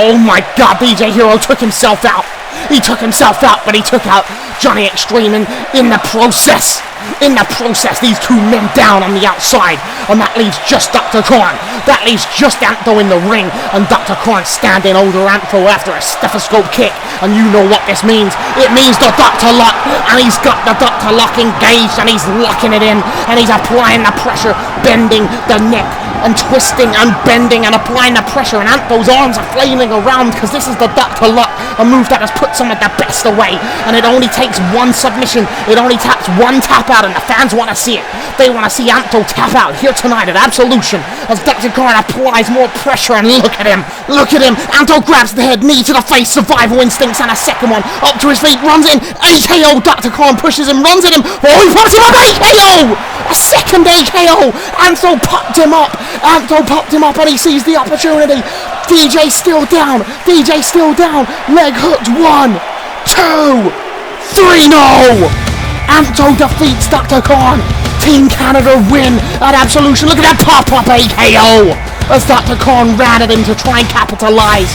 Oh my God, DJ Hero took himself out. He took himself out, but he took out Johnny Extreme in the process. In the process, these two men down on the outside, and that leaves just Dr. Khan. That leaves just Antho in the ring, and Dr. Khan standing over Antho after a stethoscope kick. And you know what this means. It means the Dr. Lock, and he's got the Dr. Lock engaged, and he's locking it in, and he's applying the pressure, bending the neck, and twisting and bending and applying the pressure, and Antho's arms are flailing around because this is the Dr. Lock, a move that has put some of the best away, and it only takes 1 submission, it only takes 1 tap out, and the fans want to see it. They want to see Antho tap out here tonight at Absolution as Dr. Khan applies more pressure, and look at him, Antho grabs the head, knee to the face, survival instincts, and a second one, up to his feet, runs in, AKO, Dr. Khan pushes him, runs at him, oh, he pops him up, AKO! A second AKO! Antho popped him up, and he sees the opportunity. DJ still down, leg hooked, 1, 2, 3, no! Antho defeats Dr. Khan. Team Canada win at Absolution. Look at that pop-up AKO as Dr. Khan ran at him to try and capitalize.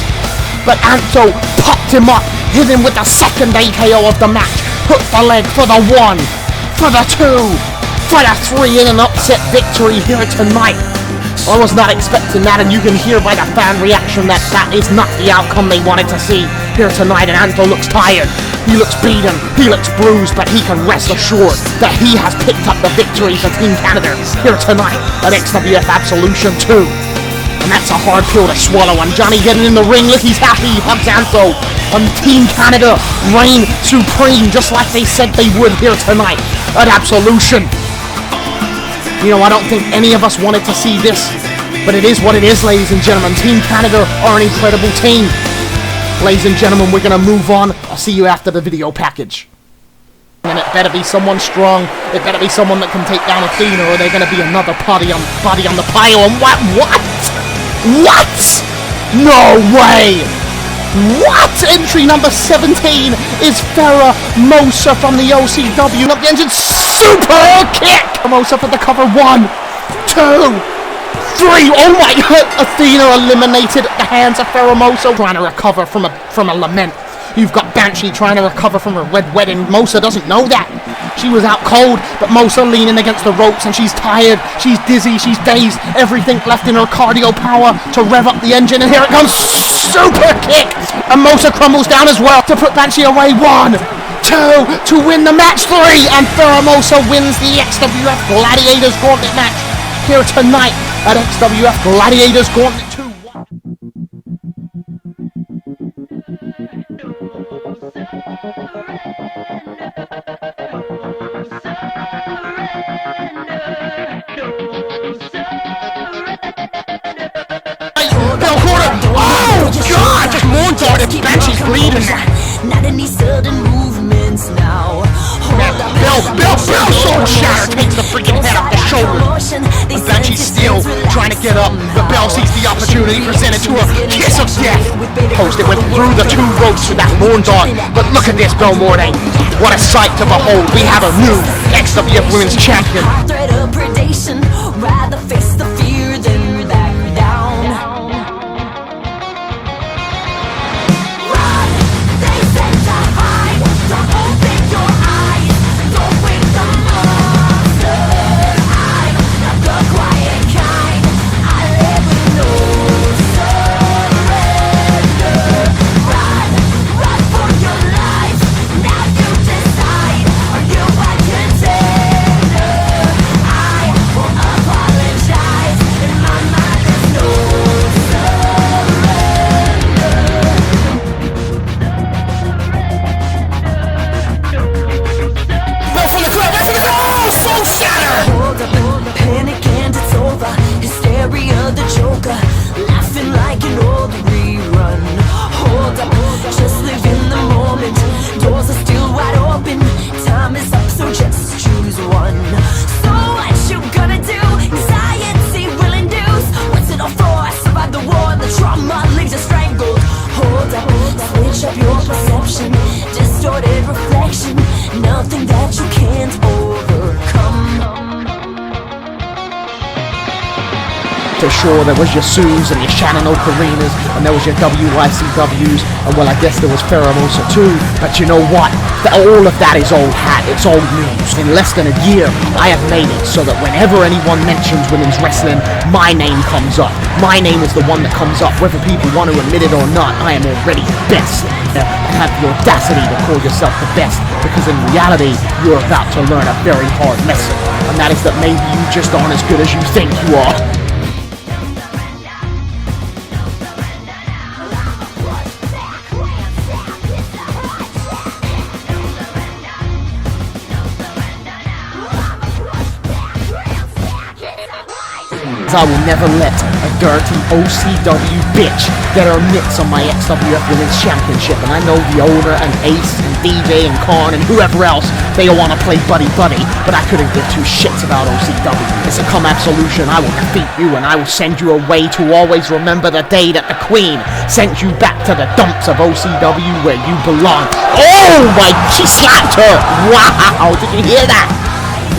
But Antho popped him up, hit him with the second AKO of the match. Hooked the leg for the 1, for the 2, for the 3 in an upset victory here tonight. I was not expecting that, and you can hear by the fan reaction that that is not the outcome they wanted to see here tonight, and Antho looks tired, he looks beaten, he looks bruised, but he can rest assured that he has picked up the victory for Team Canada here tonight at XWF Absolution 2. And that's a hard pill to swallow, and Johnny getting in the ring, look, he's happy, he hugs Antho, and Team Canada reign supreme just like they said they would here tonight at Absolution. You know, I don't think any of us wanted to see this, but it is what it is, ladies and gentlemen. Team Canada are an incredible team. Ladies and gentlemen, we're going to move on. I'll see you after the video package. And it better be someone strong. It better be someone that can take down Athena, or they're going to be another body on the pile. And what? No way! What? Entry number 17 is Pheramosa from the OCW. Up the engine, super kick! Pheramosa for the cover, 1, 2, 3. Oh my God! Athena eliminated at the hands of Pheramosa. Trying to recover from a lament. You've got Banshee trying to recover from a red wedding. Mosa doesn't know that. She was out cold, but Mosa leaning against the ropes, and she's tired, she's dizzy, she's dazed, everything left in her cardio power to rev up the engine, and here it comes, super kick, and Mosa crumbles down as well to put Banshee away. 1, 2, to win the match. 3, and Pheramosa wins the XWF Gladiators Gauntlet match here tonight at XWF Gladiators Gauntlet 2. she's bleeding now. Not any sudden movements now. Belle so shattered, takes the freaking head off the shoulder. I'm glad she's still trying to get up, but Belle sees the opportunity presented to her. Kiss of death. Posted went through the two ropes with that moon dog. But look at this, Belle Morte. What a sight to behold. We have a new XWF Women's Champion. Threat of predation, rather face the fear than back down. Run, they said to hide. Don't open your eyes. Don't wake the monster. I'm not the quiet kind. I live with no surrender. Run, run for your life. Now you decide. Are you a contender? I will apologize. In my mind there's no Hold up, panic and it's over. Hysteria, the joker, laughing like an old rerun. Hold up, just live in the moment. Doors are still wide open. Time is up, so just choose one. So what you gonna do? Anxiety will induce. What's it all for? I survived the war, the trauma leaves you strangled. Hold up, switch up your perception. Distorted reflection. Nothing that you can't overcome. To sure, there was your Sues and your Shannon Ocarinas, and there was your WICWs, and well, I guess there was Pheramosa too. But you know what? All of that is old hat. It's old news. In less than a year, I have made it so that whenever anyone mentions women's wrestling, my name comes up. My name is the one that comes up, whether people want to admit it or not. I am already best. And have the audacity to call yourself the best, because in reality, you're about to learn a very hard lesson, and that is that maybe you just aren't as good as you think you are. I will never let a dirty OCW bitch get her mitts on my XWF Women's Championship, and I know the owner and Ace and DJ and Khan and whoever else, they all want to play buddy-buddy, but I couldn't give two shits about OCW. It's a come absolution. I will defeat you, and I will send you away to always remember the day that the Queen sent you back to the dumps of OCW where you belong. Oh my, she slapped her! Wow, did you hear that?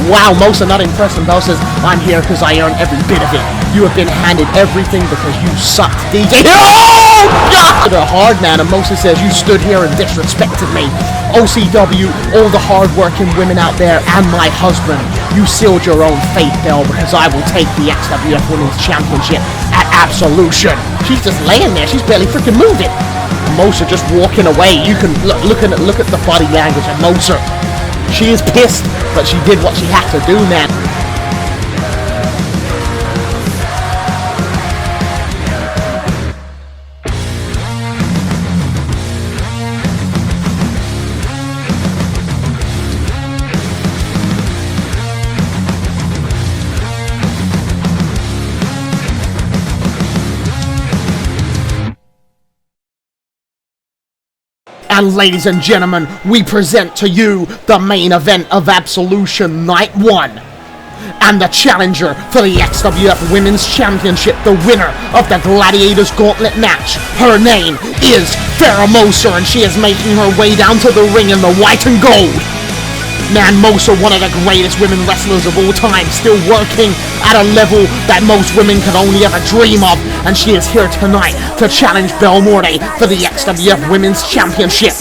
Wow, Mosa not impressed, and Belle says, I'm here because I earned every bit of it. You have been handed everything because you sucked, DJ. Oh, God! A hard man, and Mosa says, you stood here and disrespected me. OCW, all the hard-working women out there, and my husband, you sealed your own fate, Belle, because I will take the XWF Women's Championship at Absolution. She's just laying there. She's barely freaking moving. Mosa just walking away. You can look at the body language of Mosa. She is pissed, but she did what she had to do, man. And ladies and gentlemen, we present to you the main event of Absolution Night 1. And the challenger for the XWF Women's Championship, the winner of the Gladiators Gauntlet match. Her name is Pheramosa, and she is making her way down to the ring in the white and gold. Man, Mosa, one of the greatest women wrestlers of all time, still working at a level that most women could only ever dream of, and she is here tonight to challenge Belle Morte for the XWF Women's Championship.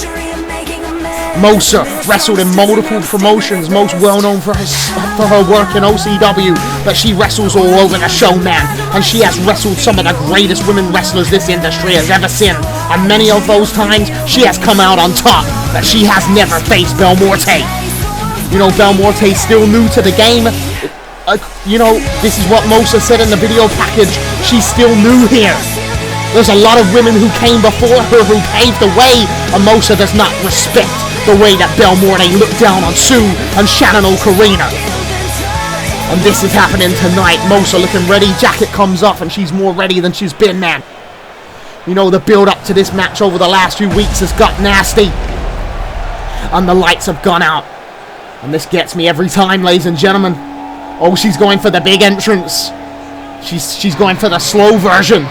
Mosa wrestled in multiple promotions, most well known for her work in OCW, but she wrestles all over the show, man, and she has wrestled some of the greatest women wrestlers this industry has ever seen, and many of those times she has come out on top, but she has never faced Belle Morte. You know, Belle Morte's still new to the game. You know, this is what Mosa said in the video package. She's still new here. There's a lot of women who came before her who paved the way, and Mosa does not respect the way that Belle Morte looked down on Sue and Shannon Ocarina. And this is happening tonight. Mosa looking ready. Jacket comes off, and she's more ready than she's been, man. You know, the build up to this match over the last few weeks has got nasty. And the lights have gone out. And this gets me every time, ladies and gentlemen. Oh, she's going for the big entrance. She's going for the slow version.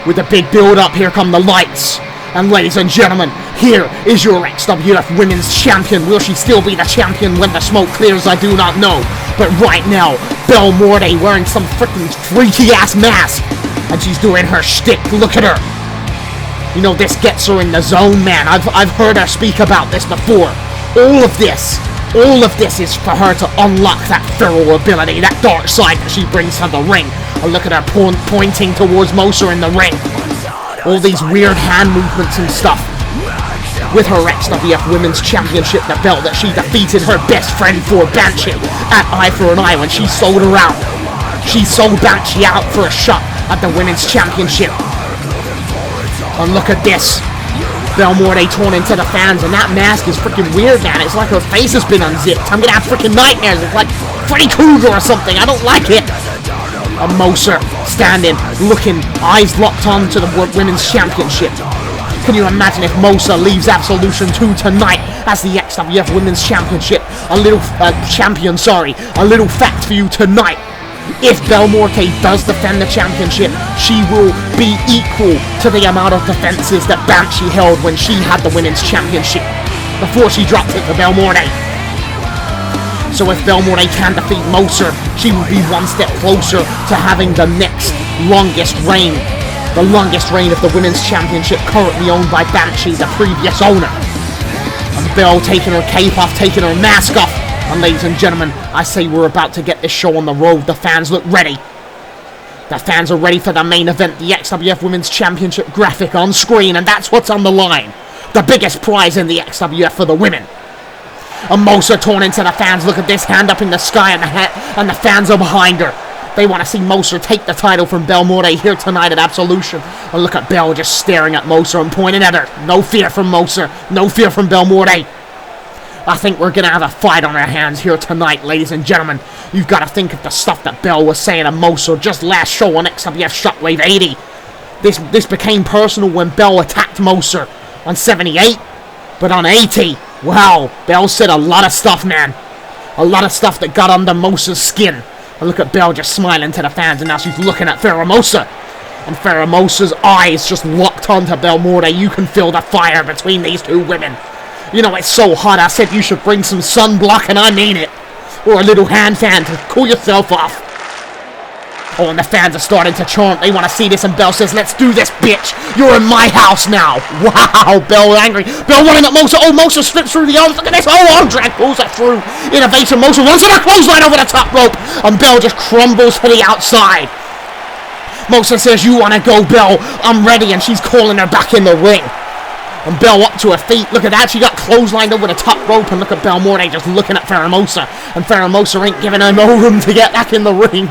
With the big build up, here come the lights. And ladies and gentlemen, here is your XWF Women's Champion. Will she still be the champion when the smoke clears? I do not know. But right now, Belle Morte wearing some freaking freaky ass mask. And she's doing her shtick. Look at her. You know, this gets her in the zone, man. I've heard her speak about this before. All of this is for her to unlock that feral ability, that dark side that she brings to the ring. And look at her pointing towards Moser in the ring. All these weird hand movements and stuff. With her XWF Women's Championship, the belt that she defeated her best friend for, Banshee, at Eye for an Eye when she sold her out. She sold Banshee out for a shot at the Women's Championship. And look at this. Belle Morte torn into the fans, and that mask is freaking weird, man. It's like her face has been unzipped. I'm gonna have freaking nightmares. It's like Freddy Krueger or something. I don't like it. And Moser standing, looking, eyes locked on to the Women's Championship. Can you imagine if Moser leaves Absolution II tonight as the XWF Women's Championship? A little fact for you tonight. If Belle Morte does defend the championship, she will be equal to the amount of defenses that Banshee held when she had the Women's Championship, before she dropped it to Belle Morte. So if Belle Morte can defeat Moser, she will be one step closer to having the next longest reign. The longest reign of the Women's Championship, currently owned by Banshee, the previous owner. And Belle taking her cape off, taking her mask off. And ladies and gentlemen, I say we're about to get this show on the road. The fans look ready. The fans are ready for the main event, the XWF Women's Championship graphic on screen, and that's what's on the line. The biggest prize in the XWF for the women. And Moser torn into the fans. Look at this, hand up in the sky, and the fans are behind her. They want to see Moser take the title from Belle Morte here tonight at Absolution. And look at Belle just staring at Moser and pointing at her. No fear from Moser. No fear from Belle Morte. I think we're going to have a fight on our hands here tonight, ladies and gentlemen. You've got to think of the stuff that Belle was saying to Moser just last show on XWF Shockwave 80. This became personal when Belle attacked Moser on 78. But on 80, wow, Belle said a lot of stuff, man. A lot of stuff that got under Moser's skin. And look at Belle just smiling to the fans, and now she's looking at Pheramosa. And Pheramosa's eyes just locked onto Belle Morte. You can feel the fire between these two women. You know, it's so hot, I said you should bring some sunblock, and I mean it. Or a little hand fan to cool yourself off. Oh, and the fans are starting to chant. They want to see this, and Belle says, let's do this, bitch. You're in my house now. Wow, Belle angry. Belle running at Moser. Oh, Moser slips through the arms. Look at this. Oh, arm drag pulls her through. Innovation. Moser runs to the clothesline over the top rope, and Belle just crumbles to the outside. Moser says, you want to go, Belle? I'm ready, and she's calling her back in the ring. And Belle up to her feet. Look at that. She got clotheslined over the top rope. And look at Belle Morte just looking at Pheramosa. And Pheramosa ain't giving her no room to get back in the ring.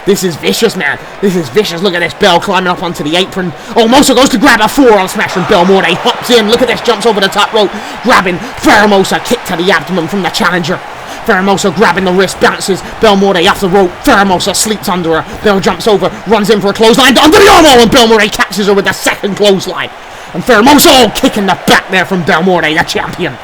This is vicious, man. This is vicious. Look at this. Belle climbing up onto the apron. Oh, Moser goes to grab a forearm smash from Belle Morte. Hops in. Look at this. Jumps over the top rope. Grabbing Pheramosa. Kick to the abdomen from the challenger. Pheramosa grabbing the wrist. Bounces Belle Morte off the rope. Pheramosa sleeps under her. Belle jumps over. Runs in for a clothesline. Under the arm wall. And Belle Morte catches her with the second clothesline. And Pheramosa kicking the back there from Belle Morte, the champion.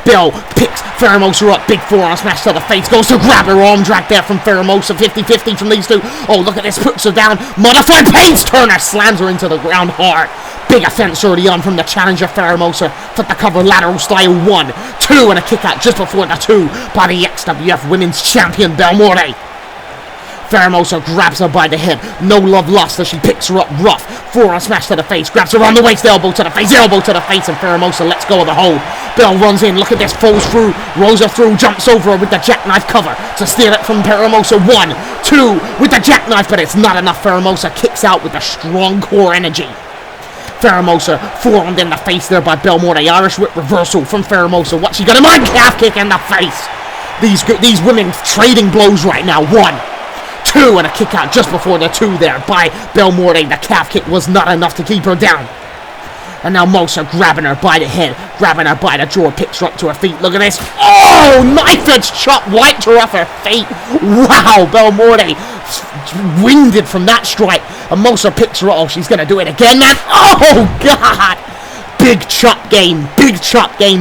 Belle picks Pheramosa up. Big forearm smash to the face. Goes to grab her arm drag there from Pheramosa. 50-50 from these two. Oh, look at this. Puts her down. Modified Pains Turner slams her into the ground hard. Big offense early on from the challenger Pheramosa. Foot the cover lateral style 1, 2, and a kick out just before the 2 by the XWF Women's Champion Belle Morte. Pheramosa grabs her by the head. No love lost as she picks her up rough. Forearm smash to the face. Grabs her on the waist. Elbow to the face. Elbow to the face. And Pheramosa lets go of the hold. Belle runs in. Look at this. Falls through. Rolls her through. Jumps over her with the jackknife cover to steal it from Pheramosa. 1, 2 with the jackknife. But it's not enough. Pheramosa kicks out with the strong core energy. Pheramosa forearmed in the face there by Belle Morte. Irish whip reversal from Pheramosa. What she got? A mind calf kick in the face. These women trading blows right now. 1, 2, and a kick out just before the 2 there by Belle Morte. The calf kick was not enough to keep her down. And now Moser grabbing her by the head, grabbing her by the jaw, picks her up to her feet. Look at this. Oh, knife edge chop wiped her off her feet. Wow, Belle Morte winded from that strike. And Mosa picks her up. Oh, she's going to do it again, man. Oh, God. Big chop game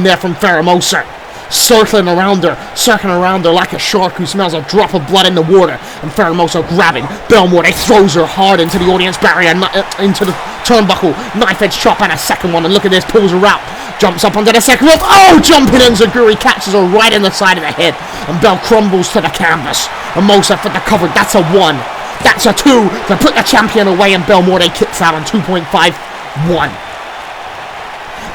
there from Pheramosa. Circling around her like a shark who smells a drop of blood in the water. And Pheramosa grabbing Belle Morte, throws her hard into the audience barrier, into the turnbuckle. Knife edge chop and a second one. And look at this, pulls her out. Jumps up onto the second rope. Oh, jumping enziguri catches her right in the side of the head. And Belle crumbles to the canvas. And Mosa for the cover. That's a 1. That's a 2 to put the champion away. And Belle Morte kicks out on 2.51.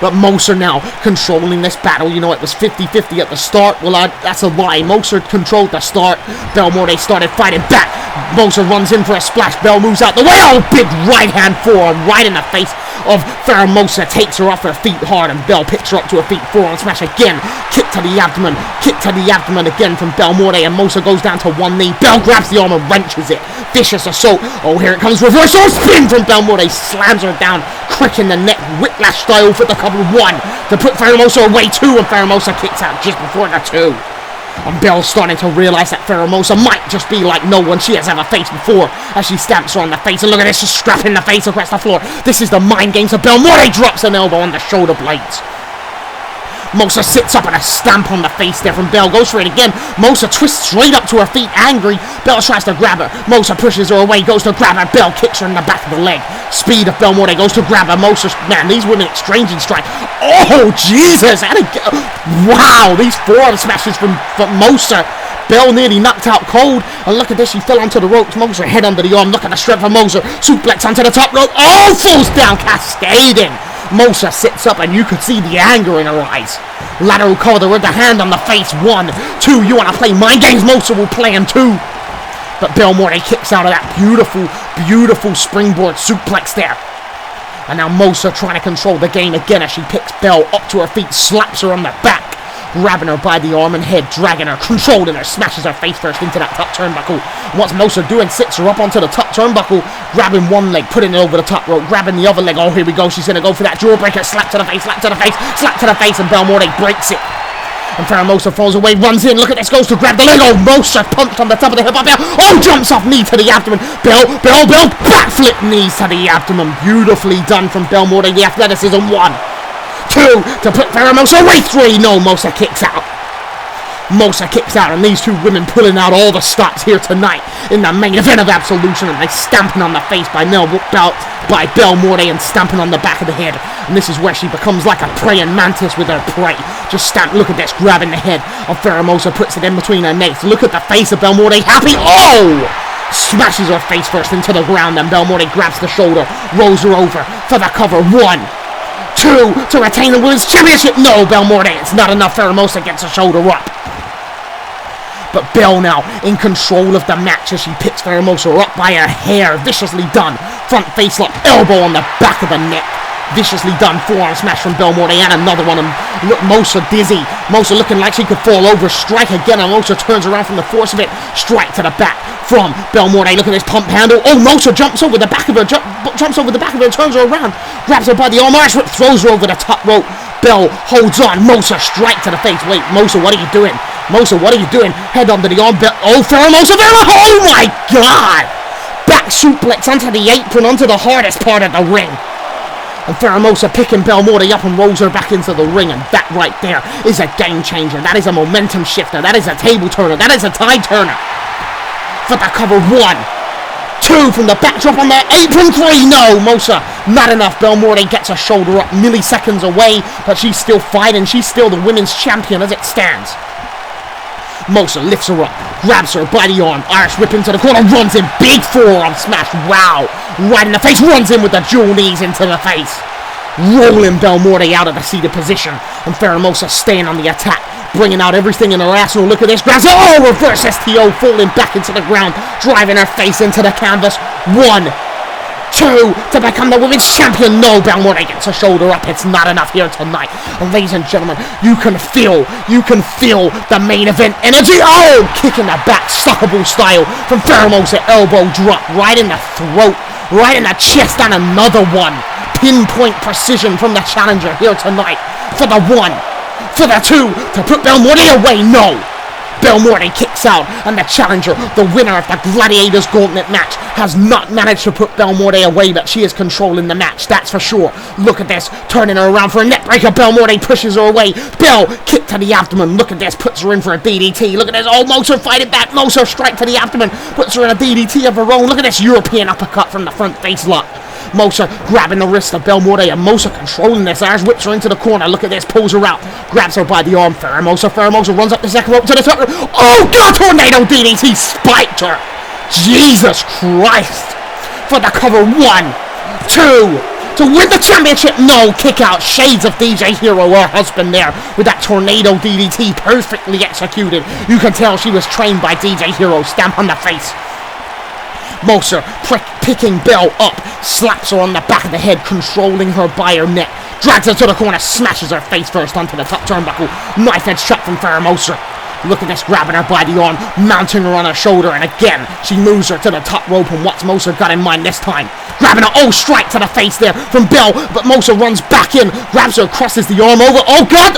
But Mosa now controlling this battle. You know, it was 50-50 at the start. Well, that's a lie. Mosa controlled the start. Belle Morte started fighting back. Mosa runs in for a splash. Belle moves out the way. Oh, big right hand forearm right in the face of Pheramosa. Takes her off her feet hard, and Belle picks her up to her feet. Forearm smash again. Kick to the abdomen. Kick to the abdomen again from Belle Morte, and Mosa goes down to one knee. Belle grabs the arm and wrenches it. Vicious assault. Oh, here it comes. Reversal spin from Belle Morte. Slams her down. Crick in the neck. Whiplash style for the cover 1 to put Pheramosa away 2, and Pheramosa kicks out just before the 2. And Belle's starting to realize that Pheramosa might just be like no one she has ever faced before, as she stamps her on the face. And look at this, she's scrapping the face across the floor. This is the mind games of Belle. Morte drops an elbow on the shoulder blades. Mosa sits up and a stamp on the face there from Belle. Goes for it again. Mosa twists straight up to her feet, angry. Belle tries to grab her. Mosa pushes her away, goes to grab her. Belle kicks her in the back of the leg. Speed of Belle Morte goes to grab her. Mosa, man, these women exchanging strike. Oh, Jesus! Wow, these forearm smashes from Mosa. Belle nearly knocked out cold. And look at this, she fell onto the ropes. Mosa head under the arm. Look at the strength of Mosa. Suplex onto the top rope. Oh, falls down, cascading. Mosa sits up and you could see the anger in her eyes. Lateral cover with the hand on the face. 1, 2. You want to play mind games? Mosa will play them too. But Belle Morte kicks out of that beautiful springboard suplex there. And now Mosa trying to control the game again as she picks Belle up to her feet, slaps her on the back, grabbing her by the arm and head, dragging her, controlling her, smashes her face first into that top turnbuckle. And what's Mosa doing? Sits her up onto the top turnbuckle, grabbing one leg, putting it over the top rope, grabbing the other leg. Oh, here we go. She's going to go for that jawbreaker. Slap to the face, slap to the face, slap to the face, and Belle Morte breaks it. And Pheramosa falls away, runs in. Look at this, goes to grab the leg. Oh, Mosa punched on the top of the hip. Oh, jumps off knee to the abdomen. Belle, backflip knees to the abdomen. Beautifully done from Belle Morte. The athleticism. 1, 2 to put Pheramosa away. 3. No, Mosa kicks out. Mosa kicks out, and these two women pulling out all the stops here tonight in the main event of Absolution, and they stamping on the face by Belle Morte and stamping on the back of the head. And this is where she becomes like a praying mantis with her prey. Just stamp. Look at this, grabbing the head of Pheramosa, puts it in between her legs. Look at the face of Belle Morte, happy. Oh! Smashes her face first into the ground, and Belle Morte grabs the shoulder, rolls her over for the cover. 1, 2 to retain the Women's Championship. No, Belle Morte, it's not enough. Pheramosa gets her shoulder up. But Belle now in control of the match as she picks Pheramosa up by her hair. Viciously done. Front face lock, elbow on the back of the neck. Viciously done. Forearm smash from Belle Morte, and another one. And look, Mosa dizzy. Mosa looking like she could fall over. Strike again, and Mosa turns around from the force of it. Strike to the back from Belle Morte. Look at this pump handle. Oh, Mosa jumps over the back of her. Jumps over the back of her, turns her around. Grabs her by the arm, Irish whip, throws her over the top rope. Belle holds on. Mosa strike to the face. Wait, Mosa, what are you doing? Mosa, what are you doing? Head under the arm. Oh, Pheramosa. Oh my God! Back suplex onto the apron, onto the hardest part of the ring. And Pheramosa picking Belle Morte up and rolls her back into the ring. And that right there is a game changer. That is a momentum shifter. That is a table turner. That is a tide turner. For the cover. 1, 2 from the backdrop on the apron. 3. No, Mosa, not enough. Belle Morte gets her shoulder up, milliseconds away, but she's still fighting. She's still the women's champion as it stands. Mosa lifts her up, grabs her by the arm, Irish whip into the corner, runs in, big forearm smash, wow, right in the face, runs in with the dual knees into the face, rolling Belle Morte out of the seated position, and Pheramosa staying on the attack, bringing out everything in her arsenal. Look at this, grabs it, oh, reverse STO, falling back into the ground, driving her face into the canvas. 1, 2 to become the women's champion. No, Belle Morte gets her shoulder up. It's not enough here tonight. And ladies and gentlemen, you can feel the main event energy. Oh, kick in the back, stoppable style from Pheramosa, elbow drop right in the throat, right in the chest, and another one. Pinpoint precision from the challenger here tonight for the 1, for the 2 to put Belle Morte away. No. Belle Morte kicks out, and the challenger, the winner of the Gladiators Gauntlet match, has not managed to put Belle Morte away, but she is controlling the match, that's for sure. Look at this, turning her around for a neckbreaker. Belle Morte pushes her away. Belle, kick to the abdomen. Look at this, puts her in for a DDT. Look at this, oh, Moser fighting back. Moser strike to the abdomen, puts her in a DDT of her own. Look at this European uppercut from the front face lock. Moser grabbing the wrist of Belle Morte, and Moser controlling this. Irish whips her into the corner. Look at this, pulls her out, grabs her by the arm. Pheramosa runs up the second rope to the top. Oh God, tornado DDT spiked her. Jesus Christ. For the cover, 1, 2, to win the championship. No, kick out. Shades of DJ Hero, her husband there, with that tornado DDT perfectly executed. You can tell she was trained by DJ Hero. Stamp on the face. Moser picking Belle up, slaps her on the back of the head, controlling her by her neck, drags her to the corner, smashes her face first onto the top turnbuckle. Knife edge shot from Pheramosa. Look at this, grabbing her by the arm, mounting her on her shoulder, and again she moves her to the top rope. And what's Moser got in mind this time? Grabbing her, oh, strike to the face there from Belle, but Moser runs back in, grabs her, crosses the arm over. Oh God,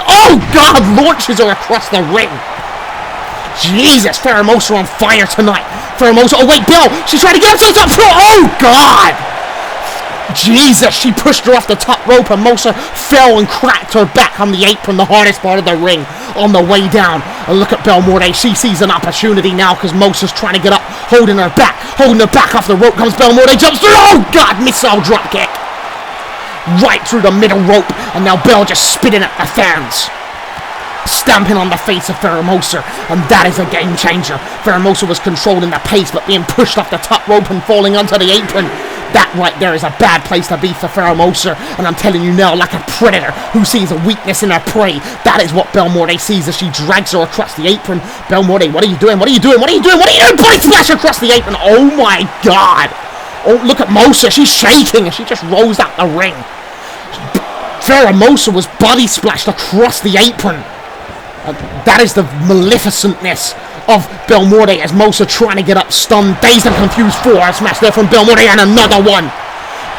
launches her across the ring. Jesus, Pheramosa on fire tonight. Pheramosa, oh wait, Belle, she's trying to get up to the top floor. Oh God! Jesus, she pushed her off the top rope, and Moser fell and cracked her back on the apron, the hardest part of the ring, on the way down. And look at Belle Morte, she sees an opportunity now because Moser's trying to get up, holding her back off the rope. Comes Belle Morte, jumps through, oh God, missile drop kick. Right through the middle rope, and now Belle just spitting at the fans. Stamping on the face of Pheramosa, and that is a game changer. Pheramosa was controlling the pace, but being pushed off the top rope and falling onto the apron. That right there is a bad place to be for Pheramosa, and I'm telling you now, like a predator who sees a weakness in her prey, that is what Belle Morte sees as she drags her across the apron. Belle Morte, what are you doing? What are you doing? What are you doing? What are you doing? Body splash across the apron. Oh my God. Oh, look at Moser. She's shaking, and she just rolls out the ring. Pheramosa was body splashed across the apron. That is the maleficentness of Belle Morte as Moser trying to get up, stunned, dazed and confused. Forearm smash there from Belle Morte, and another one.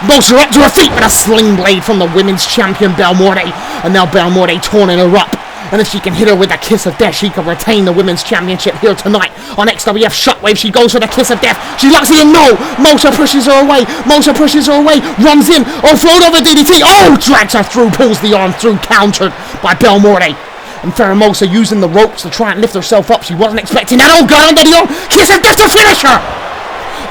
Moser up to her feet with a sling blade from the women's champion Belle Morte, and now Belle Morte turning her up. And if she can hit her with a kiss of death, she can retain the women's championship here tonight on XWF Shockwave. She goes for the kiss of death. She locks it in. No! Moser pushes her away. Runs in. Oh, float over DDT. Oh, drags her through, pulls the arm through, countered by Belle Morte. And Pheramosa using the ropes to try and lift herself up. She wasn't expecting that. Oh God, under the arm. Kiss of death to finish her.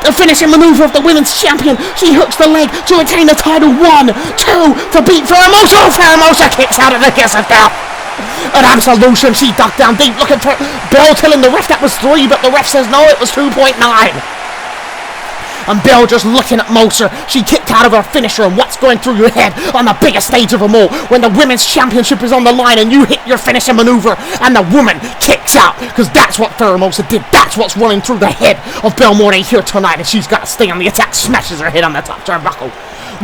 The finishing maneuver of the women's champion. She hooks the leg to retain the title. 1, 2 to beat Pheramosa. Oh, Pheramosa kicks out of the kiss of death. An Absolution. She ducked down deep looking for Belle, telling the ref that was 3, but the ref says no, it was 2.9. And Belle just looking at Moser. She kicked out of her finisher, and what's going through your head on the biggest stage of them all when the women's championship is on the line and you hit your finishing maneuver and the woman kicks out? Because that's what Pheramosa did. That's what's running through the head of Belle Morte here tonight, and she's got to stay on the attack. Smashes her head on the top turnbuckle.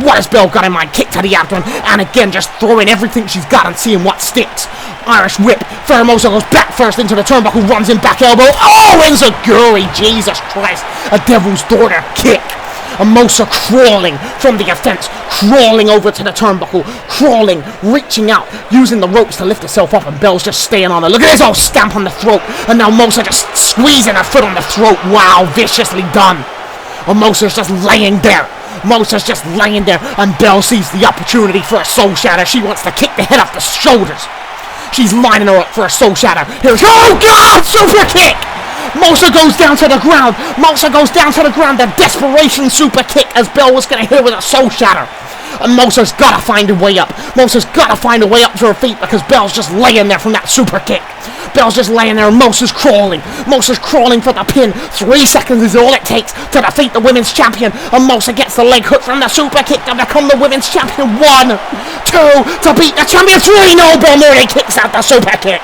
What has Belle got in mind? Kick to the abdomen, and again just throwing everything she's got and seeing what sticks. Irish whip. Pheramosa goes back first into the turnbuckle, runs in back elbow. Oh, enziguri, Jesus Christ. A devil's daughter kick. And Moser crawling from the offense, crawling over to the turnbuckle, crawling, reaching out, using the ropes to lift herself up, and Belle's just staying on her. Look at this, oh, stamp on the throat, and now Moser just squeezing her foot on the throat. Wow, viciously done. And Moser's just laying there. Moser's just laying there, and Belle sees the opportunity for a soul shatter. She wants to kick the head off the shoulders. She's lining her up for a soul shatter. Here's, oh God, super kick! Moser goes down to the ground. Moser goes down to the ground. The desperation super kick as Belle was going to hit her with a soul shatter. And Moser's got to find a way up. Moser's got to find a way up to her feet because Belle's just laying there from that super kick. Belle's just laying there and Moser's crawling. Moser's crawling for the pin. 3 seconds is all it takes to defeat the women's champion. And Moser gets the leg hook from the super kick to become the women's champion. 1, 2 to beat the champion. 3, no, Belle Morte kicks out the super kick.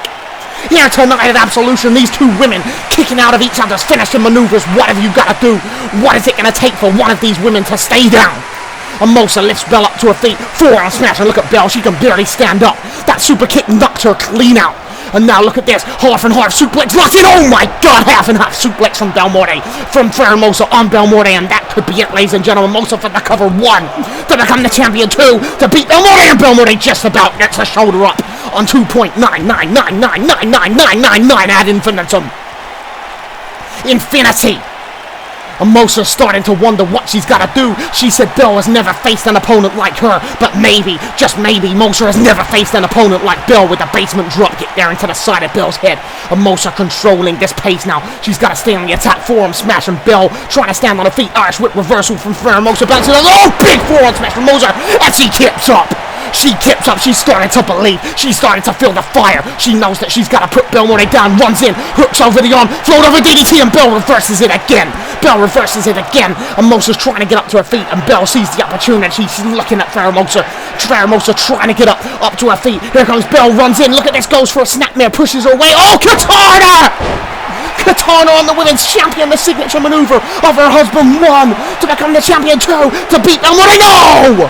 Here tonight at Absolution, these two women kicking out of each other's finishing maneuvers. What have you got to do? What is it going to take for one of these women to stay down? And Moser lifts Belle up to her feet. Forearm smash, and look at Belle. She can barely stand up. That super kick knocked her clean out. And now look at this, half and half suplex locked in. Oh my God, half and half suplex from Belle Morte, from Pheramosa on Belle Morte, and that could be it, ladies and gentlemen. Moser for the cover. 1 to become the champion. 2 to beat Belle Morte, and Belle Morte just about gets her shoulder up on 2.999999999 ad infinitum. Infinity. And Mosa's starting to wonder what she's got to do. She said Belle has never faced an opponent like her, but maybe, just maybe, Mosa has never faced an opponent like Belle with a basement drop kick there into the side of Belle's head. And Mosa controlling this pace now. She's got to stay on the attack, forearm smash, and Belle trying to stand on her feet. Irish whip reversal from Pheramosa, bouncing on, oh, big forearm smash from Mosa, and she tips up. She tips up, she's starting to believe, she's starting to feel the fire. She knows that she's got to put Belle Morte down, runs in, hooks over the arm, float over DDT, and Belle reverses it again. Belle reverses it again, and Mosa's trying to get up to her feet, and Belle sees the opportunity. She's looking at Pheramosa. Pheramosa trying to get up to her feet. Here comes Belle, runs in, look at this, goes for a snapmare, pushes her away. Oh, Katana! Katana on the women's champion, the signature maneuver of her husband, 1, to become the champion, 2, to beat Belle Morte. No!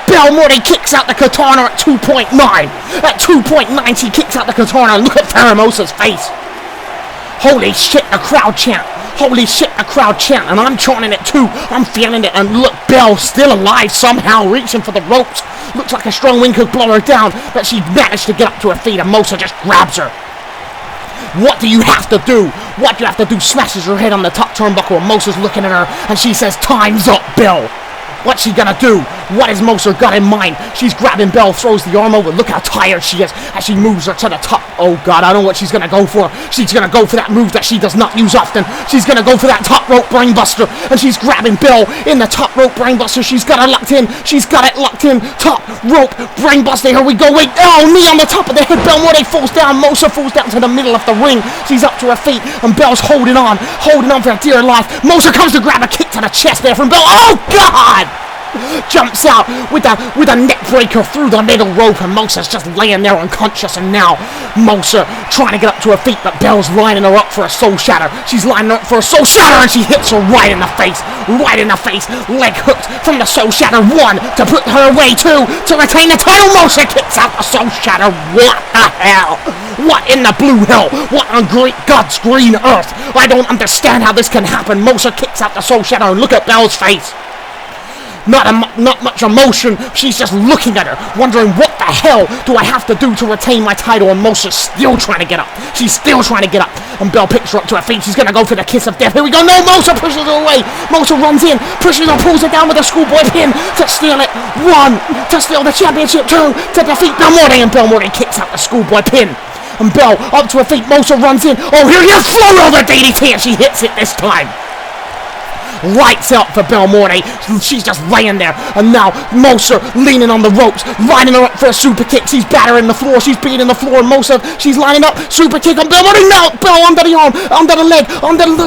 Belle Morte kicks out the Katana at 2.9. At 2.9, she kicks out the Katana. Look at Pheramosa's face. Holy shit, the crowd chant. Holy shit, the crowd chant. And I'm chanting it too. I'm feeling it. And look, Belle still alive somehow, reaching for the ropes. Looks like a strong wind could blow her down, but she managed to get up to her feet, and Mosa just grabs her. What do you have to do? What do you have to do? Smashes her head on the top turnbuckle, and Mosa's looking at her, and she says, time's up, Belle. What's she gonna do? What has Mosa got in mind? She's grabbing Belle, throws the arm over. Look how tired she is as she moves her to the top. Oh God, I don't know what she's gonna go for. She's gonna go for that move that she does not use often. She's gonna go for that top rope brainbuster, and she's grabbing Belle in the top rope brainbuster. She's got it locked in. She's got it locked in. Top rope brainbuster. Here we go. Wait. Oh, knee on the top of the head. Belle Morte falls down. Mosa falls down to the middle of the ring. She's up to her feet, and Belle's holding on for her dear life. Mosa comes to grab a kick to the chest there from Belle. Oh God! Jumps out with a neck breaker through the middle rope, and Mosa's just laying there unconscious. And now Mosa trying to get up to her feet, but Belle's lining her up for a soul shatter. She's lining her up for a soul shatter, and she hits her right in the face. Leg hooked from the soul shatter. 1 to put her away. 2 to retain the title. Mosa kicks out the soul shatter. What the hell? What in the blue hell? What on God's green earth? I don't understand how this can happen. Mosa kicks out the soul shatter, and look at Belle's face. Not much emotion. She's just looking at her, wondering what the hell do I have to do to retain my title. And Mosa's still trying to get up. She's still trying to get up. And Belle picks her up to her feet. She's going to go for the kiss of death. Here we go. No, Mosa pushes her away. Mosa runs in, pushes her, pulls her down with a schoolboy pin to steal it. 1, to steal the championship. 2, to defeat Belle Morte. And Belle Morte kicks out the schoolboy pin. And Belle up to her feet. Mosa runs in. Oh, here he is. Float over DDT. And she hits it this time. Lights out for Belle Morte. She's just laying there, and now Mosa leaning on the ropes, lining her up for a super kick. She's battering the floor. She's beating the floor. Mosa, she's lining up. Super kick on Belle Morte. No, Belle under the arm, under the leg,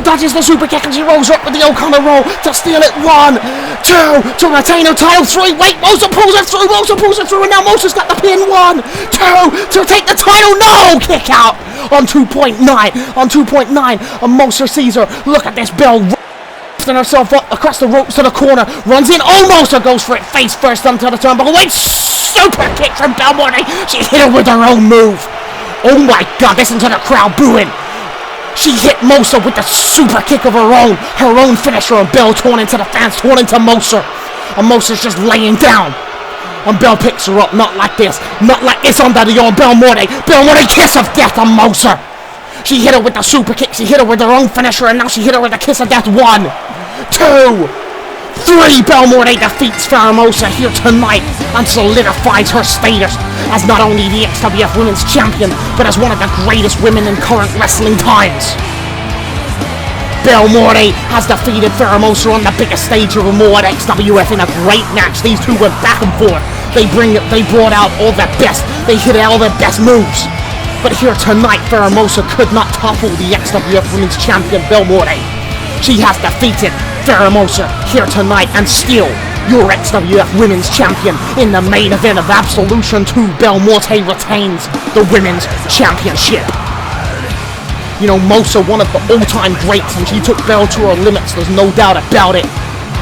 dodges the super kick, and she rolls up with the O'Connor roll to steal it. 1, 2 to retain her title. 3. Wait, Mosa pulls her through. And now Mosa's got the pin. 1, 2 to take the title. No, kick out on 2.9. And Mosa sees her. Look at this, Belle herself up across the ropes to the corner, runs in, almost goes for it face first onto the turnbuckle. Wait, super kick from Belle Morte. She hit her with her own move. Oh my God, listen to the crowd booing. She hit Mosa with the super kick of her own finisher, and Belle torn into the fans, torn into Mosa. And Mosa's just laying down. And Belle picks her up, not like this under the arm. Belle Morte kiss of death on Mosa. She hit her with the super kick. She hit her with her own finisher, and now she hit her with a kiss of death. 1, 2, 3. Belle Morte defeats Pheramosa here tonight and solidifies her status as not only the XWF Women's Champion, but as one of the greatest women in current wrestling times. Belle Morte has defeated Pheramosa on the biggest stage of them all at XWF in a great match. These two went back and forth. They brought out all their best. They hit all their best moves. But here tonight, Pheramosa could not topple the XWF Women's Champion, Belle Morte. She has defeated Pheramosa here tonight, and still your XWF Women's Champion in the main event of Absolution II. Belle Morte retains the Women's Championship. You know, Mosa, one of the all-time greats, and she took Belle to her limits, there's no doubt about it.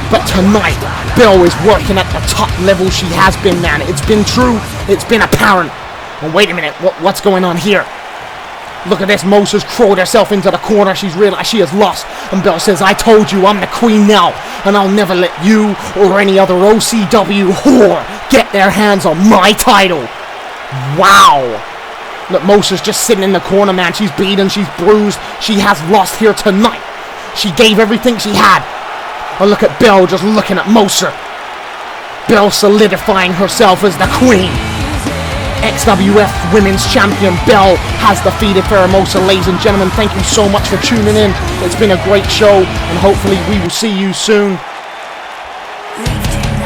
But tonight, Belle is working at the top level she has been, man. It's been true, it's been apparent. Oh, wait a minute, what's going on here? Look at this, Mosa's crawled herself into the corner. She's realized she has lost. And Belle says, I told you, I'm the queen now, and I'll never let you or any other OCW whore get their hands on my title. Wow. Look, Mosa's just sitting in the corner, man. She's beaten, she's bruised. She has lost here tonight. She gave everything she had. Oh, look at Belle just looking at Mosa. Belle solidifying herself as the queen. XWF Women's Champion Belle has defeated Pheramosa. Ladies and gentlemen, thank you so much for tuning in. It's been a great show, and hopefully we will see you soon.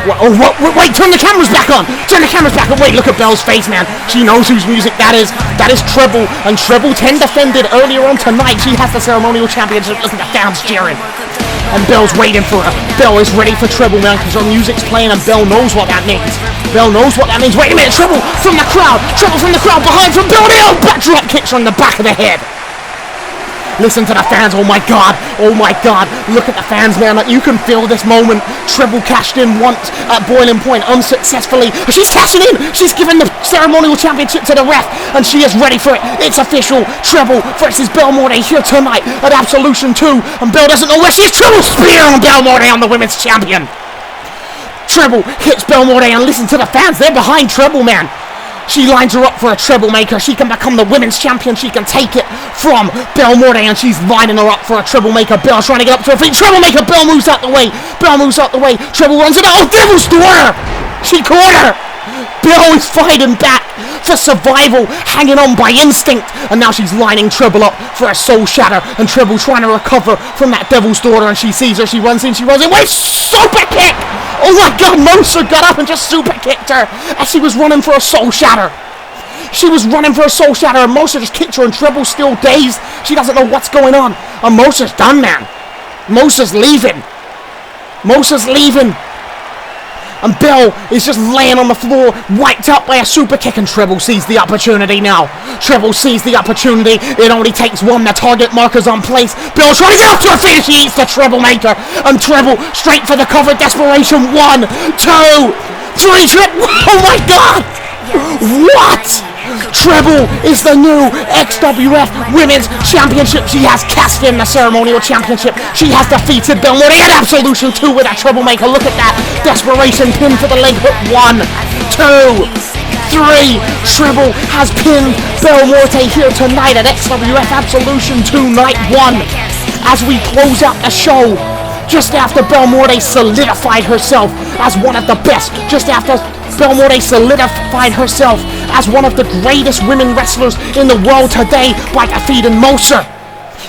Wait, turn the cameras back on! Turn the cameras back on! Wait, look at Belle's face, man. She knows whose music that is. That is Treble, and Treble 10 defended earlier on tonight. She has the Ceremonial Championship. Look at the fans cheering. And Belle's waiting for her. Belle is ready for Treble, man, because her music's playing, and Belle knows what that means. Belle knows what that means. Wait a minute, Treble from the crowd. Treble from the crowd behind from Belle. Back drop kicks her on the back of the head. Listen to the fans. Oh my god. Oh my god. Look at the fans, man. You can feel this moment. Treble cashed in once at boiling point unsuccessfully. She's cashing in. She's giving the Ceremonial Championship to the ref, and she is ready for it. It's official. Treble versus Belle Morte here tonight at Absolution 2. And Belle doesn't know where she is. Treble spear on Belle Morte on the Women's Champion. Treble hits Belle Morte, and listen to the fans. They're behind Treble, man. She lines her up for a treble maker. She can become the women's champion. She can take it from Belle Morte, and she's lining her up for a treble maker. Belle's trying to get up to her feet. Treble maker. Belle moves out the way. Belle moves out the way. Treble runs it out. Oh, Devil's Door! She caught her. Belle is fighting back for survival, hanging on by instinct, and now she's lining Treble up for a soul shatter. And Treble trying to recover from that Devil's Daughter, and she sees her. She runs in. Wait, super kick! Oh my god, Mosa got up and just super kicked her as she was running for a soul shatter. She was running for a soul shatter, and Mosa just kicked her, and Treble's still dazed. She doesn't know what's going on. And Mosa's done, man. Mosa's leaving. Mosa's leaving. And Belle is just laying on the floor, wiped out by a super kick, and Treble sees the opportunity now. Treble sees the opportunity. It only takes one. The target marker's on place. Belle trying to get up to her feet. She eats the Treble maker. And Treble straight for the cover. Desperation. 1, 2, 3. Oh my god! What? Treble is the new XWF Women's Championship. She has cashed in the Ceremonial Championship. She has defeated Belle Morte at Absolution 2 with a Treble maker. Look at that. Desperation pin for the leg hook. 1, 2, 3. Treble has pinned Belle Morte here tonight at XWF Absolution 2 Night 1. As we close out the show, just after Belle Morte solidified herself as one of the best, just after Belle Morte solidified herself as one of the greatest women wrestlers in the world today by defeating Mosa.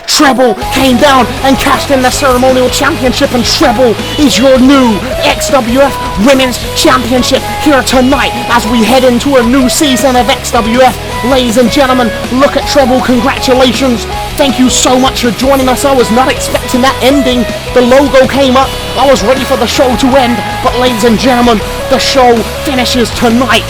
Treble came down and cashed in the Ceremonial Championship, and Treble is your new XWF Women's Championship here tonight as we head into a new season of XWF. Ladies and gentlemen, look at Treble. Congratulations. Thank you so much for joining us. I was not expecting that ending. The logo came up. I was ready for the show to end, but ladies and gentlemen, the show finishes tonight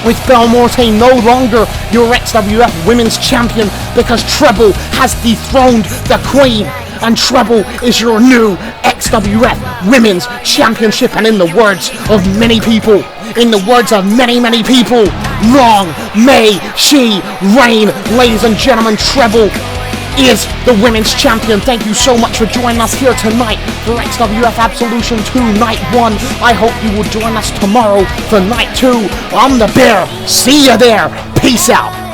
with Belle Morte no longer your XWF Women's Champion, because Treble has dethroned the Queen, and Treble is your new XWF Women's Championship. And in the words of many people, many people, long may she reign. Ladies and gentlemen, Treble is the Women's Champion. Thank you so much for joining us here tonight for XWF Absolution 2 Night 1. I hope you will join us tomorrow for Night 2. I'm the Bear. See you there. Peace out.